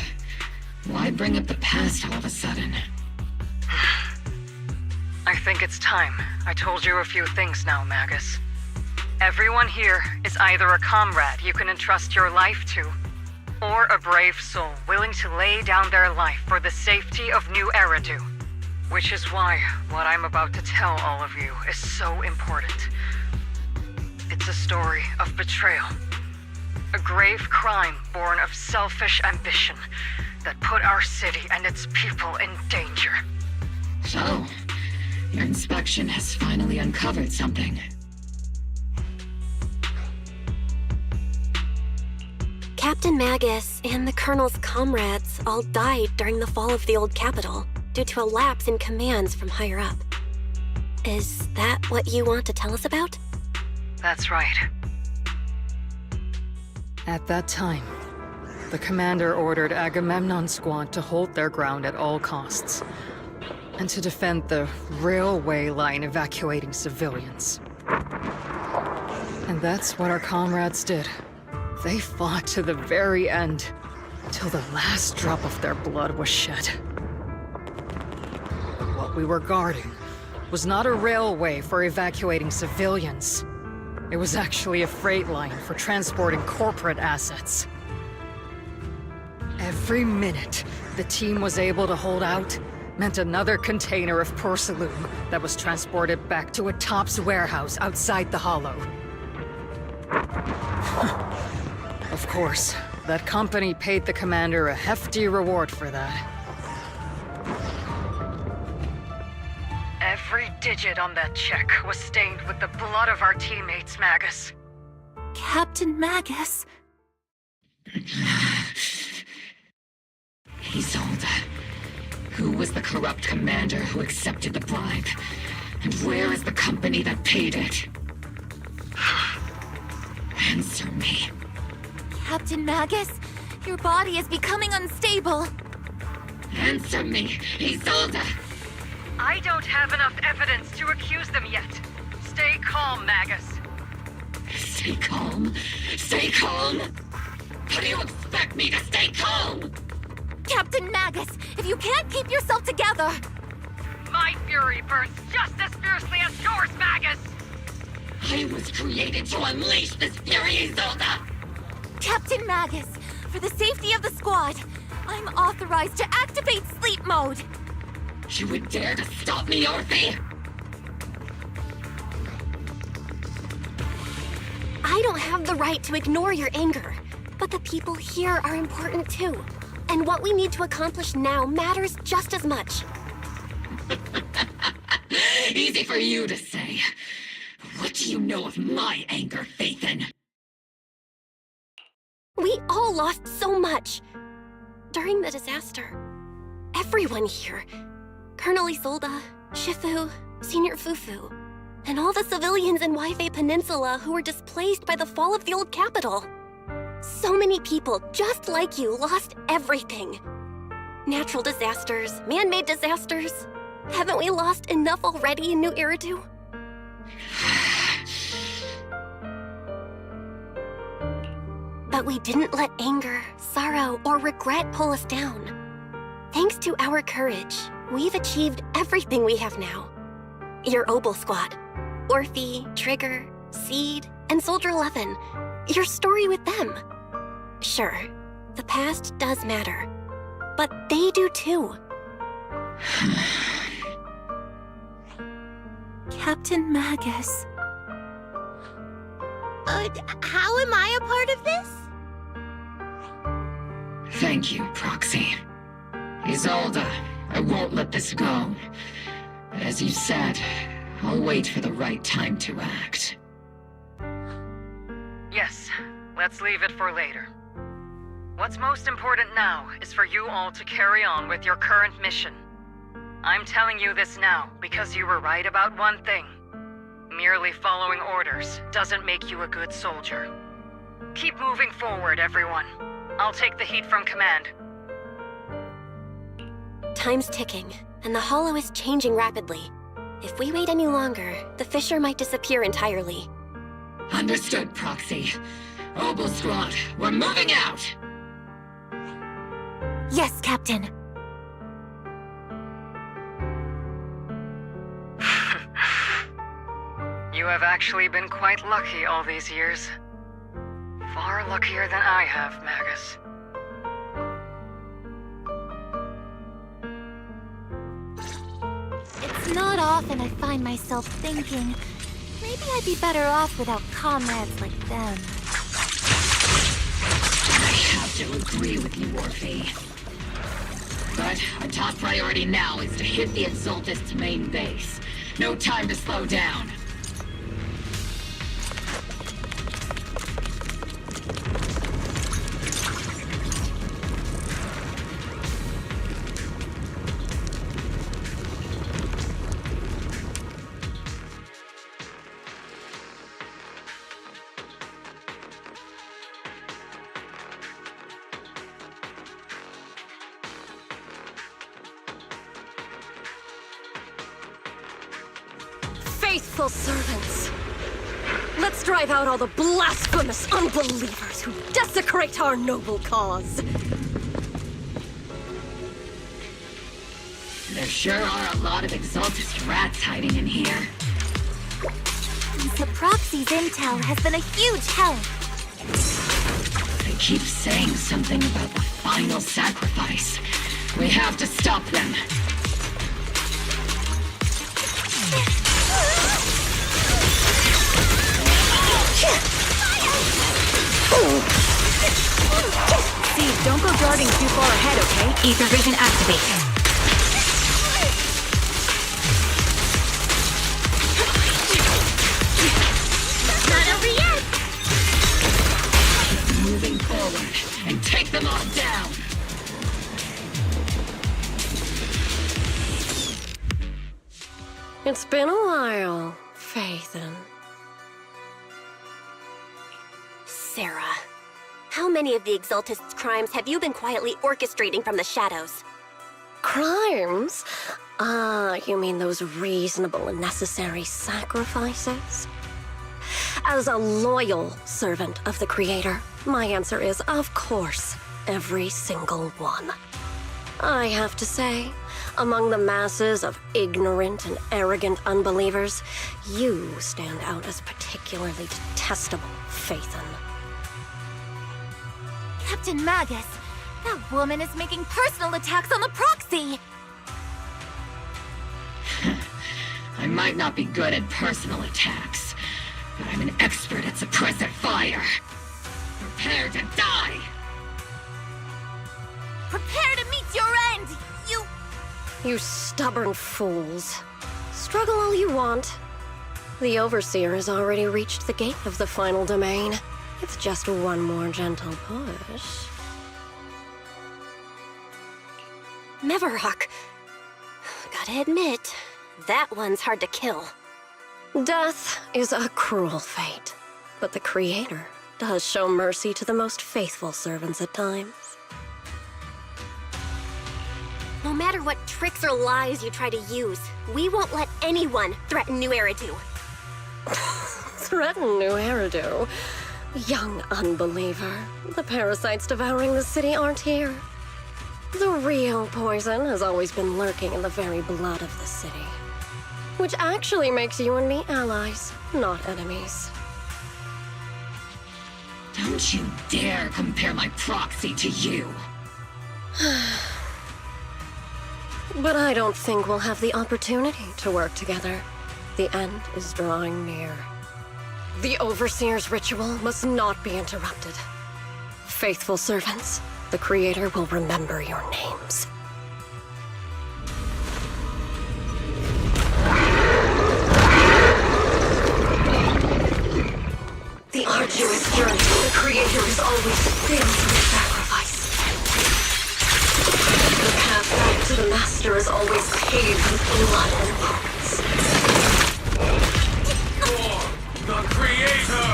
why bring up the past all of a sudden? I think it's time I told you a few things now, Magus. Everyone here is either a comrade you can entrust your life to, or a brave soul willing to lay down their life for the safety of New Eridu. Which is why what I'm about to tell all of you is so important. It's a story of betrayal. A grave crime born of selfish ambition that put our city and its people in danger. So, your inspection has finally uncovered something. Captain Magus and the Colonel's comrades all died during the fall of the old capital due to a lapse in commands from higher up. Is that what you want to tell us about? That's right. At that time, the commander ordered Agamemnon's squad to hold their ground at all costs, and to defend the railway line evacuating civilians. And that's what our comrades did. They fought to the very end, till the last drop of their blood was shed. we were guarding was not a railway for evacuating civilians. It was actually a freight line for transporting corporate assets. Every minute the team was able to hold out meant another container of porcelain that was transported back to a Topps warehouse outside the Hollow. Of course, that company paid the commander a hefty reward for that. Every digit on that check was stained with the blood of our teammates, Magus. Captain Magus? Isolde. Who was the corrupt commander who accepted the bribe? And where is the company that paid it? Answer me. Captain Magus, your body is becoming unstable. Answer me, Isolde! I don't have enough evidence to accuse them yet. Stay calm, Magus. Stay calm? Stay calm? How do you expect me to stay calm? Captain Magus, if you can't keep yourself together... My fury burns just as fiercely as yours, Magus! I was created to unleash this fury, Isolde! Captain Magus, for the safety of the squad, I'm authorized to activate sleep mode. You would dare to stop me, Orphe? I don't have the right to ignore your anger, but the people here are important too. And what we need to accomplish now matters just as much. Easy for you to say. What do you know of my anger, Phaethon? We all lost so much. During the disaster, everyone here, Colonel Isolde, Shifu, Senior Fufu, and all the civilians in Waifei Peninsula who were displaced by the fall of the old capital. So many people just like you lost everything. Natural disasters, man-made disasters. Haven't we lost enough already in New Eridu? But we didn't let anger, sorrow, or regret pull us down. Thanks to our courage, we've achieved everything we have now. Your Obel Squad, Orphe, Trigger, Seed, and Soldier 11. Your story with them. Sure, the past does matter, but they do too. Captain Magus. How am I a part of this? Thank you, Proxy. Isolde, I won't let this go. But as you said, I'll wait for the right time to act. Yes, let's leave it for later. What's most important now is for you all to carry on with your current mission. I'm telling you this now because you were right about one thing. Merely following orders doesn't make you a good soldier. Keep moving forward, everyone. I'll take the heat from command. Time's ticking, and the Hollow is changing rapidly. If we wait any longer, the Fissure might disappear entirely. Understood, Proxy. Obel Squad, we're moving out! Yes, Captain. You have actually been quite lucky all these years. Far luckier than I have, Magus. It's not often I find myself thinking, maybe I'd be better off without comrades like them. I have to agree with you, Orphe. But our top priority now is to hit the Exaltist's main base. No time to slow down. Faithful servants, let's drive out all the blasphemous unbelievers who desecrate our noble cause. There sure are a lot of Exaltus rats hiding in here. The Proxy's intel has been a huge help. They keep saying something about the final sacrifice. We have to stop them. Steve, don't go darting too far ahead, okay? Ether vision activated. Not over yet! Moving forward and take them all down. It's been a while, Phaethon. Sarah, how many of the Exaltist's crimes have you been quietly orchestrating from the shadows? Crimes? Ah, you mean those reasonable and necessary sacrifices? As a loyal servant of the Creator, my answer is, of course, every single one. I have to say, among the masses of ignorant and arrogant unbelievers, you stand out as particularly detestable, Phaethon. Captain Magus, that woman is making personal attacks on the Proxy! I might not be good at personal attacks, but I'm an expert at suppressive fire. Prepare to die! Prepare to meet your end, you... You stubborn fools. Struggle all you want. The Overseer has already reached the gate of the final domain. It's just one more gentle push. Mevarok. Gotta admit, that one's hard to kill. Death is a cruel fate, but the Creator does show mercy to the most faithful servants at times. No matter what tricks or lies you try to use, we won't let anyone threaten New Eridu. Threaten New Eridu? Young unbeliever. The parasites devouring the city aren't here. The real poison has always been lurking in the very blood of the city. Which actually makes you and me allies, not enemies. Don't you dare compare my proxy to you! But I don't think we'll have the opportunity to work together. The end is drawing near. The Overseer's ritual must not be interrupted. Faithful servants, the Creator will remember your names. The arduous journey of the Creator is always filled with sacrifice. The path back to the Master is always paved with blood and bones. The Creator!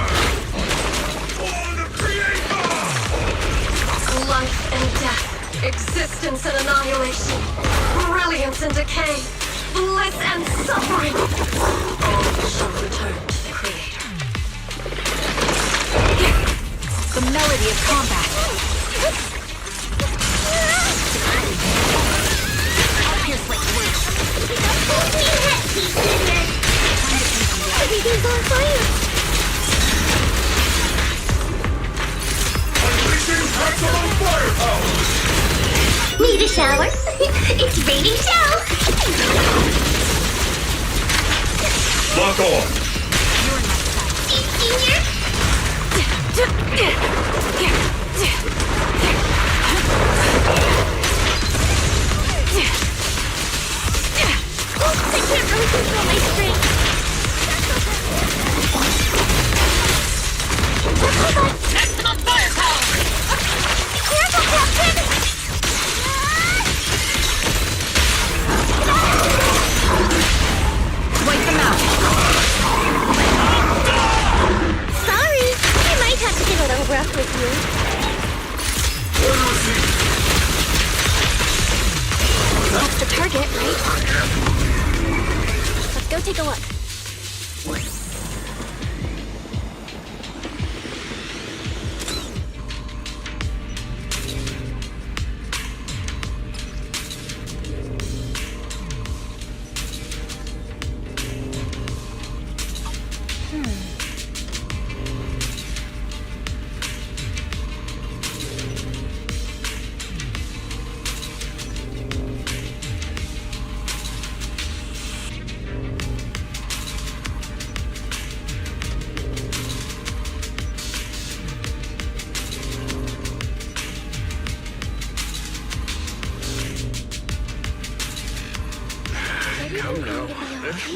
For the Creator! Life and death, existence and annihilation, brilliance and decay, bliss and suffering, all shall return to the Creator. The melody of combat. Here's what's worse. Everything's on fire! Unleashing maximum firepower! Need a shower? It's raining down! Lock on! Senior? I can't really control my strength. Maximum firepower! Be careful, Captain! Wipe them out. Sorry, I might have to get a little rough with you. That's the target, right? Let's go take a look.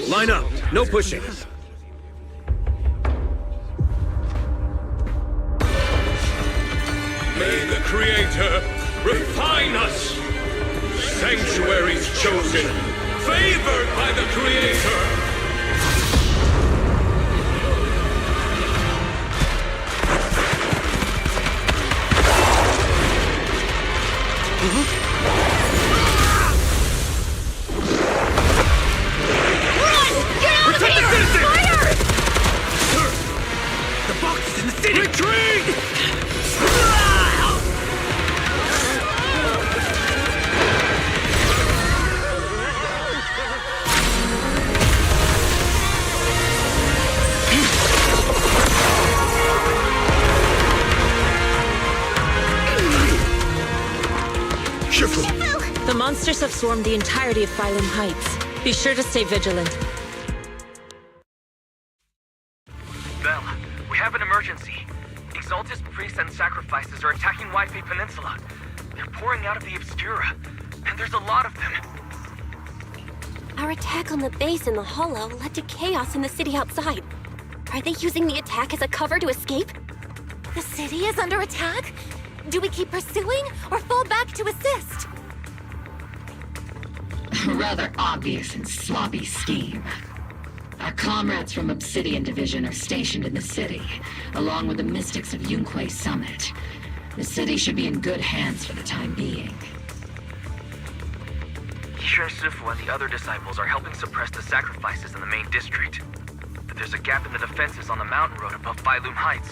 Line up. No pushing. May the Creator refine us! Sanctuaries chosen, favored by the Creator! The box is in the city! Retreat! The monsters have swarmed the entirety of Phylum Heights. Be sure to stay vigilant. Bell, we have an emergency. Exaltus priests and sacrifices are attacking Wi-Fi Peninsula. They're pouring out of the Obscura, and there's a lot of them. Our attack on the base in the Hollow led to chaos in the city outside. Are they using the attack as a cover to escape? The city is under attack? Do we keep pursuing or fall back to assist? A rather obvious and sloppy scheme. Our comrades from Obsidian Division are stationed in the city, along with the mystics of Yunque Summit. The city should be in good hands for the time being. Yishun Sifu and the other disciples are helping suppress the sacrifices in the main district. But there's a gap in the defenses on the mountain road above Phylum Heights.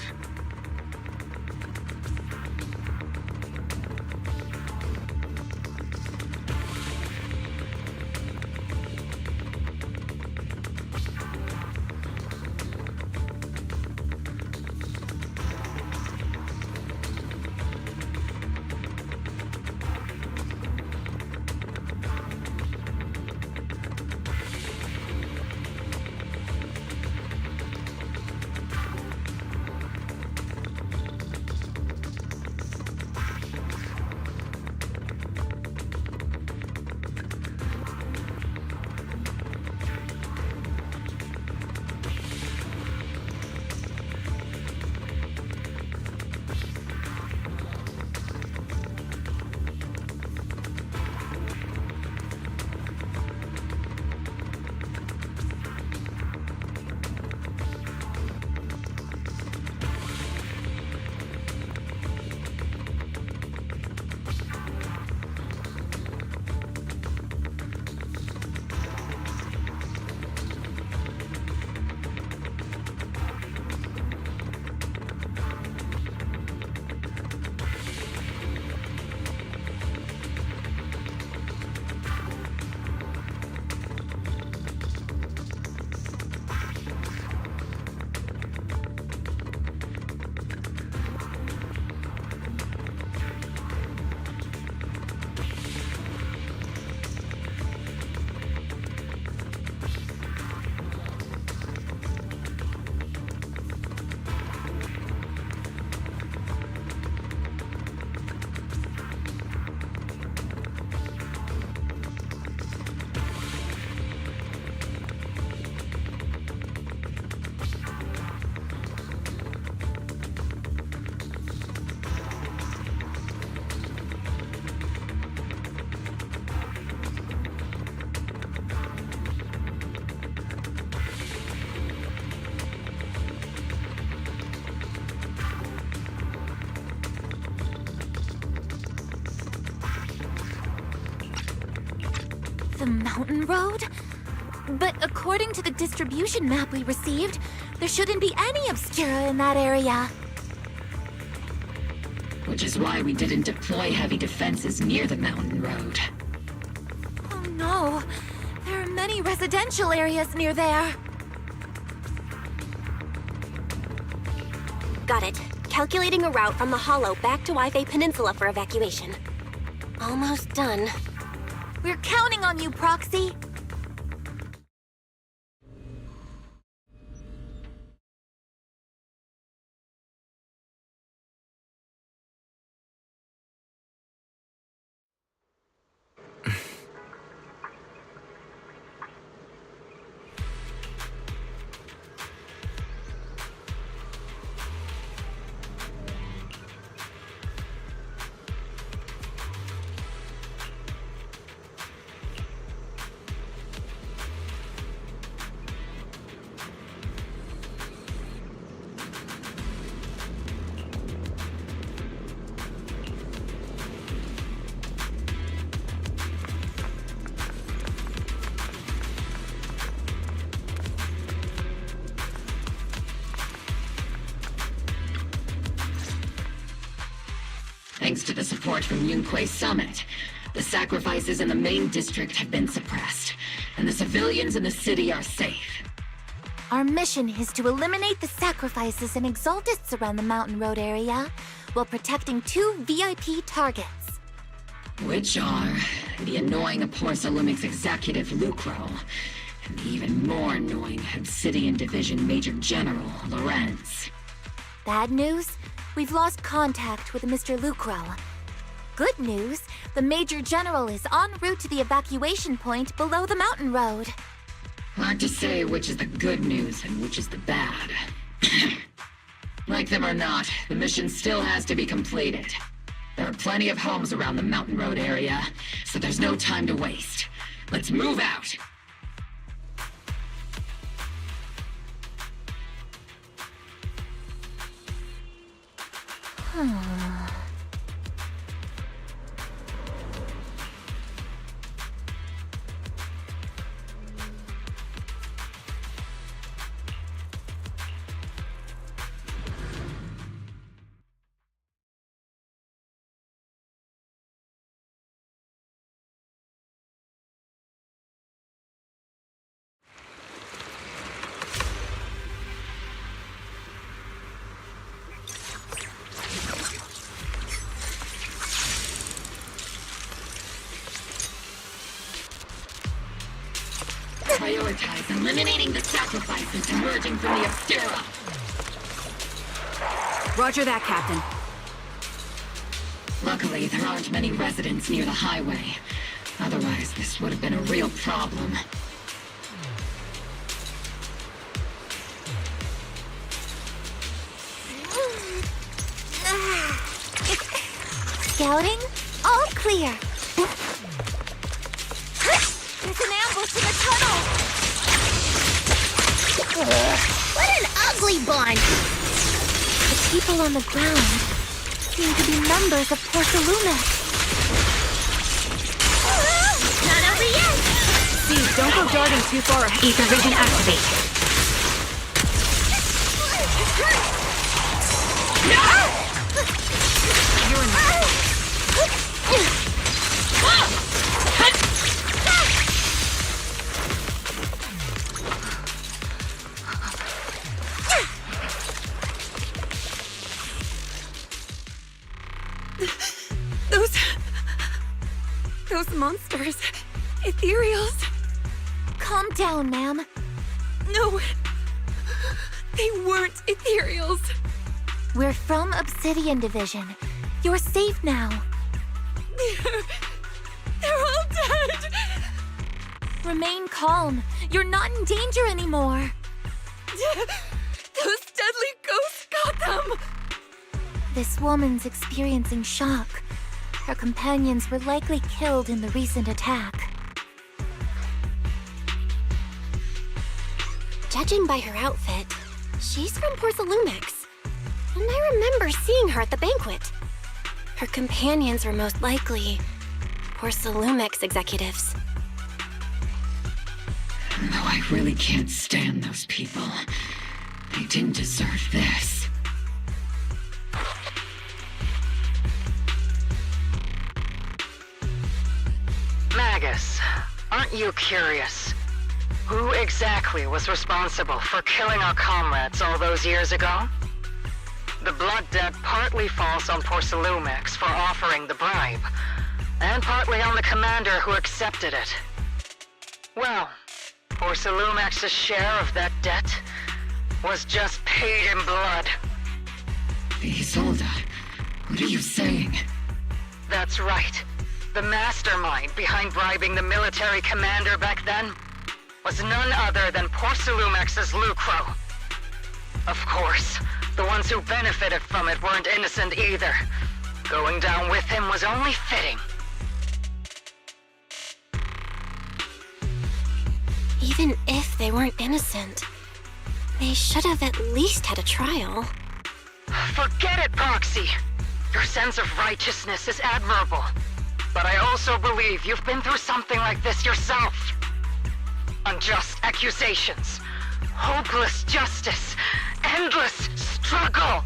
The mountain road? But according to the distribution map we received, there shouldn't be any Obscura in that area. Which is why we didn't deploy heavy defenses near the mountain road. Oh no, there are many residential areas near there. Got it. Calculating a route from the Hollow back to Wi-Fi Peninsula for evacuation. Almost done. We're counting on you, Proxy. Thanks to the support from Yunquei Summit, the sacrifices in the main district have been suppressed, and the civilians in the city are safe. Our mission is to eliminate the sacrifices and exaltists around the Mountain Road area, while protecting 2 VIP targets. Which are the annoying Porcelumix executive Lucro, and the even more annoying Obsidian Division Major General Lorenz. Bad news? We've lost contact with Mr. Lucro. Good news, the Major General is en route to the evacuation point below the mountain road. Hard to say which is the good news and which is the bad. Like them or not, the mission still has to be completed. There are plenty of homes around the Mountain Road area, so there's no time to waste. Let's move out! Prioritize eliminating the sacrifices emerging from the Obscura. Roger that, Captain. Luckily, there aren't many residents near the highway. Otherwise, this would have been a real problem. Scouting? All clear. There's an ambush in the tunnel! What an ugly bunch! The people on the ground seem to be members of Porcelumix. Not over yet! Steve, don't go darting too far ahead. Ether vision activate. You're in Those monsters. Ethereals. Calm down, ma'am. No. They weren't ethereals. We're from Obsidian Division. You're safe now. They're all dead. Remain calm. You're not in danger anymore. Those deadly ghosts got them. This woman's experiencing shock. Her companions were likely killed in the recent attack. Judging by her outfit, she's from Porcelumix. And I remember seeing her at the banquet. Her companions were most likely Porcelumix executives. Though I really can't stand those people. They didn't deserve this. Magus, aren't you curious? Who exactly was responsible for killing our comrades all those years ago? The blood debt partly falls on Porcelumix for offering the bribe, and partly on the commander who accepted it. Well, Porcelumix's share of that debt was just paid in blood. Isolde, what are you saying? That's right. The mastermind behind bribing the military commander back then was none other than Porcelumix's Lucro. Of course, the ones who benefited from it weren't innocent either. Going down with him was only fitting. Even if they weren't innocent, they should have at least had a trial. Forget it, Proxy! Your sense of righteousness is admirable. But I also believe you've been through something like this yourself. Unjust accusations, hopeless justice, endless struggle.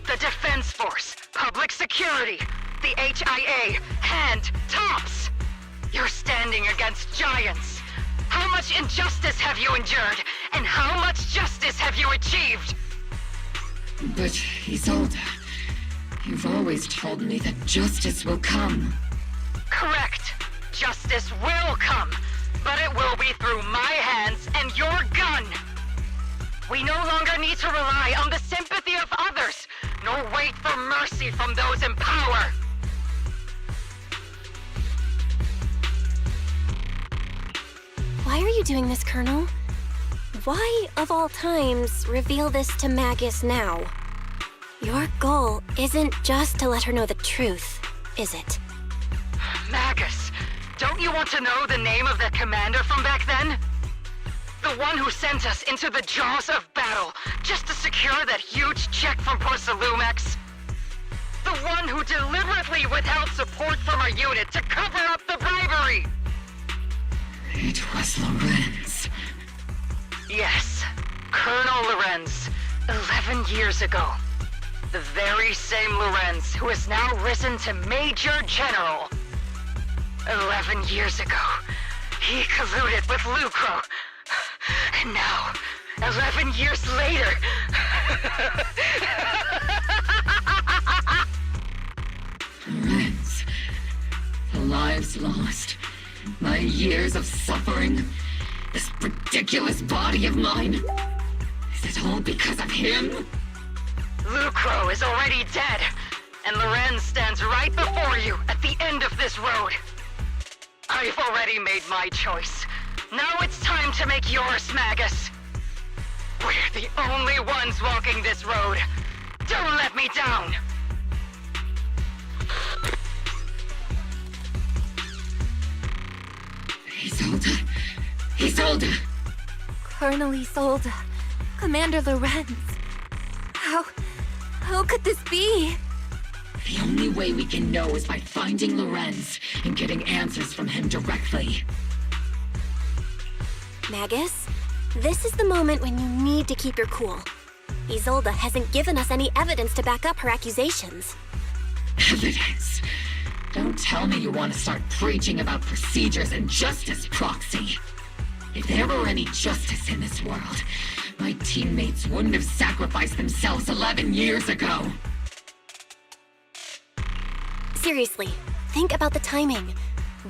The the Defense Force, Public Security, the HIA, and TOPS. You're standing against giants. How much injustice have you endured, and how much justice have you achieved? But, Isolde, you've always told me that justice will come. Correct. Justice will come, but it will be through my hands and your gun. We no longer need to rely on the sympathy of others, nor wait for mercy from those in power. Why are you doing this, Colonel? Why, of all times, reveal this to Magus now? Your goal isn't just to let her know the truth, is it? Magus, don't you want to know the name of the commander from back then? The one who sent us into the jaws of battle just to secure that huge check from Porcelumex? The one who deliberately withheld support from our unit to cover up the bribery? It was Lorenz. Yes, Colonel Lorenz, 11 years ago. The very same Lorenz who has now risen to Major General. 11 years ago, he colluded with Lucro. And now, 11 years later... Lorenz, the lives lost, my years of suffering, this ridiculous body of mine. Is it all because of him? Lucro is already dead, and Lorenz stands right before you at the end of this road. I've already made my choice. Now it's time to make yours, Magus. We're the only ones walking this road. Don't let me down! Isolde! Colonel Isolde. Commander Lorenz. How could this be? The only way we can know is by finding Lorenz and getting answers from him directly. Magus, this is the moment when you need to keep your cool. Isolde hasn't given us any evidence to back up her accusations. Evidence? Don't tell me you want to start preaching about procedures and justice, Proxy. If there were any justice in this world, my teammates wouldn't have sacrificed themselves 11 years ago. Seriously, think about the timing.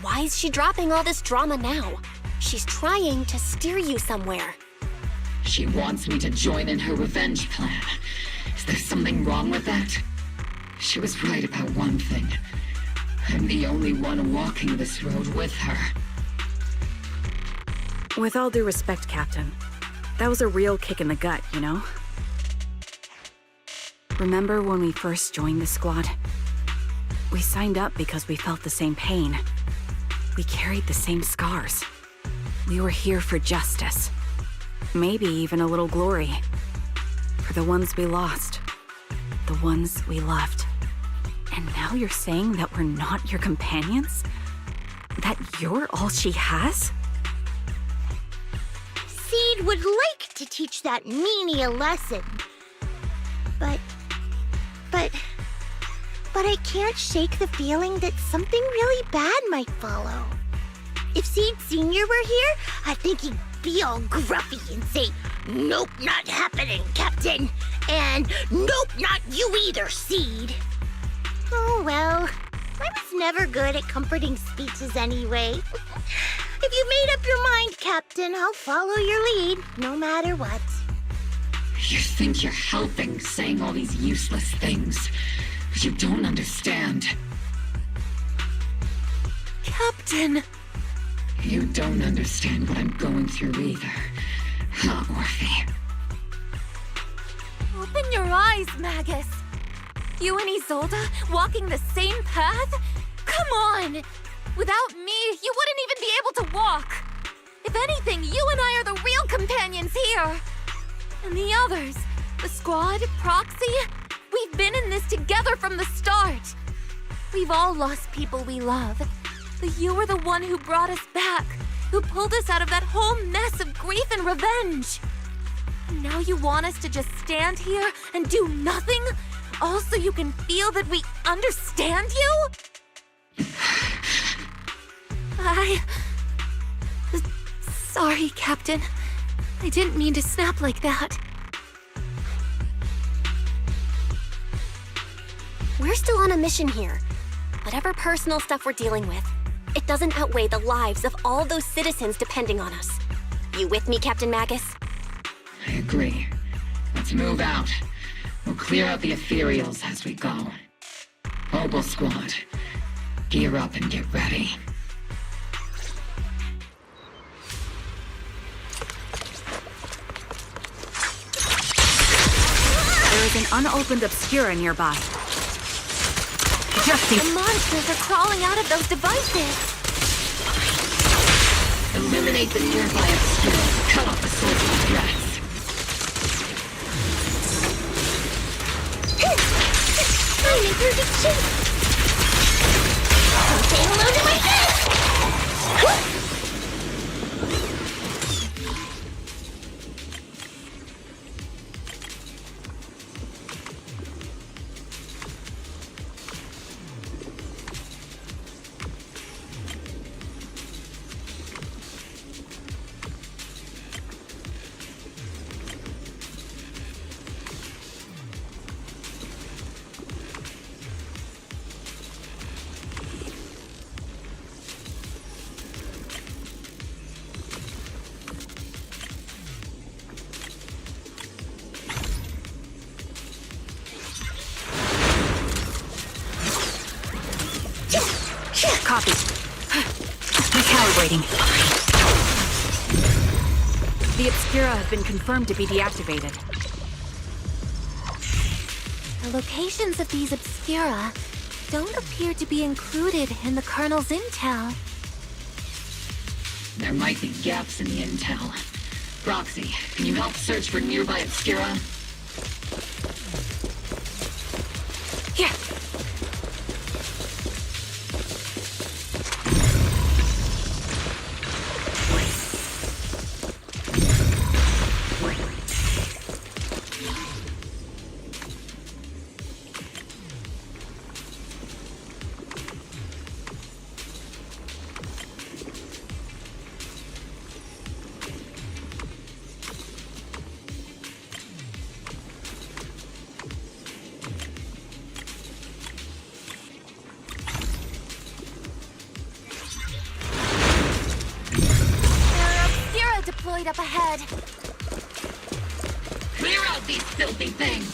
Why is she dropping all this drama now? She's trying to steer you somewhere. She wants me to join in her revenge plan. Is there something wrong with that? She was right about one thing. I'm the only one walking this road with her. With all due respect, Captain, that was a real kick in the gut, you know? Remember when we first joined the squad? We signed up because we felt the same pain. We carried the same scars. We were here for justice. Maybe even a little glory. For the ones we lost. The ones we loved. And now you're saying that we're not your companions? That you're all she has? Seed would like to teach that meanie a lesson. But I can't shake the feeling that something really bad might follow. If Seed Sr. were here, I think he'd be all gruffy and say, "Nope, not happening, Captain." And "Nope, not you either, Seed." Oh well, I was never good at comforting speeches anyway. If you made up your mind, Captain, I'll follow your lead, no matter what. You think you're helping saying all these useless things, but you don't understand. Captain! You don't understand what I'm going through either, huh, Orphe? Open your eyes, Magus! You and Isolde walking the same path? Come on! Without me, you wouldn't even be able to walk! If anything, you and I are the real companions here! And the others, the squad, Proxy, we've been in this together from the start! We've all lost people we love, but you were the one who brought us back, who pulled us out of that whole mess of grief and revenge! And now you want us to just stand here and do nothing? all so you can feel that we understand you? Sorry, Captain. I didn't mean to snap like that. We're still on a mission here. Whatever personal stuff we're dealing with, it doesn't outweigh the lives of all those citizens depending on us. You with me, Captain Magus? I agree. Let's move out. We'll clear out the ethereals as we go. Mobile Squad, gear up and get ready. There is an unopened Obscura nearby. The monsters are crawling out of those devices! Eliminate the nearby Obscura. Cut off the source of the threats. I'm in perfect shape! Come say hello to my desk! Copy. Recalibrating. The Obscura have been confirmed to be deactivated. The locations of these Obscura don't appear to be included in the Colonel's intel. There might be gaps in the intel. Roxy, can you help search for nearby Obscura? Here. Deployed up ahead. Clear out these filthy things!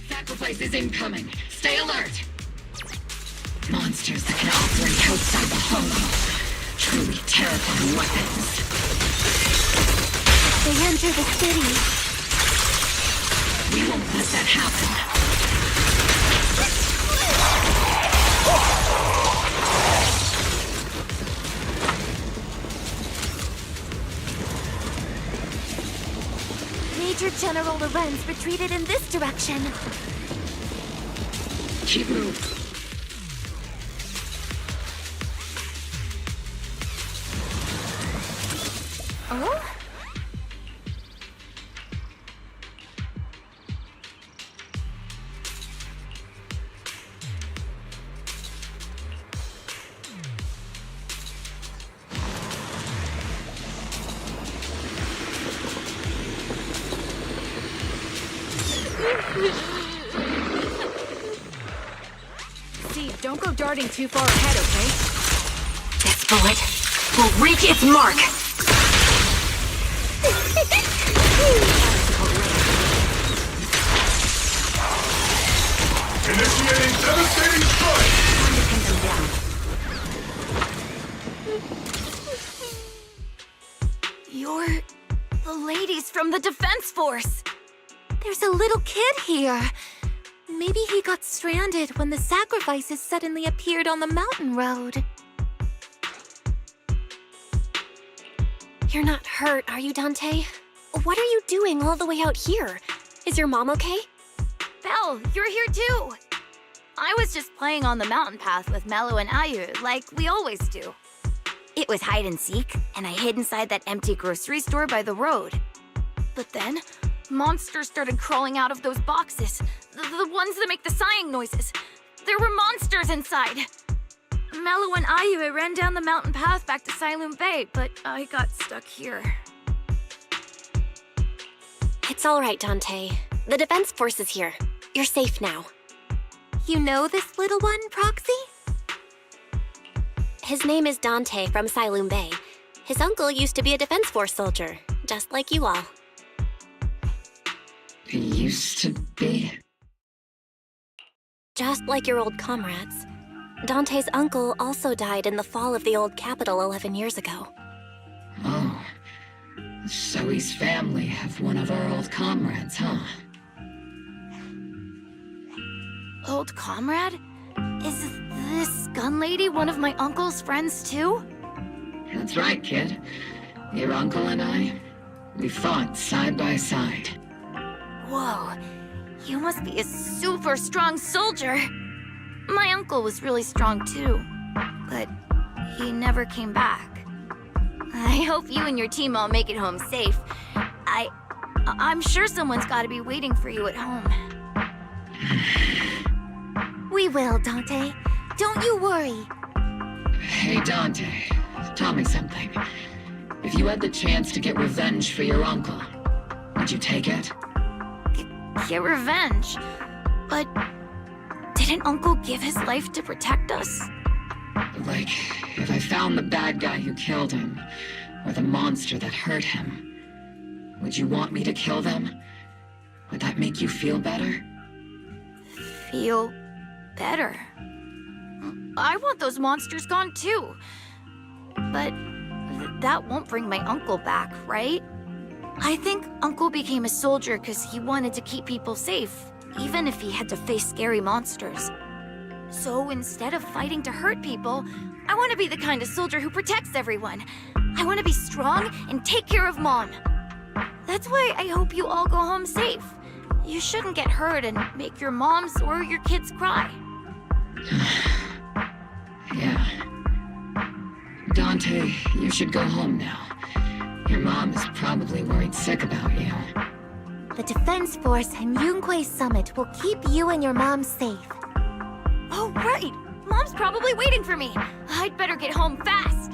Sacrifice is incoming. Stay alert! Monsters that can operate outside the holo. Truly terrifying weapons. They enter the city. We won't let that happen. Major General Lorenz retreated in this direction. Keep moving. Oh? Steve, don't go darting too far ahead, okay? This bullet will reach its mark! Initiating devastating strike! Time to pin them down. You're the ladies from the Defense Force. There's a little kid here. Maybe he got stranded when the sacrifices suddenly appeared on the mountain road. You're not hurt, are you, Dante? What are you doing all the way out here? Is your mom okay? Belle, you're here too! I was just playing on the mountain path with Mello and Ayu, like we always do. It was hide and seek, and I hid inside that empty grocery store by the road. But then, monsters started crawling out of those boxes. The ones that make the sighing noises. There were monsters inside. Mello and Ayu ran down the mountain path back to Siloon Bay, but I got stuck here. It's all right, Dante. The Defense Force is here. You're safe now. You know this little one, Proxy? His name is Dante from Siloon Bay. His uncle used to be a Defense Force soldier, just like you all. He used to be? Just like your old comrades. Dante's uncle also died in the fall of the old capital 11 years ago. Oh. So his family have one of our old comrades, huh? Old comrade? Is this gun lady one of my uncle's friends too? That's right, kid. Your uncle and I, we fought side by side. Whoa, you must be a super strong soldier. My uncle was really strong too, but he never came back. I hope you and your team all make it home safe. I'm sure someone's gotta be waiting for you at home. We will, Dante. Don't you worry. Hey, Dante, tell me something. If you had the chance to get revenge for your uncle, would you take it? Get revenge? But didn't Uncle give his life to protect us? Like, if I found the bad guy who killed him, or the monster that hurt him, would you want me to kill them? Would that make you feel better? Feel better? I want those monsters gone too. But that won't bring my uncle back, right? I think Uncle became a soldier because he wanted to keep people safe, even if he had to face scary monsters. So instead of fighting to hurt people, I want to be the kind of soldier who protects everyone. I want to be strong and take care of Mom. That's why I hope you all go home safe. You shouldn't get hurt and make your moms or your kids cry. Yeah. Dante, you should go home now. Your mom is probably worried sick about you. The Defense Force and Yunque Summit will keep you and your mom safe. Oh, right! Mom's probably waiting for me. I'd better get home fast.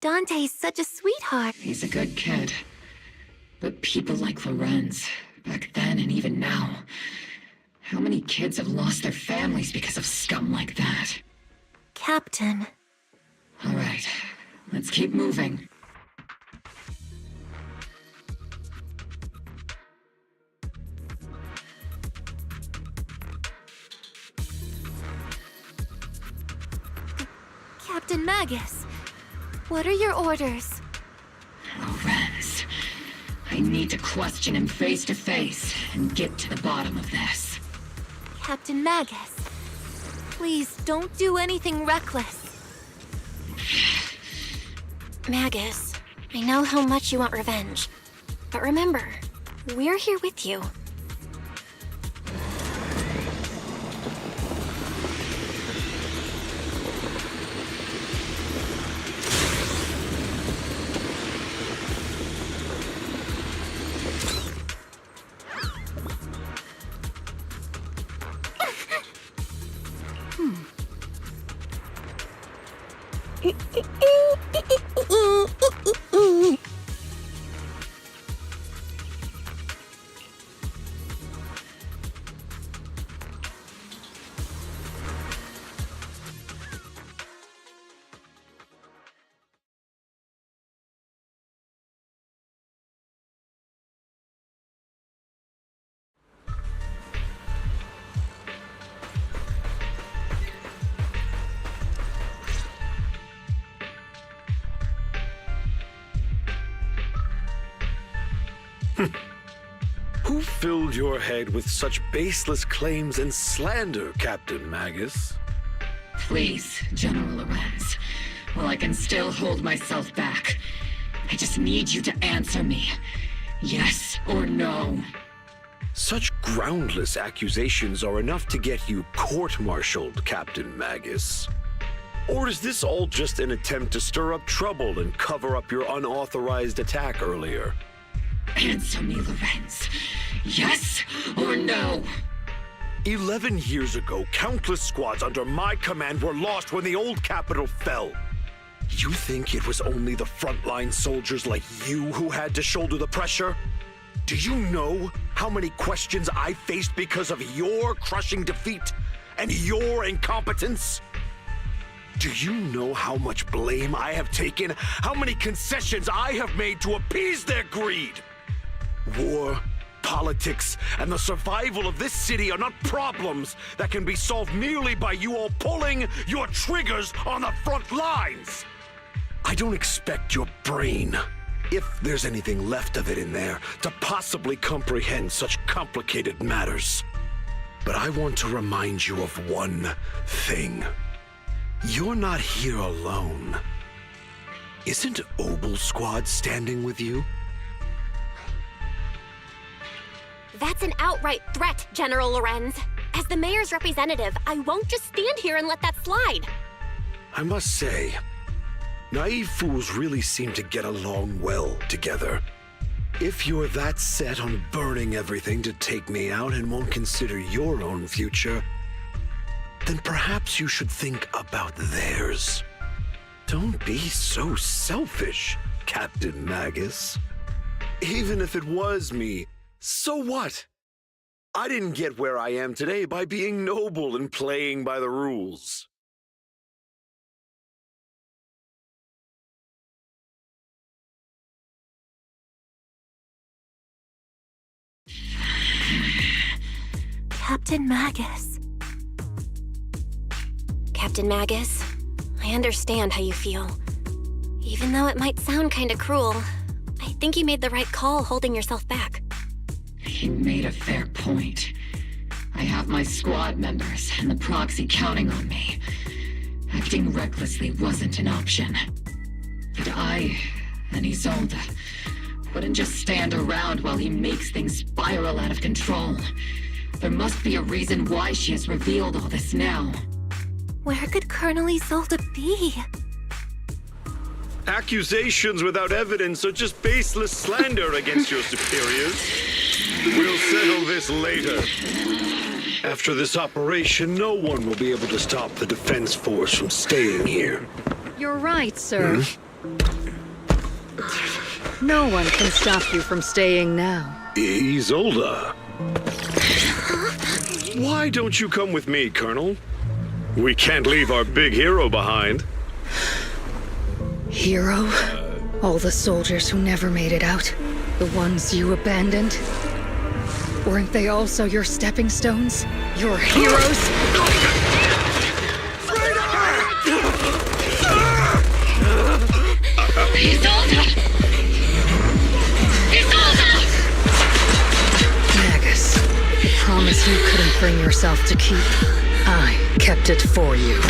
Dante's such a sweetheart. He's a good kid. But people like Lorenz, back then and even now, how many kids have lost their families because of scum like that? Captain. All right, let's keep moving. Captain Magus, what are your orders? Lorenz, I need to question him face to face and get to the bottom of this. Captain Magus, please don't do anything reckless. Magus, I know how much you want revenge. But remember, we're here with you. Who filled your head with such baseless claims and slander, Captain Magus? Please, General Lorenz, while I can still hold myself back, I just need you to answer me. Yes or no? Such groundless accusations are enough to get you court-martialed, Captain Magus. Or is this all just an attempt to stir up trouble and cover up your unauthorized attack earlier? Answer me, Lorenz. Yes or no? 11 years ago, countless squads under my command were lost when the old capital fell. You think it was only the frontline soldiers like you who had to shoulder the pressure? Do you know how many questions I faced because of your crushing defeat and your incompetence? Do you know how much blame I have taken? How many concessions I have made to appease their greed? War, politics, and the survival of this city are not problems that can be solved merely by you all pulling your triggers on the front lines. I don't expect your brain, if there's anything left of it in there, to possibly comprehend such complicated matters. But I want to remind you of one thing. You're not here alone. Isn't Obel Squad standing with you? That's an outright threat, General Lorenz. As the mayor's representative, I won't just stand here and let that slide. I must say, naive fools really seem to get along well together. If you're that set on burning everything to take me out and won't consider your own future, then perhaps you should think about theirs. Don't be so selfish, Captain Magus. Even if it was me, so what? I didn't get where I am today by being noble and playing by the rules. Captain Magus. Captain Magus, I understand how you feel. Even though it might sound kinda cruel, I think you made the right call holding yourself back. He made a fair point. I have my squad members and the proxy counting on me. Acting recklessly wasn't an option. But I and Isolde wouldn't just stand around while he makes things spiral out of control. There must be a reason why she has revealed all this now. Where could Colonel Isolde be? Accusations without evidence are just baseless slander against your superiors. We'll settle this later. After this operation, no one will be able to stop the defense force from staying here. You're right, sir. No one can stop you from staying now. Isolde. Why don't you come with me, Colonel? We can't leave our big hero behind. Hero? All the soldiers who never made it out? The ones you abandoned? Weren't they also your stepping stones? Your heroes? Isolde! Isolde! Magus, the promise you couldn't bring yourself to keep. I kept it for you.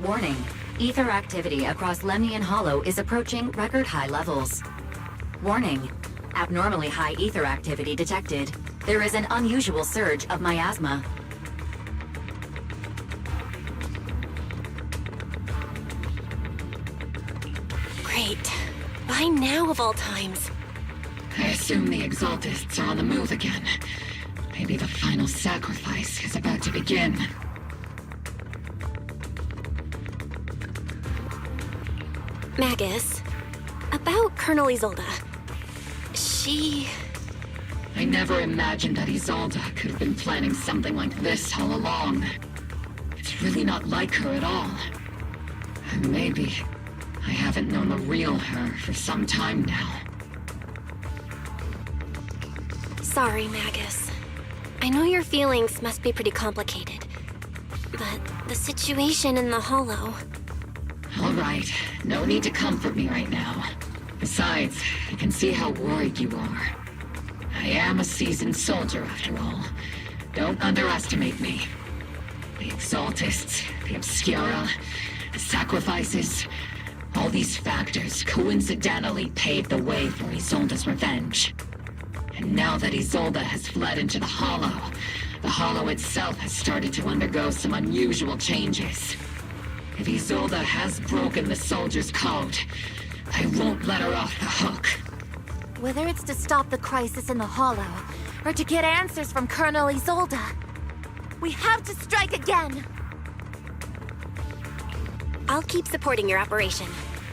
Warning. Ether activity across Lemnian Hollow is approaching record high levels. Warning. Abnormally high ether activity detected. There is an unusual surge of miasma. Great. Why now of all times? I assume the Exaltists are on the move again. Maybe the final sacrifice is about to begin. Magus, about Colonel Isolde. She... I never imagined that Isolde could have been planning something like this all along. It's really not like her at all. And maybe I haven't known the real her for some time now. Sorry, Magus. I know your feelings must be pretty complicated. But the situation in the Hollow... All right, no need to comfort me right now. Besides, I can see how worried you are. I am a seasoned soldier, after all. Don't underestimate me. The Exaltists, the Obscura, the sacrifices, all these factors coincidentally paved the way for Isolde's revenge. And now that Isolde has fled into the Hollow itself has started to undergo some unusual changes. If Isolde has broken the soldier's code, I won't let her off the hook. Whether it's to stop the crisis in the Hollow, or to get answers from Colonel Isolde, we have to strike again! I'll keep supporting your operation.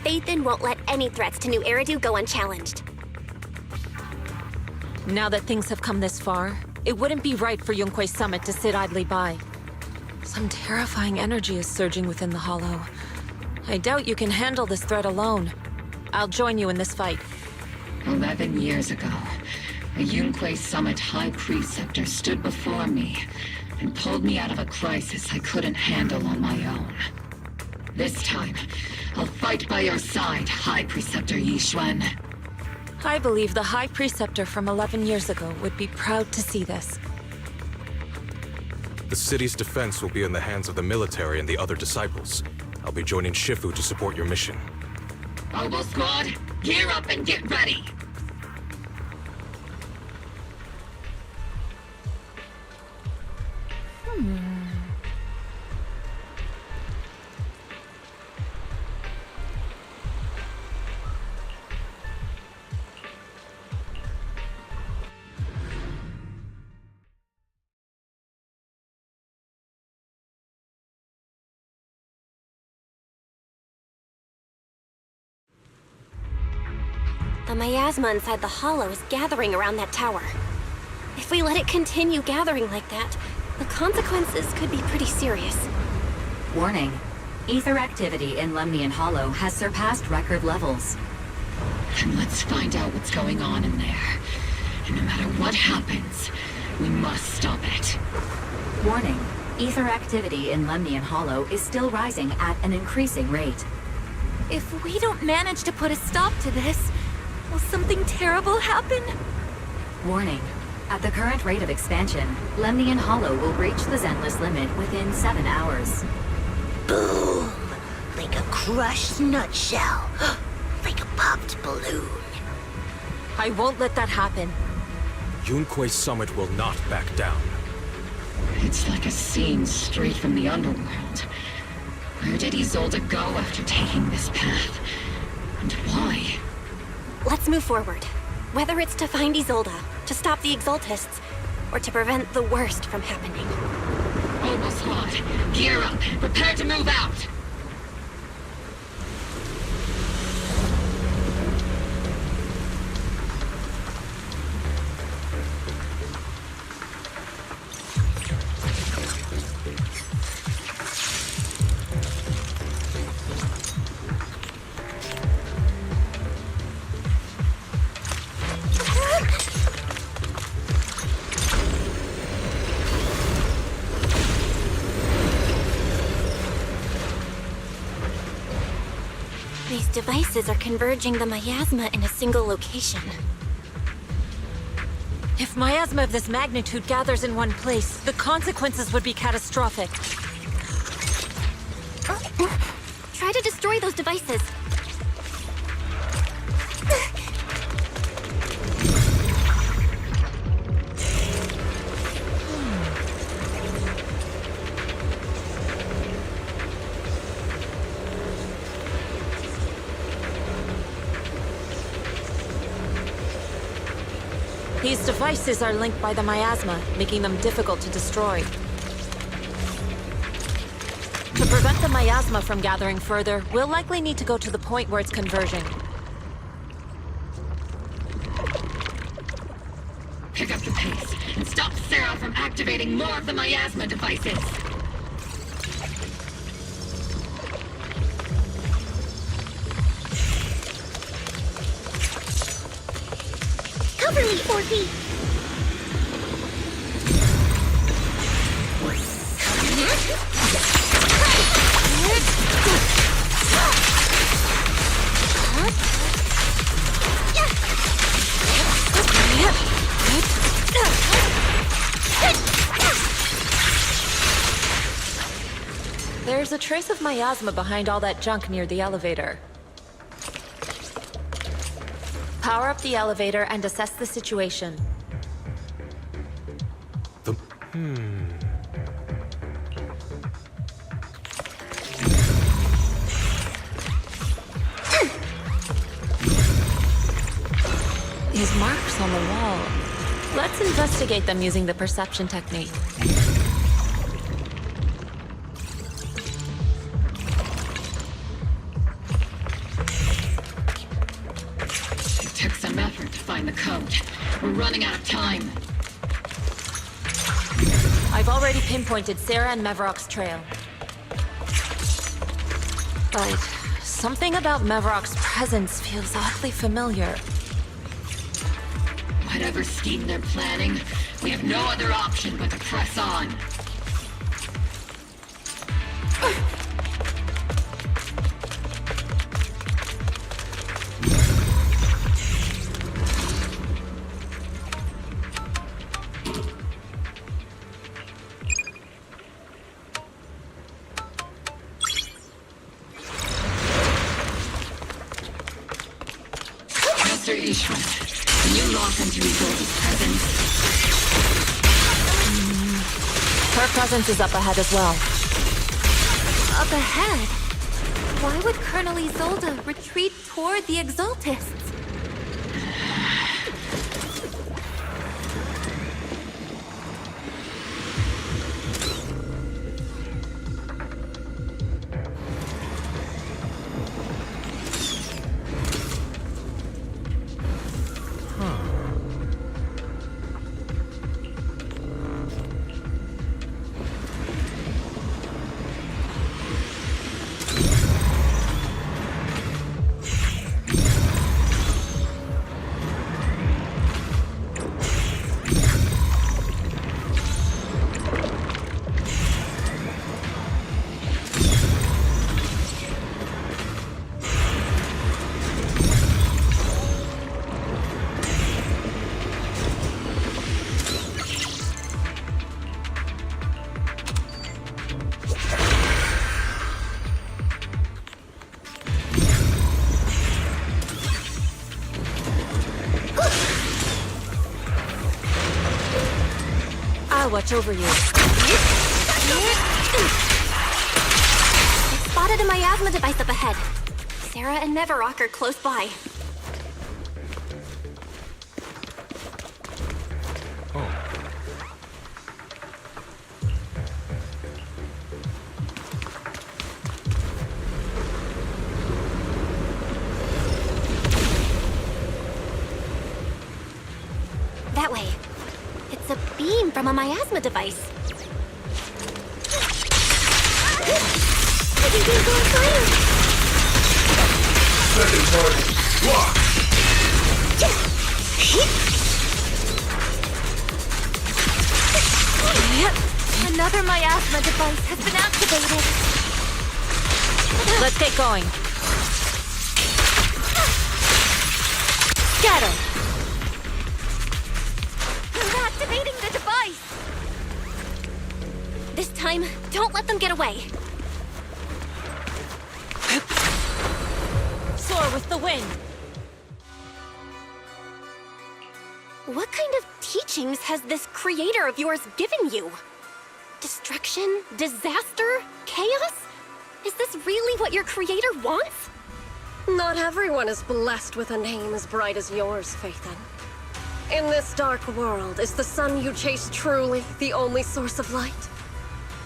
Phaethon won't let any threats to New Eridu go unchallenged. Now that things have come this far, it wouldn't be right for Yunque's summit to sit idly by. Some terrifying energy is surging within the Hollow. I doubt you can handle this threat alone. I'll join you in this fight. 11 years ago, a Yunque Summit High Preceptor stood before me and pulled me out of a crisis I couldn't handle on my own. This time, I'll fight by your side, High Preceptor Yixuan. I believe the High Preceptor from 11 years ago would be proud to see this. The city's defense will be in the hands of the military and the other disciples. I'll be joining Shifu to support your mission. Mobile Squad, gear up and get ready! The miasma inside the Hollow is gathering around that tower. If we let it continue gathering like that, the consequences could be pretty serious. Warning. Ether activity in Lemnian Hollow has surpassed record levels. Then let's find out what's going on in there. And no matter what happens, we must stop it. Warning. Ether activity in Lemnian Hollow is still rising at an increasing rate. If we don't manage to put a stop to this, will something terrible happen? Warning. At the current rate of expansion, Lemnian Hollow will reach the Zenless limit within 7 hours. Boom! Like a crushed nutshell. Like a popped balloon. I won't let that happen. Yunque's summit will not back down. It's like a scene straight from the underworld. Where did Isolde go after taking this path? And why? Let's move forward. Whether it's to find Isolde, to stop the Exaltists, or to prevent the worst from happening. Mobile squad, gear up. Prepare to move out. These devices are converging the miasma in a single location. If miasma of this magnitude gathers in one place, the consequences would be catastrophic. Try to destroy those devices. These devices are linked by the miasma, making them difficult to destroy. To prevent the miasma from gathering further, we'll likely need to go to the point where it's converging. Pick up the pace and stop Sarah from activating more of the miasma devices. Cover me, Orphe! There's a trace of miasma behind all that junk near the elevator. Power up the elevator and assess the situation. These marks on the wall. Let's investigate them using the perception technique. It took some effort to find the code. We're running out of time. I've already pinpointed Sarah and Mevarok's trail. But something about Mevarok's presence feels oddly familiar. Whatever scheme they're planning, we have no other option but to press on. Master Ishwan, can you lock into Isolde's presence? Her presence is up ahead as well. Up ahead? Why would Colonel Isolde retreat toward the Exaltists? I'll watch over you. I spotted a miasma device up ahead. Sarah and Neverrock are close by. That way. It's a beam from a miasma device. Everything's on fire! Second target, lock! Another miasma device has been activated. Let's get going. Scatter! They're activating the device! This time, don't let them get away. Soar with the wind. What kind of teachings has this creator of yours given you? Destruction? Disaster? Chaos? Is this really what your creator wants? Not everyone is blessed with a name as bright as yours, Phaethon. In this dark world, is the sun you chase truly the only source of light?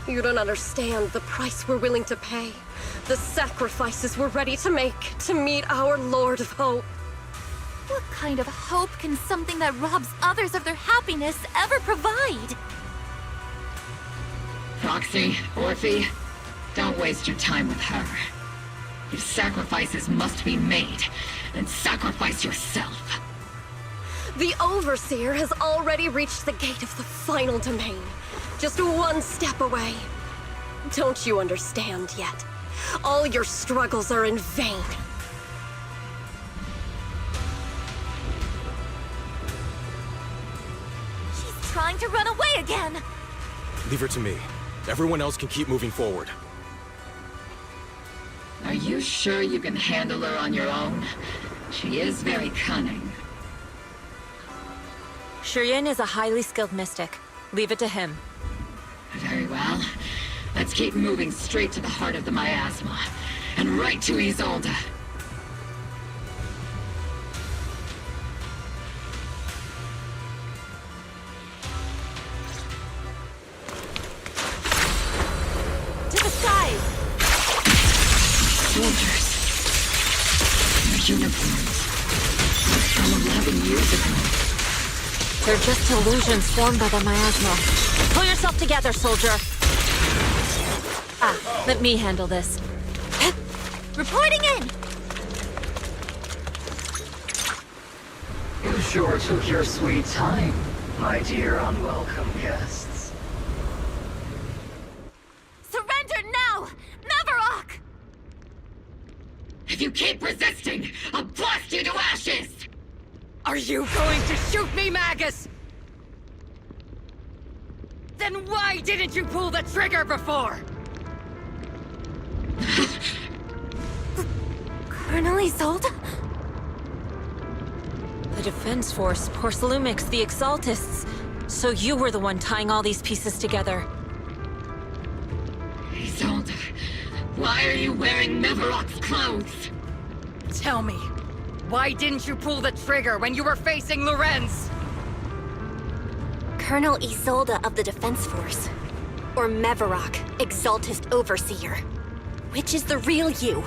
You don't understand the price we're willing to pay, the sacrifices we're ready to make to meet our Lord of Hope. What kind of hope can something that robs others of their happiness ever provide? Proxy, Orphe, don't waste your time with her. If sacrifices must be made, then sacrifice yourself. The Overseer has already reached the gate of the final domain, just one step away. Don't you understand yet? All your struggles are in vain. She's trying to run away again! Leave her to me. Everyone else can keep moving forward. Are you sure you can handle her on your own? She is very cunning. Shireen is a highly skilled mystic. Leave it to him. Very well. Let's keep moving straight to the heart of the miasma. And right to Isolde. To the skies! Soldiers. Their uniforms. From 11 years ago. They're just illusions formed by the miasma. Pull yourself together, soldier. Let me handle this. Reporting in! You sure took your sweet time, my dear unwelcome guests. Surrender now! Neverrock! If you keep resisting, I'll blast you to ashes! Are you going to shoot me, Magus? Then why didn't you pull the trigger before? Colonel Isolde? The Defense Force, Porcelumix, the Exaltists. So you were the one tying all these pieces together. Isolde, why are you wearing Neverrock's clothes? Tell me, why didn't you pull the trigger when you were facing Lorenz? Colonel Isolde of the Defense Force. Or Meverok, Exaltist Overseer. Which is the real you?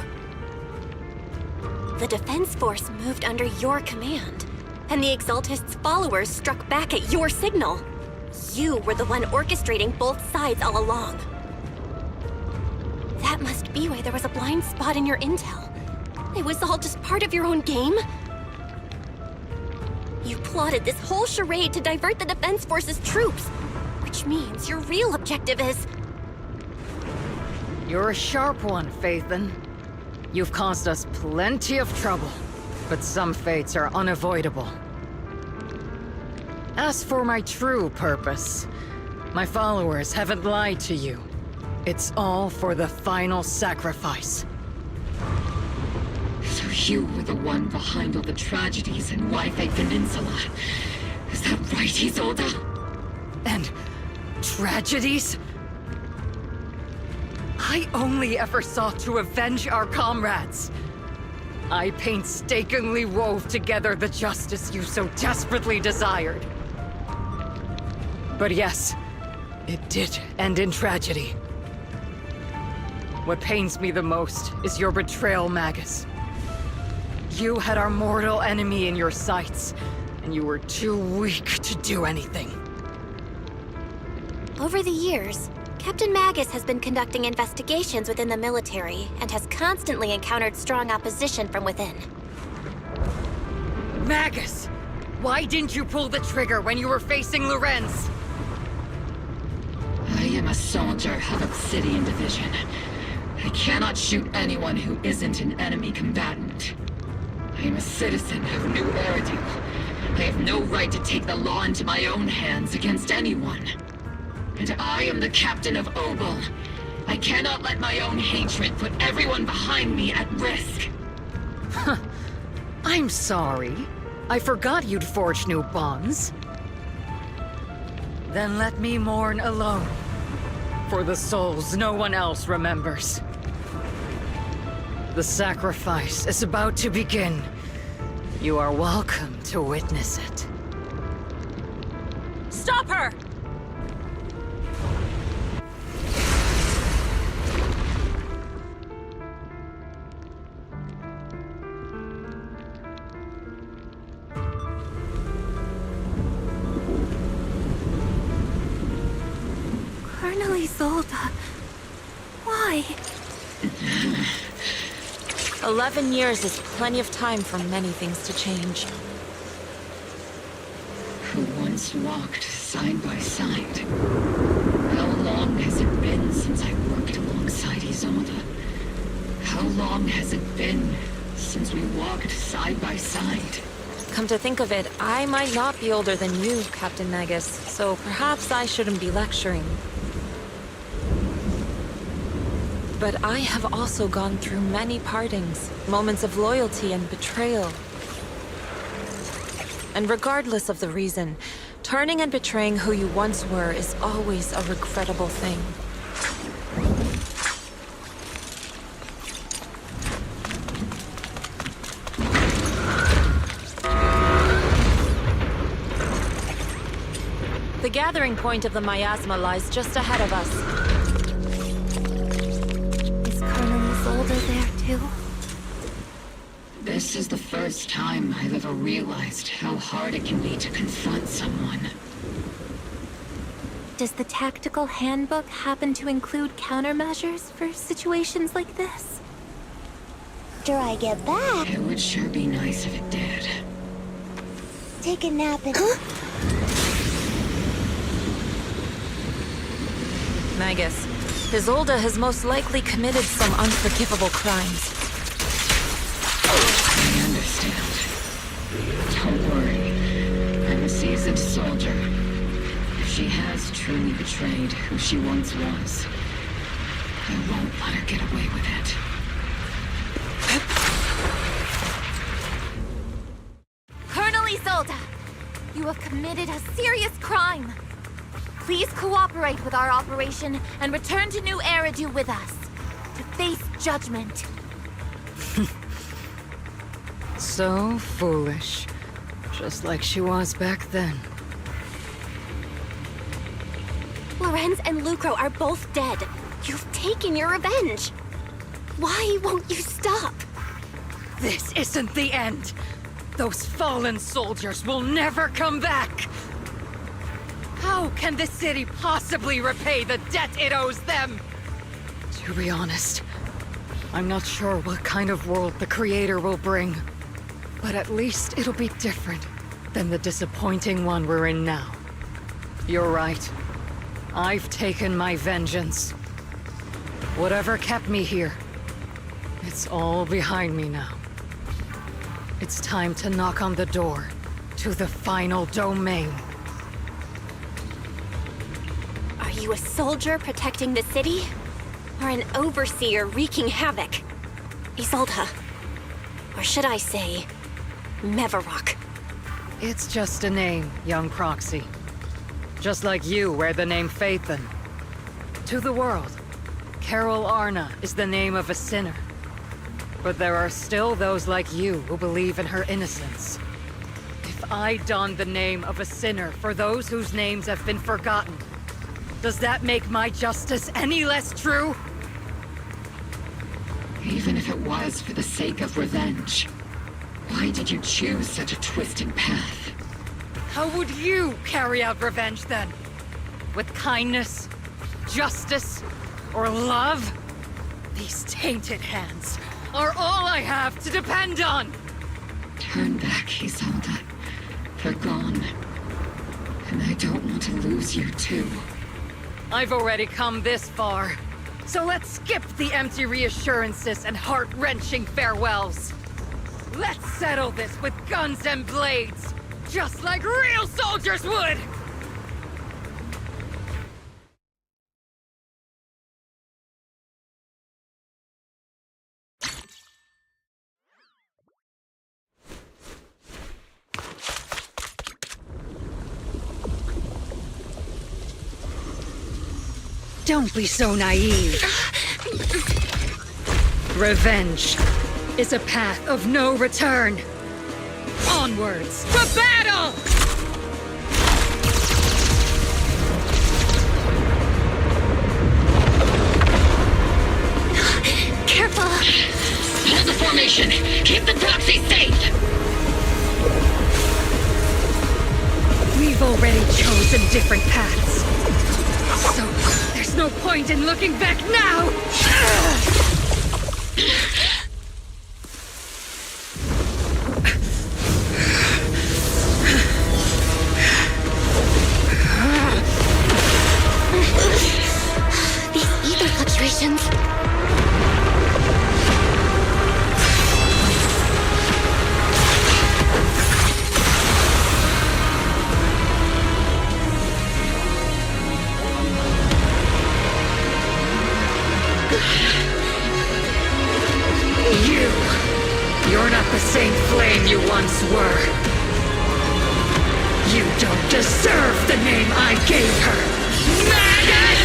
The Defense Force moved under your command, and the Exaltist's followers struck back at your signal. You were the one orchestrating both sides all along. That must be why there was a blind spot in your intel. It was all just part of your own game? You plotted this whole charade to divert the Defense Force's troops, which means your real objective is... You're a sharp one, Phaethon. You've caused us plenty of trouble, but some fates are unavoidable. As for my true purpose, my followers haven't lied to you. It's all for the final sacrifice. So you were the one behind all the tragedies in Wi-Fi Peninsula. Is that right, Isolde? And Tragedies? I only ever sought to avenge our comrades. I painstakingly wove together the justice you so desperately desired. But yes, it did end in tragedy. What pains me the most is your betrayal, Magus. You had our mortal enemy in your sights, and you were too weak to do anything. Over the years, Captain Magus has been conducting investigations within the military and has constantly encountered strong opposition from within. Magus! Why didn't you pull the trigger when you were facing Lorenz? I am a soldier of Obsidian Division. I cannot shoot anyone who isn't an enemy combatant. I am a citizen of New Eridu. I have no right to take the law into my own hands against anyone. And I am the captain of Obel. I cannot let my own hatred put everyone behind me at risk. I'm sorry. I forgot you'd forged new bonds. Then let me mourn alone. For the souls no one else remembers. The sacrifice is about to begin. You are welcome to witness it. Stop her! Colonel Isolde. Why? 11 years is plenty of time for many things to change. Who once walked side by side. How long has it been since I worked alongside Isolde? How long has it been since we walked side by side? Come to think of it, I might not be older than you, Captain Magus, so perhaps I shouldn't be lecturing. But I have also gone through many partings, moments of loyalty and betrayal. And regardless of the reason, turning and betraying who you once were is always a regrettable thing. The gathering point of the miasma lies just ahead of us. Is Colonel Isolde there too? This is the first time I've ever realized how hard it can be to confront someone. Does the tactical handbook happen to include countermeasures for situations like this? After I get back, It would sure be nice if it did. take a nap and... Magus, Isolde has most likely committed some unforgivable crimes. I understand. Don't worry. I'm a seasoned soldier. If she has truly betrayed who she once was, I won't let her get away with it. Colonel Isolde! You have committed a serious crime! Please cooperate with our operation and return to New Eridu with us to face judgment. So foolish. Just like she was back then. Lorenz and Lucro are both dead. You've taken your revenge. Why won't you stop? This isn't the end. Those fallen soldiers will never come back. How can the city possibly repay the debt it owes them? To be honest, I'm not sure what kind of world the Creator will bring. But at least it'll be different than the disappointing one we're in now. You're right. I've taken my vengeance. Whatever kept me here, it's all behind me now. It's time to knock on the door to the final domain. Are you a soldier protecting the city? Or an overseer wreaking havoc? Isolde. Or should I say, Mevarok? It's just a name, young proxy. Just like you wear the name Phaethon. To the world, Carol Arna is the name of a sinner. But there are still those like you who believe in her innocence. If I don the name of a sinner for those whose names have been forgotten, does that make my justice any less true? Even if it was for the sake of revenge, why did you choose such a twisted path? How would you carry out revenge then? With kindness, justice, or love? These tainted hands are all I have to depend on! Turn back, Isolde. They're gone. And I don't want to lose you too. I've already come this far. So let's skip the empty reassurances and heart-wrenching farewells. Let's settle this with guns and blades, just like real soldiers would! Don't be so naive. Revenge is a path of no return. Onwards to battle! Careful! Hold the formation! Keep the proxy safe! We've already chosen different paths. So, there's no point in looking back now! These ether fluctuations. You're not the same flame you once were. You don't deserve the name I gave her. Maggot!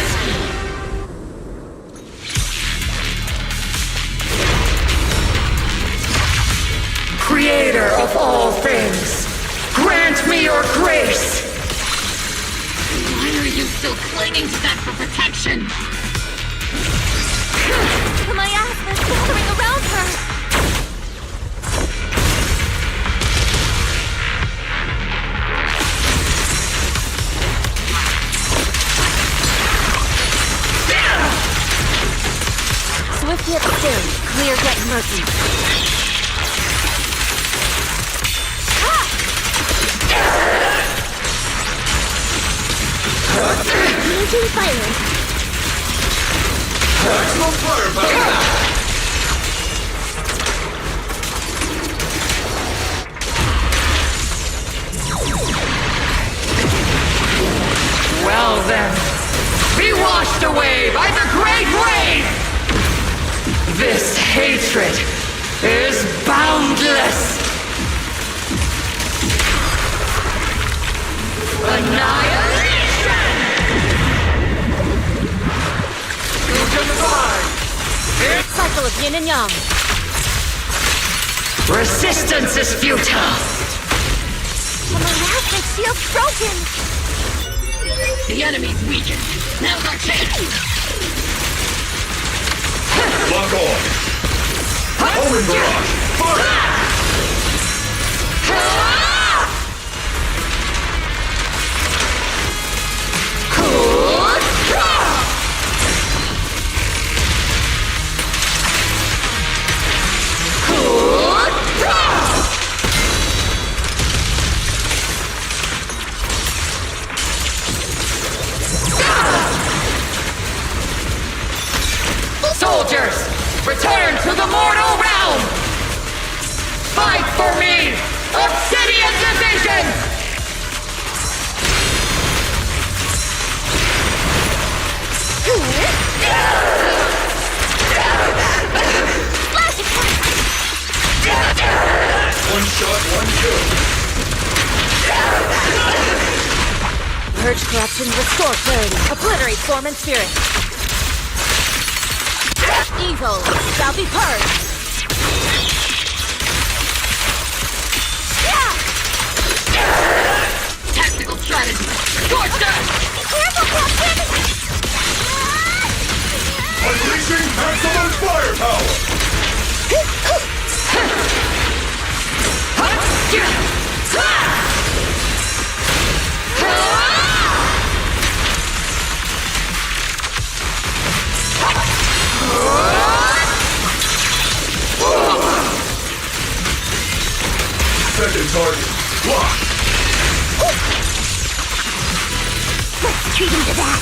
Creator of all things, grant me your grace! Why are you still clinging to that for protection? My asthma is gathering around her! Swift yet still, clear yet murky. Raging violence. Maximum firepower! Well then, be washed away by the great wave! This hatred is boundless! Annihilation! Cycle of yin and yang. Resistance is futile! My asthma shield's broken! The enemy's weakened. Now's our chance! Lock on! Open barrage! Fire! Soldiers, return to the mortal realm! Fight for me! Obsidian Division! One shot, one kill. Purge corruption, restore clarity, obliterate form and spirit. Evil shall be purged. Tactical strategy! Scorcher! Careful, Captain! Unleashing maximum firepower! Second target, locked! Let's treat him to that.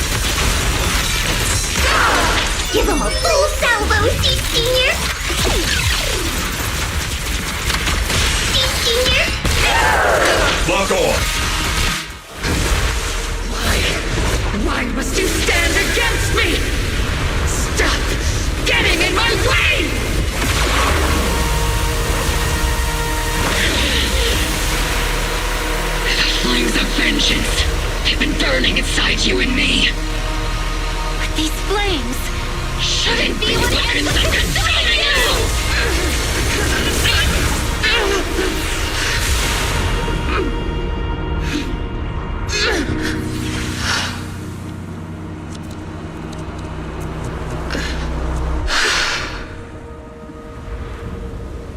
Give him a full salvo, Seed Senior! Seed Senior! Lock on! Why must you stand against me? Stop getting in my way! The flames of vengeance have been burning inside you and me. But these flames shouldn't be weapons that consume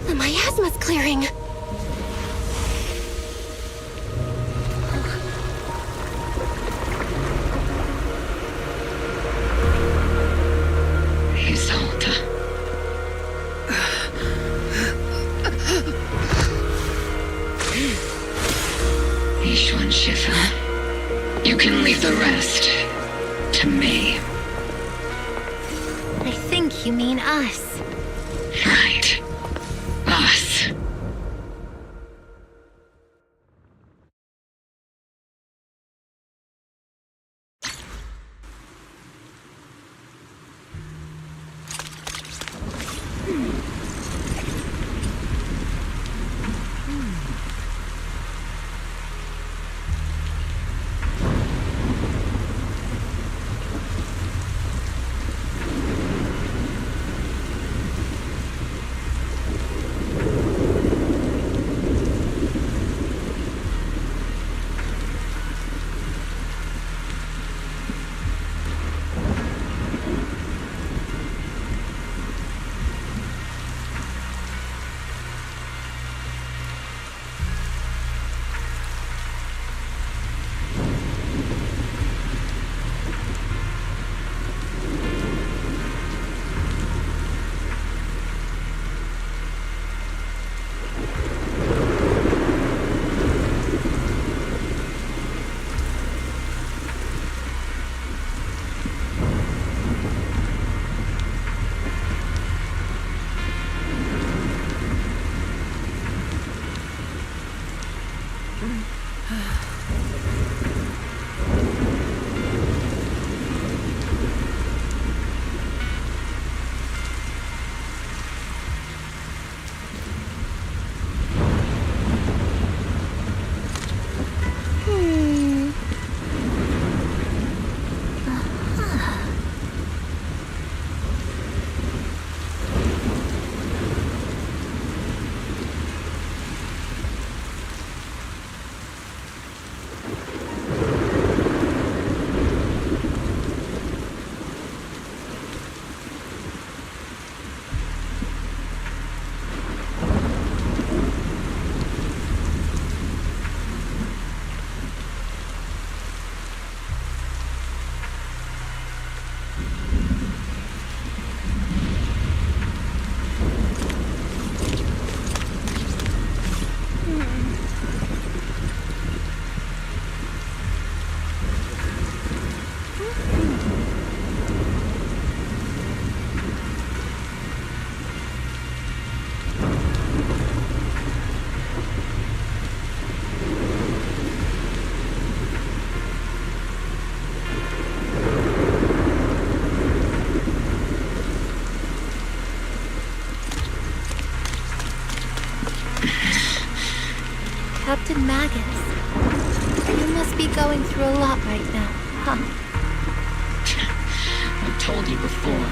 The miasma's clearing. Isolde. Ishwan Shifa. You can leave the rest to me. I think you mean us. Right. Us. Captain Magus, you must be going through through a lot right now, huh? I've told you before,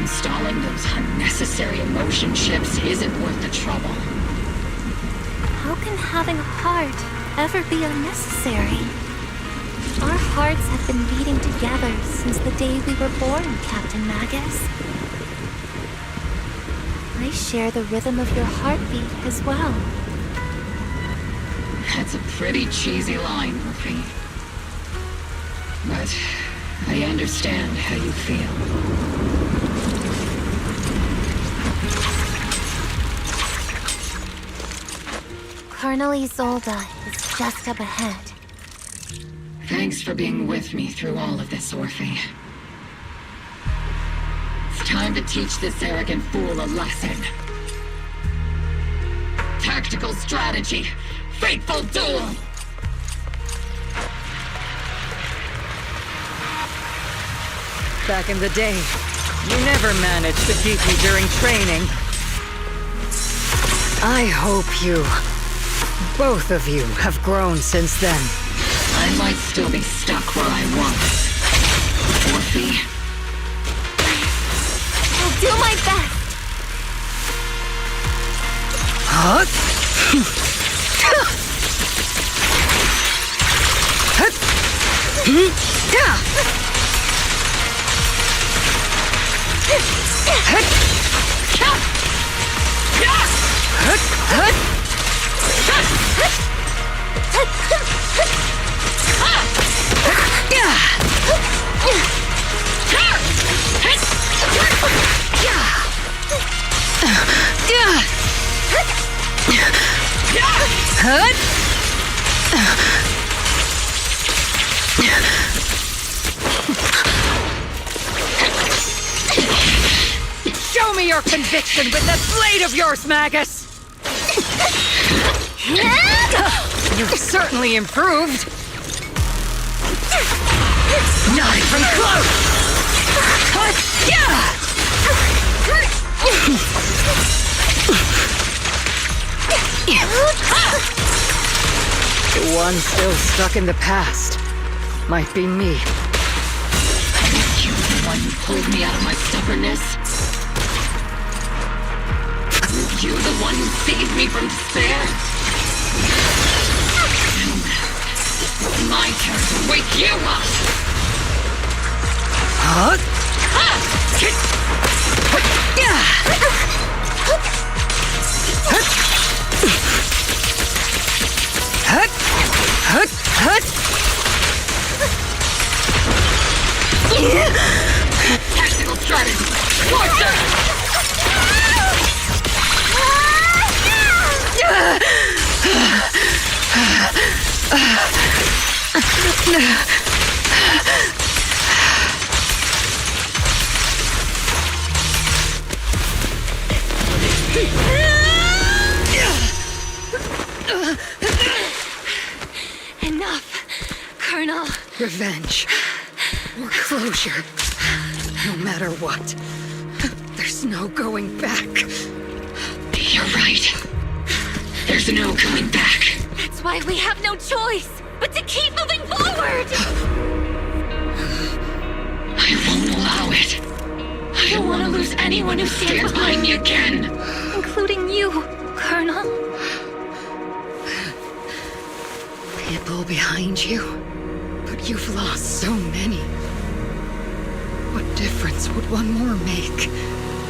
installing those unnecessary emotion chips isn't worth the trouble. How can having a heart ever be unnecessary? Our hearts have been beating together since the day we were born, Captain Magus. I share the rhythm of your heartbeat as well. That's a pretty cheesy line, Murphy. But I understand how you feel. Colonel Isolde is just up ahead. Thanks for being with me through all of this, Orphe. It's time to teach this arrogant fool a lesson. Tactical strategy. Fateful duel! Back in the day, you never managed to beat me during training. I hope both of you, have grown since then. I might still be stuck where I was. Orphe. I'll do my best! Huh? Show me your conviction with that blade of yours, Magus! You've certainly improved. Not even close! The one still stuck in the past might be me. You the one who pulled me out of my stubbornness? You the one who saved me from despair? My turn to wake you up! Tactical strategy! Torture! Enough, Colonel. Revenge. Or closure. No matter what. There's no going back. You're right. There's no coming back. That's why we have no choice but to keep moving forward! I won't allow it. I don't want to lose anyone who stands behind me again. Including you, Colonel. People behind you. But you've lost so many. What difference would one more make?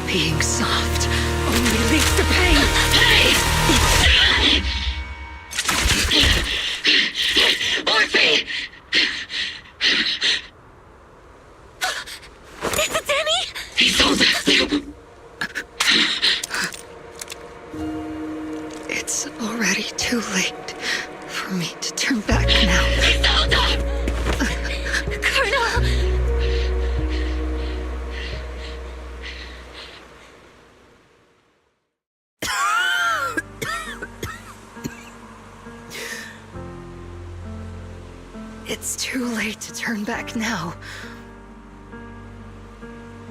Being soft only leads to pain. Hey! Orphe! Is it Danny? Isolde! It's already too late for me to turn back now. Isolde! Colonel! It's too late to turn back now.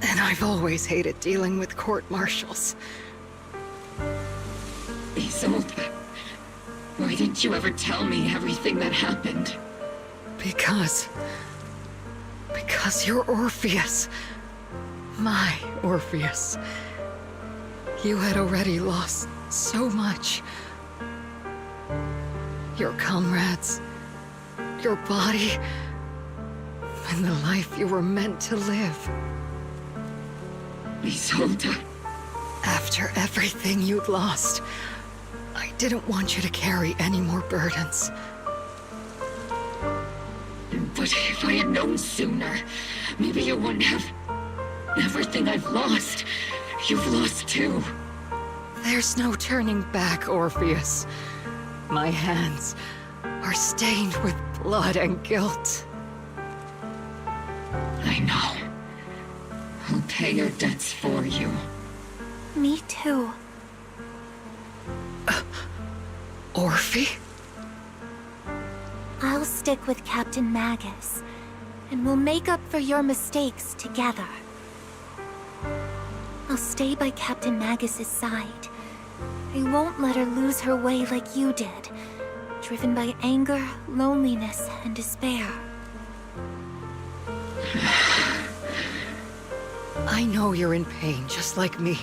And I've always hated dealing with court-martials. Isolde, why didn't you ever tell me everything that happened? Because you're Orpheus. My Orpheus. You had already lost so much. Your comrades, your body, and the life you were meant to live. Isolde. After everything you'd lost, I didn't want you to carry any more burdens. But if I had known sooner, maybe you wouldn't have... Everything I've lost, you've lost too. There's no turning back, Orpheus. My hands are stained with blood and guilt. I know. I'll pay your debts for you. Me too. Orphe? I'll stick with Captain Magus, and we'll make up for your mistakes together. I'll stay by Captain Magus's side. I won't let her lose her way like you did, driven by anger, loneliness, and despair. I know you're in pain, just like me.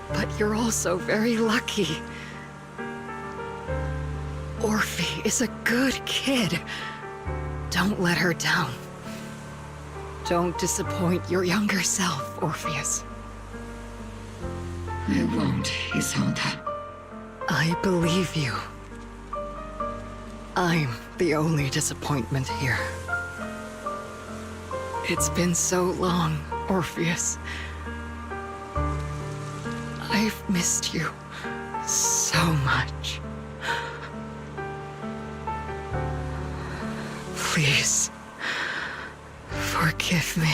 But you're also very lucky. Orphe is a good kid. Don't let her down. Don't disappoint your younger self, Orpheus. I won't, Isolde. I believe you. I'm the only disappointment here. It's been so long, Orpheus. I've missed you so much. Please, forgive me.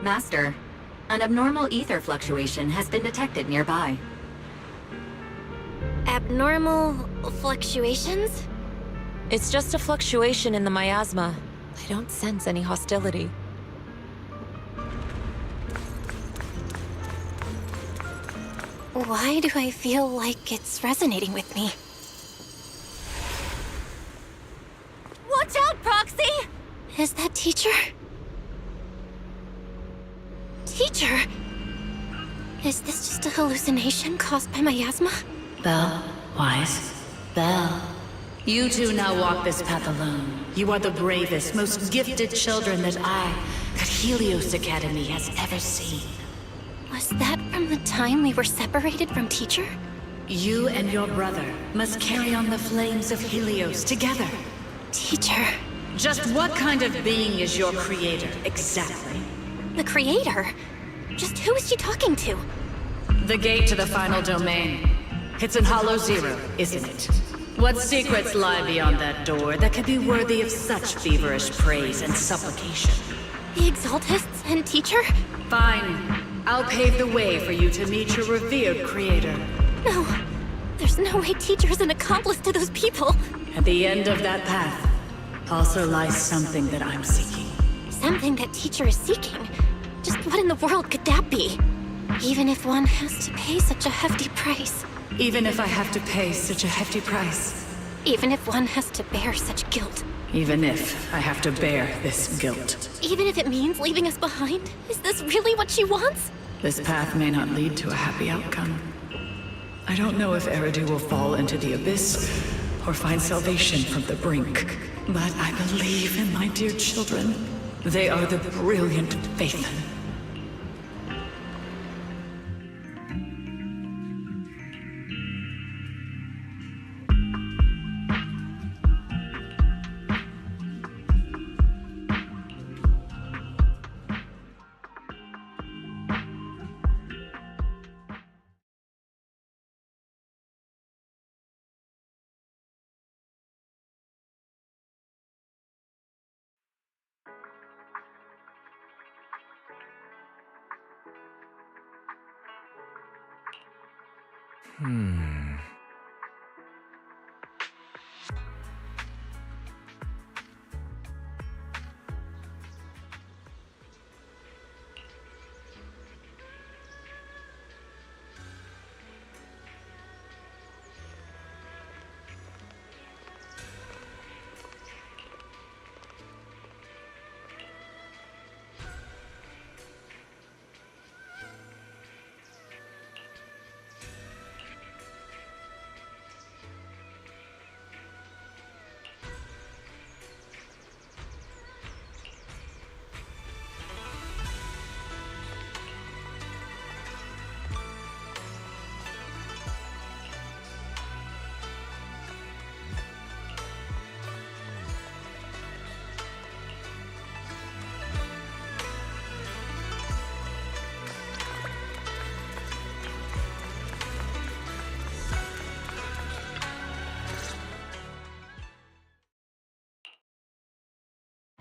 Master, an abnormal ether fluctuation has been detected nearby. Abnormal fluctuations? It's just a fluctuation in the miasma. I don't sense any hostility. Why do I feel like it's resonating with me? Watch out, Proxy! Is that teacher? Teacher? Is this just a hallucination caused by miasma? Belle, Wise, Belle. You two now walk this path alone. You are the bravest, most gifted children that Helios Academy has ever seen. Was that from the time we were separated from teacher? You and your brother must carry on the flames of Helios together. Teacher. Just what kind of being is your creator, exactly? The creator? Just who is she talking to? The gate to the final domain. It's in Hollow Zero, isn't it? What secrets lie beyond that door that could be worthy of such feverish praise and supplication? The Exaltists and teacher? Fine. I'll pave the way for you to meet your revered creator. No. There's no way teacher is an accomplice to those people. At the end of that path also lies something that I'm seeking. Something that teacher is seeking? Just what in the world could that be? Even if one has to pay such a hefty price. Even if I have to pay such a hefty price. Even if one has to bear such guilt. Even if I have to bear this guilt. Even if it means leaving us behind? Is this really what she wants? This path may not lead to a happy outcome. I don't know if Eridu will fall into the abyss or find salvation from the brink. But I believe in my dear children. They are the brilliant Phaethon.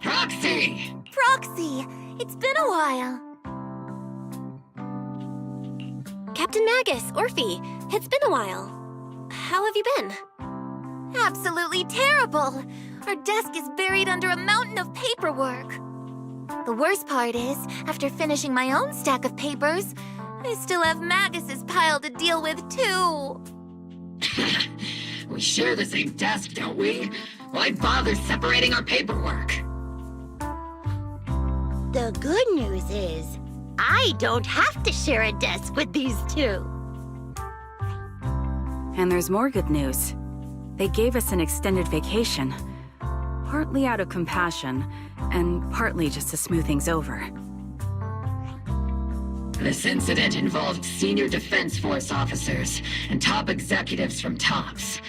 Proxy! Proxy! It's been a while. Captain Magus, Orphe, it's been a while. How have you been? Absolutely terrible! Our desk is buried under a mountain of paperwork. The worst part is, after finishing my own stack of papers, I still have Magus's pile to deal with, too. We share the same desk, don't we? Why bother separating our paperwork? The good news is, I don't have to share a desk with these two. And there's more good news. They gave us an extended vacation. Partly out of compassion, and partly just to smooth things over. This incident involved senior Defense Force officers and top executives from TOPS.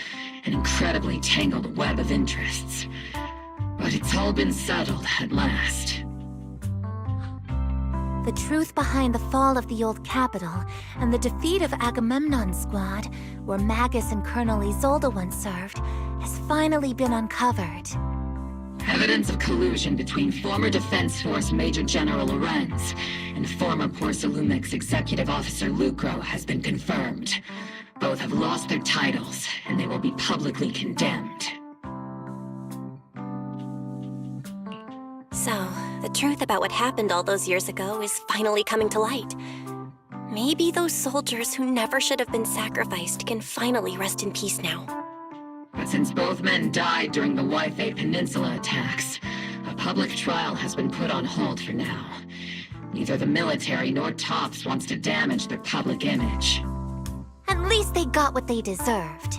An incredibly tangled web of interests. But it's all been settled at last. The truth behind the fall of the old capital and the defeat of Agamemnon's squad, where Magus and Colonel Isolde once served, has finally been uncovered. Evidence of collusion between former Defense Force Major General Lorenz and former Porcelumix Executive Officer Lucro has been confirmed. Both have lost their titles, and they will be publicly condemned. So, the truth about what happened all those years ago is finally coming to light. Maybe those soldiers who never should have been sacrificed can finally rest in peace now. But since both men died during the Waifei Peninsula attacks, a public trial has been put on hold for now. Neither the military nor TOPS wants to damage their public image. At least they got what they deserved.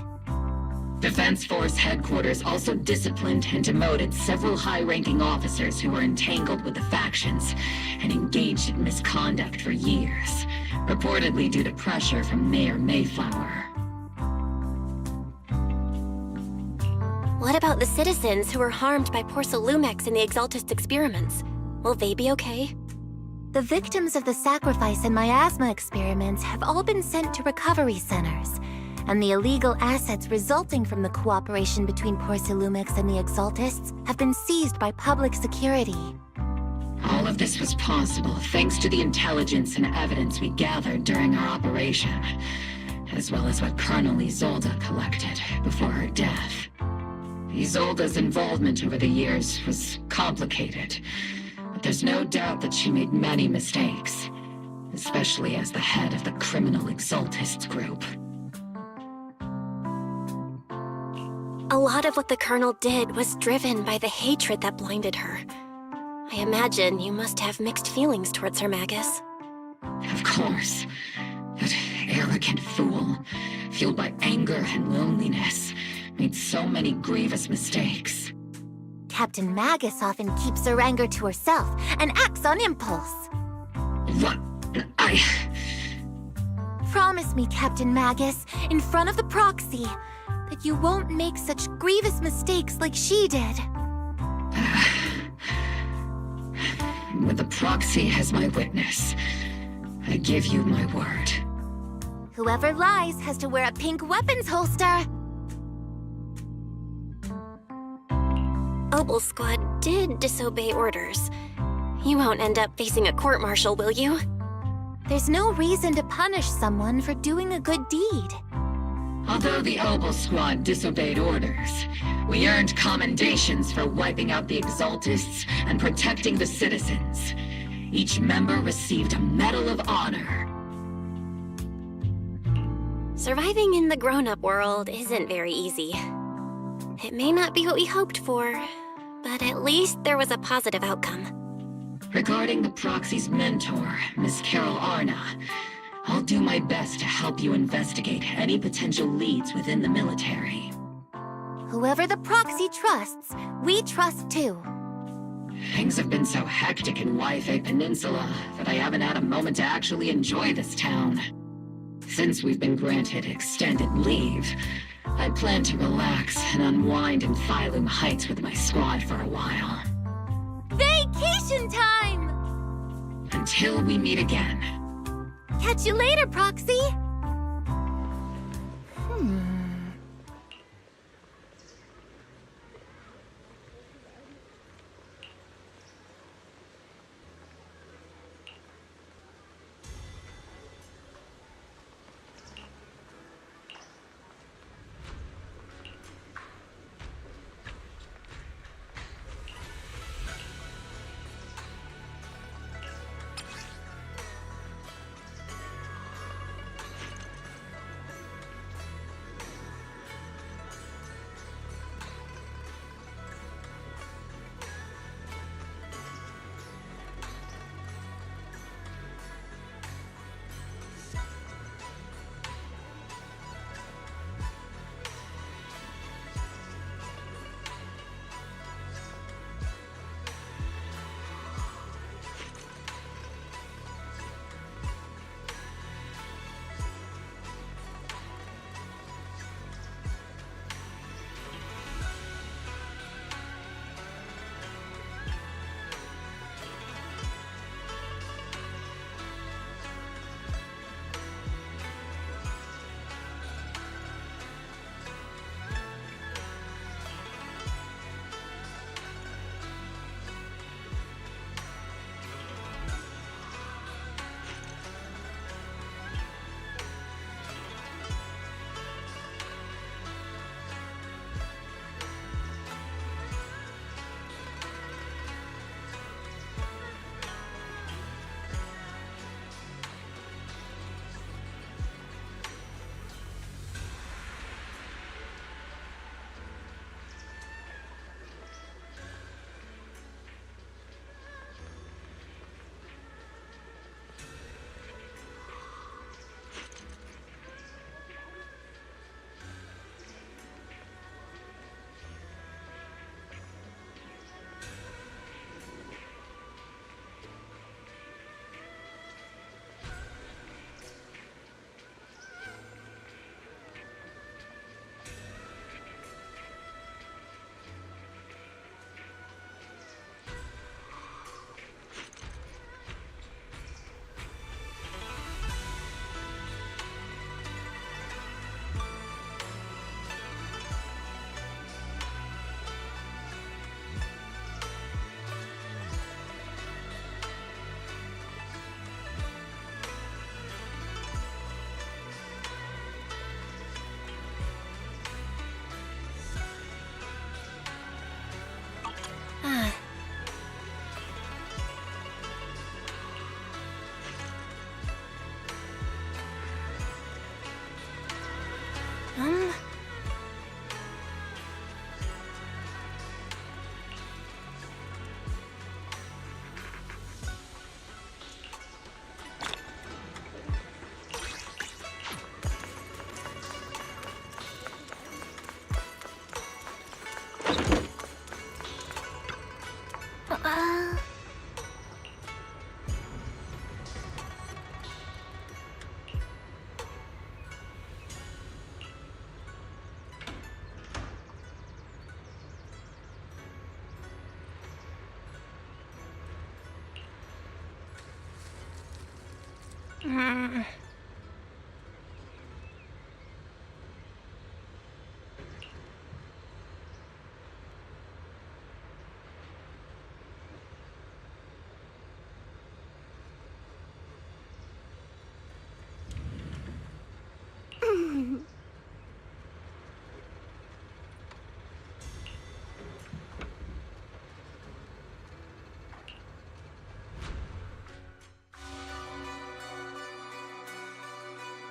Defense Force headquarters also disciplined and demoted several high-ranking officers who were entangled with the factions and engaged in misconduct for years, reportedly due to pressure from Mayor Mayflower. What about the citizens who were harmed by Porcelumix in the Exaltist experiments? Will they be okay? The victims of the sacrifice and miasma experiments have all been sent to recovery centers, and the illegal assets resulting from the cooperation between Porcelumix and the Exaltists have been seized by public security. All of this was possible thanks to the intelligence and evidence we gathered during our operation, as well as what Colonel Isolde collected before her death. Isolde's involvement over the years was complicated, but there's no doubt that she made many mistakes, especially as the head of the criminal Exaltists group. A lot of what the Colonel did was driven by the hatred that blinded her. I imagine you must have mixed feelings towards her, Magus. Of course. That arrogant fool, fueled by anger and loneliness, made so many grievous mistakes. Captain Magus often keeps her anger to herself and acts on impulse. What? Promise me, Captain Magus, in front of the proxy, that you won't make such grievous mistakes like she did. With the proxy as my witness, I give you my word. Whoever lies has to wear a pink weapons holster. Obel's squad did disobey orders. You won't end up facing a court-martial, will you? There's no reason to punish someone for doing a good deed. Although the Opal Squad disobeyed orders, we earned commendations for wiping out the Exaltists and protecting the citizens. Each member received a Medal of Honor. Surviving in the grown-up world isn't very easy. It may not be what we hoped for, but at least there was a positive outcome. Regarding the Proxy's mentor, Miss Carol Arna, I'll do my best to help you investigate any potential leads within the military. Whoever the Proxy trusts, we trust too. Things have been so hectic in Yfei Peninsula that I haven't had a moment to actually enjoy this town. Since we've been granted extended leave, I plan to relax and unwind in Phylum Heights with my squad for a while. Vacation time! Until we meet again. Catch you later, Proxy!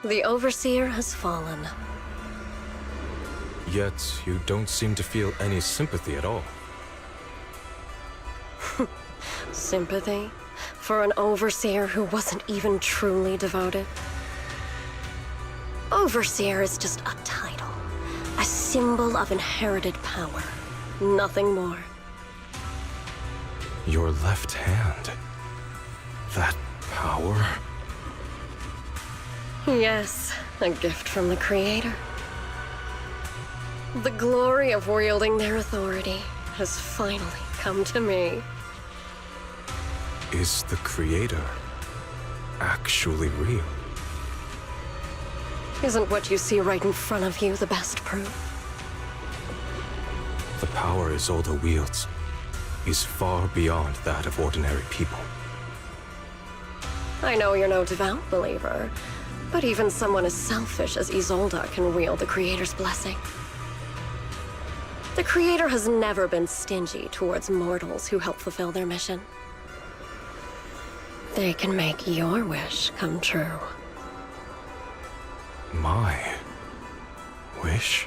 The Overseer has fallen. Yet, you don't seem to feel any sympathy at all. Sympathy? For an Overseer who wasn't even truly devoted? Overseer is just a title. A symbol of inherited power. Nothing more. Your left hand. That power? Yes, a gift from the Creator. The glory of wielding their authority has finally come to me. Is the Creator actually real? Isn't what you see right in front of you the best proof? The power Isolde wields is far beyond that of ordinary people. I know you're no devout believer, but even someone as selfish as Isolde can wield the Creator's blessing. The Creator has never been stingy towards mortals who help fulfill their mission. They can make your wish come true. My wish?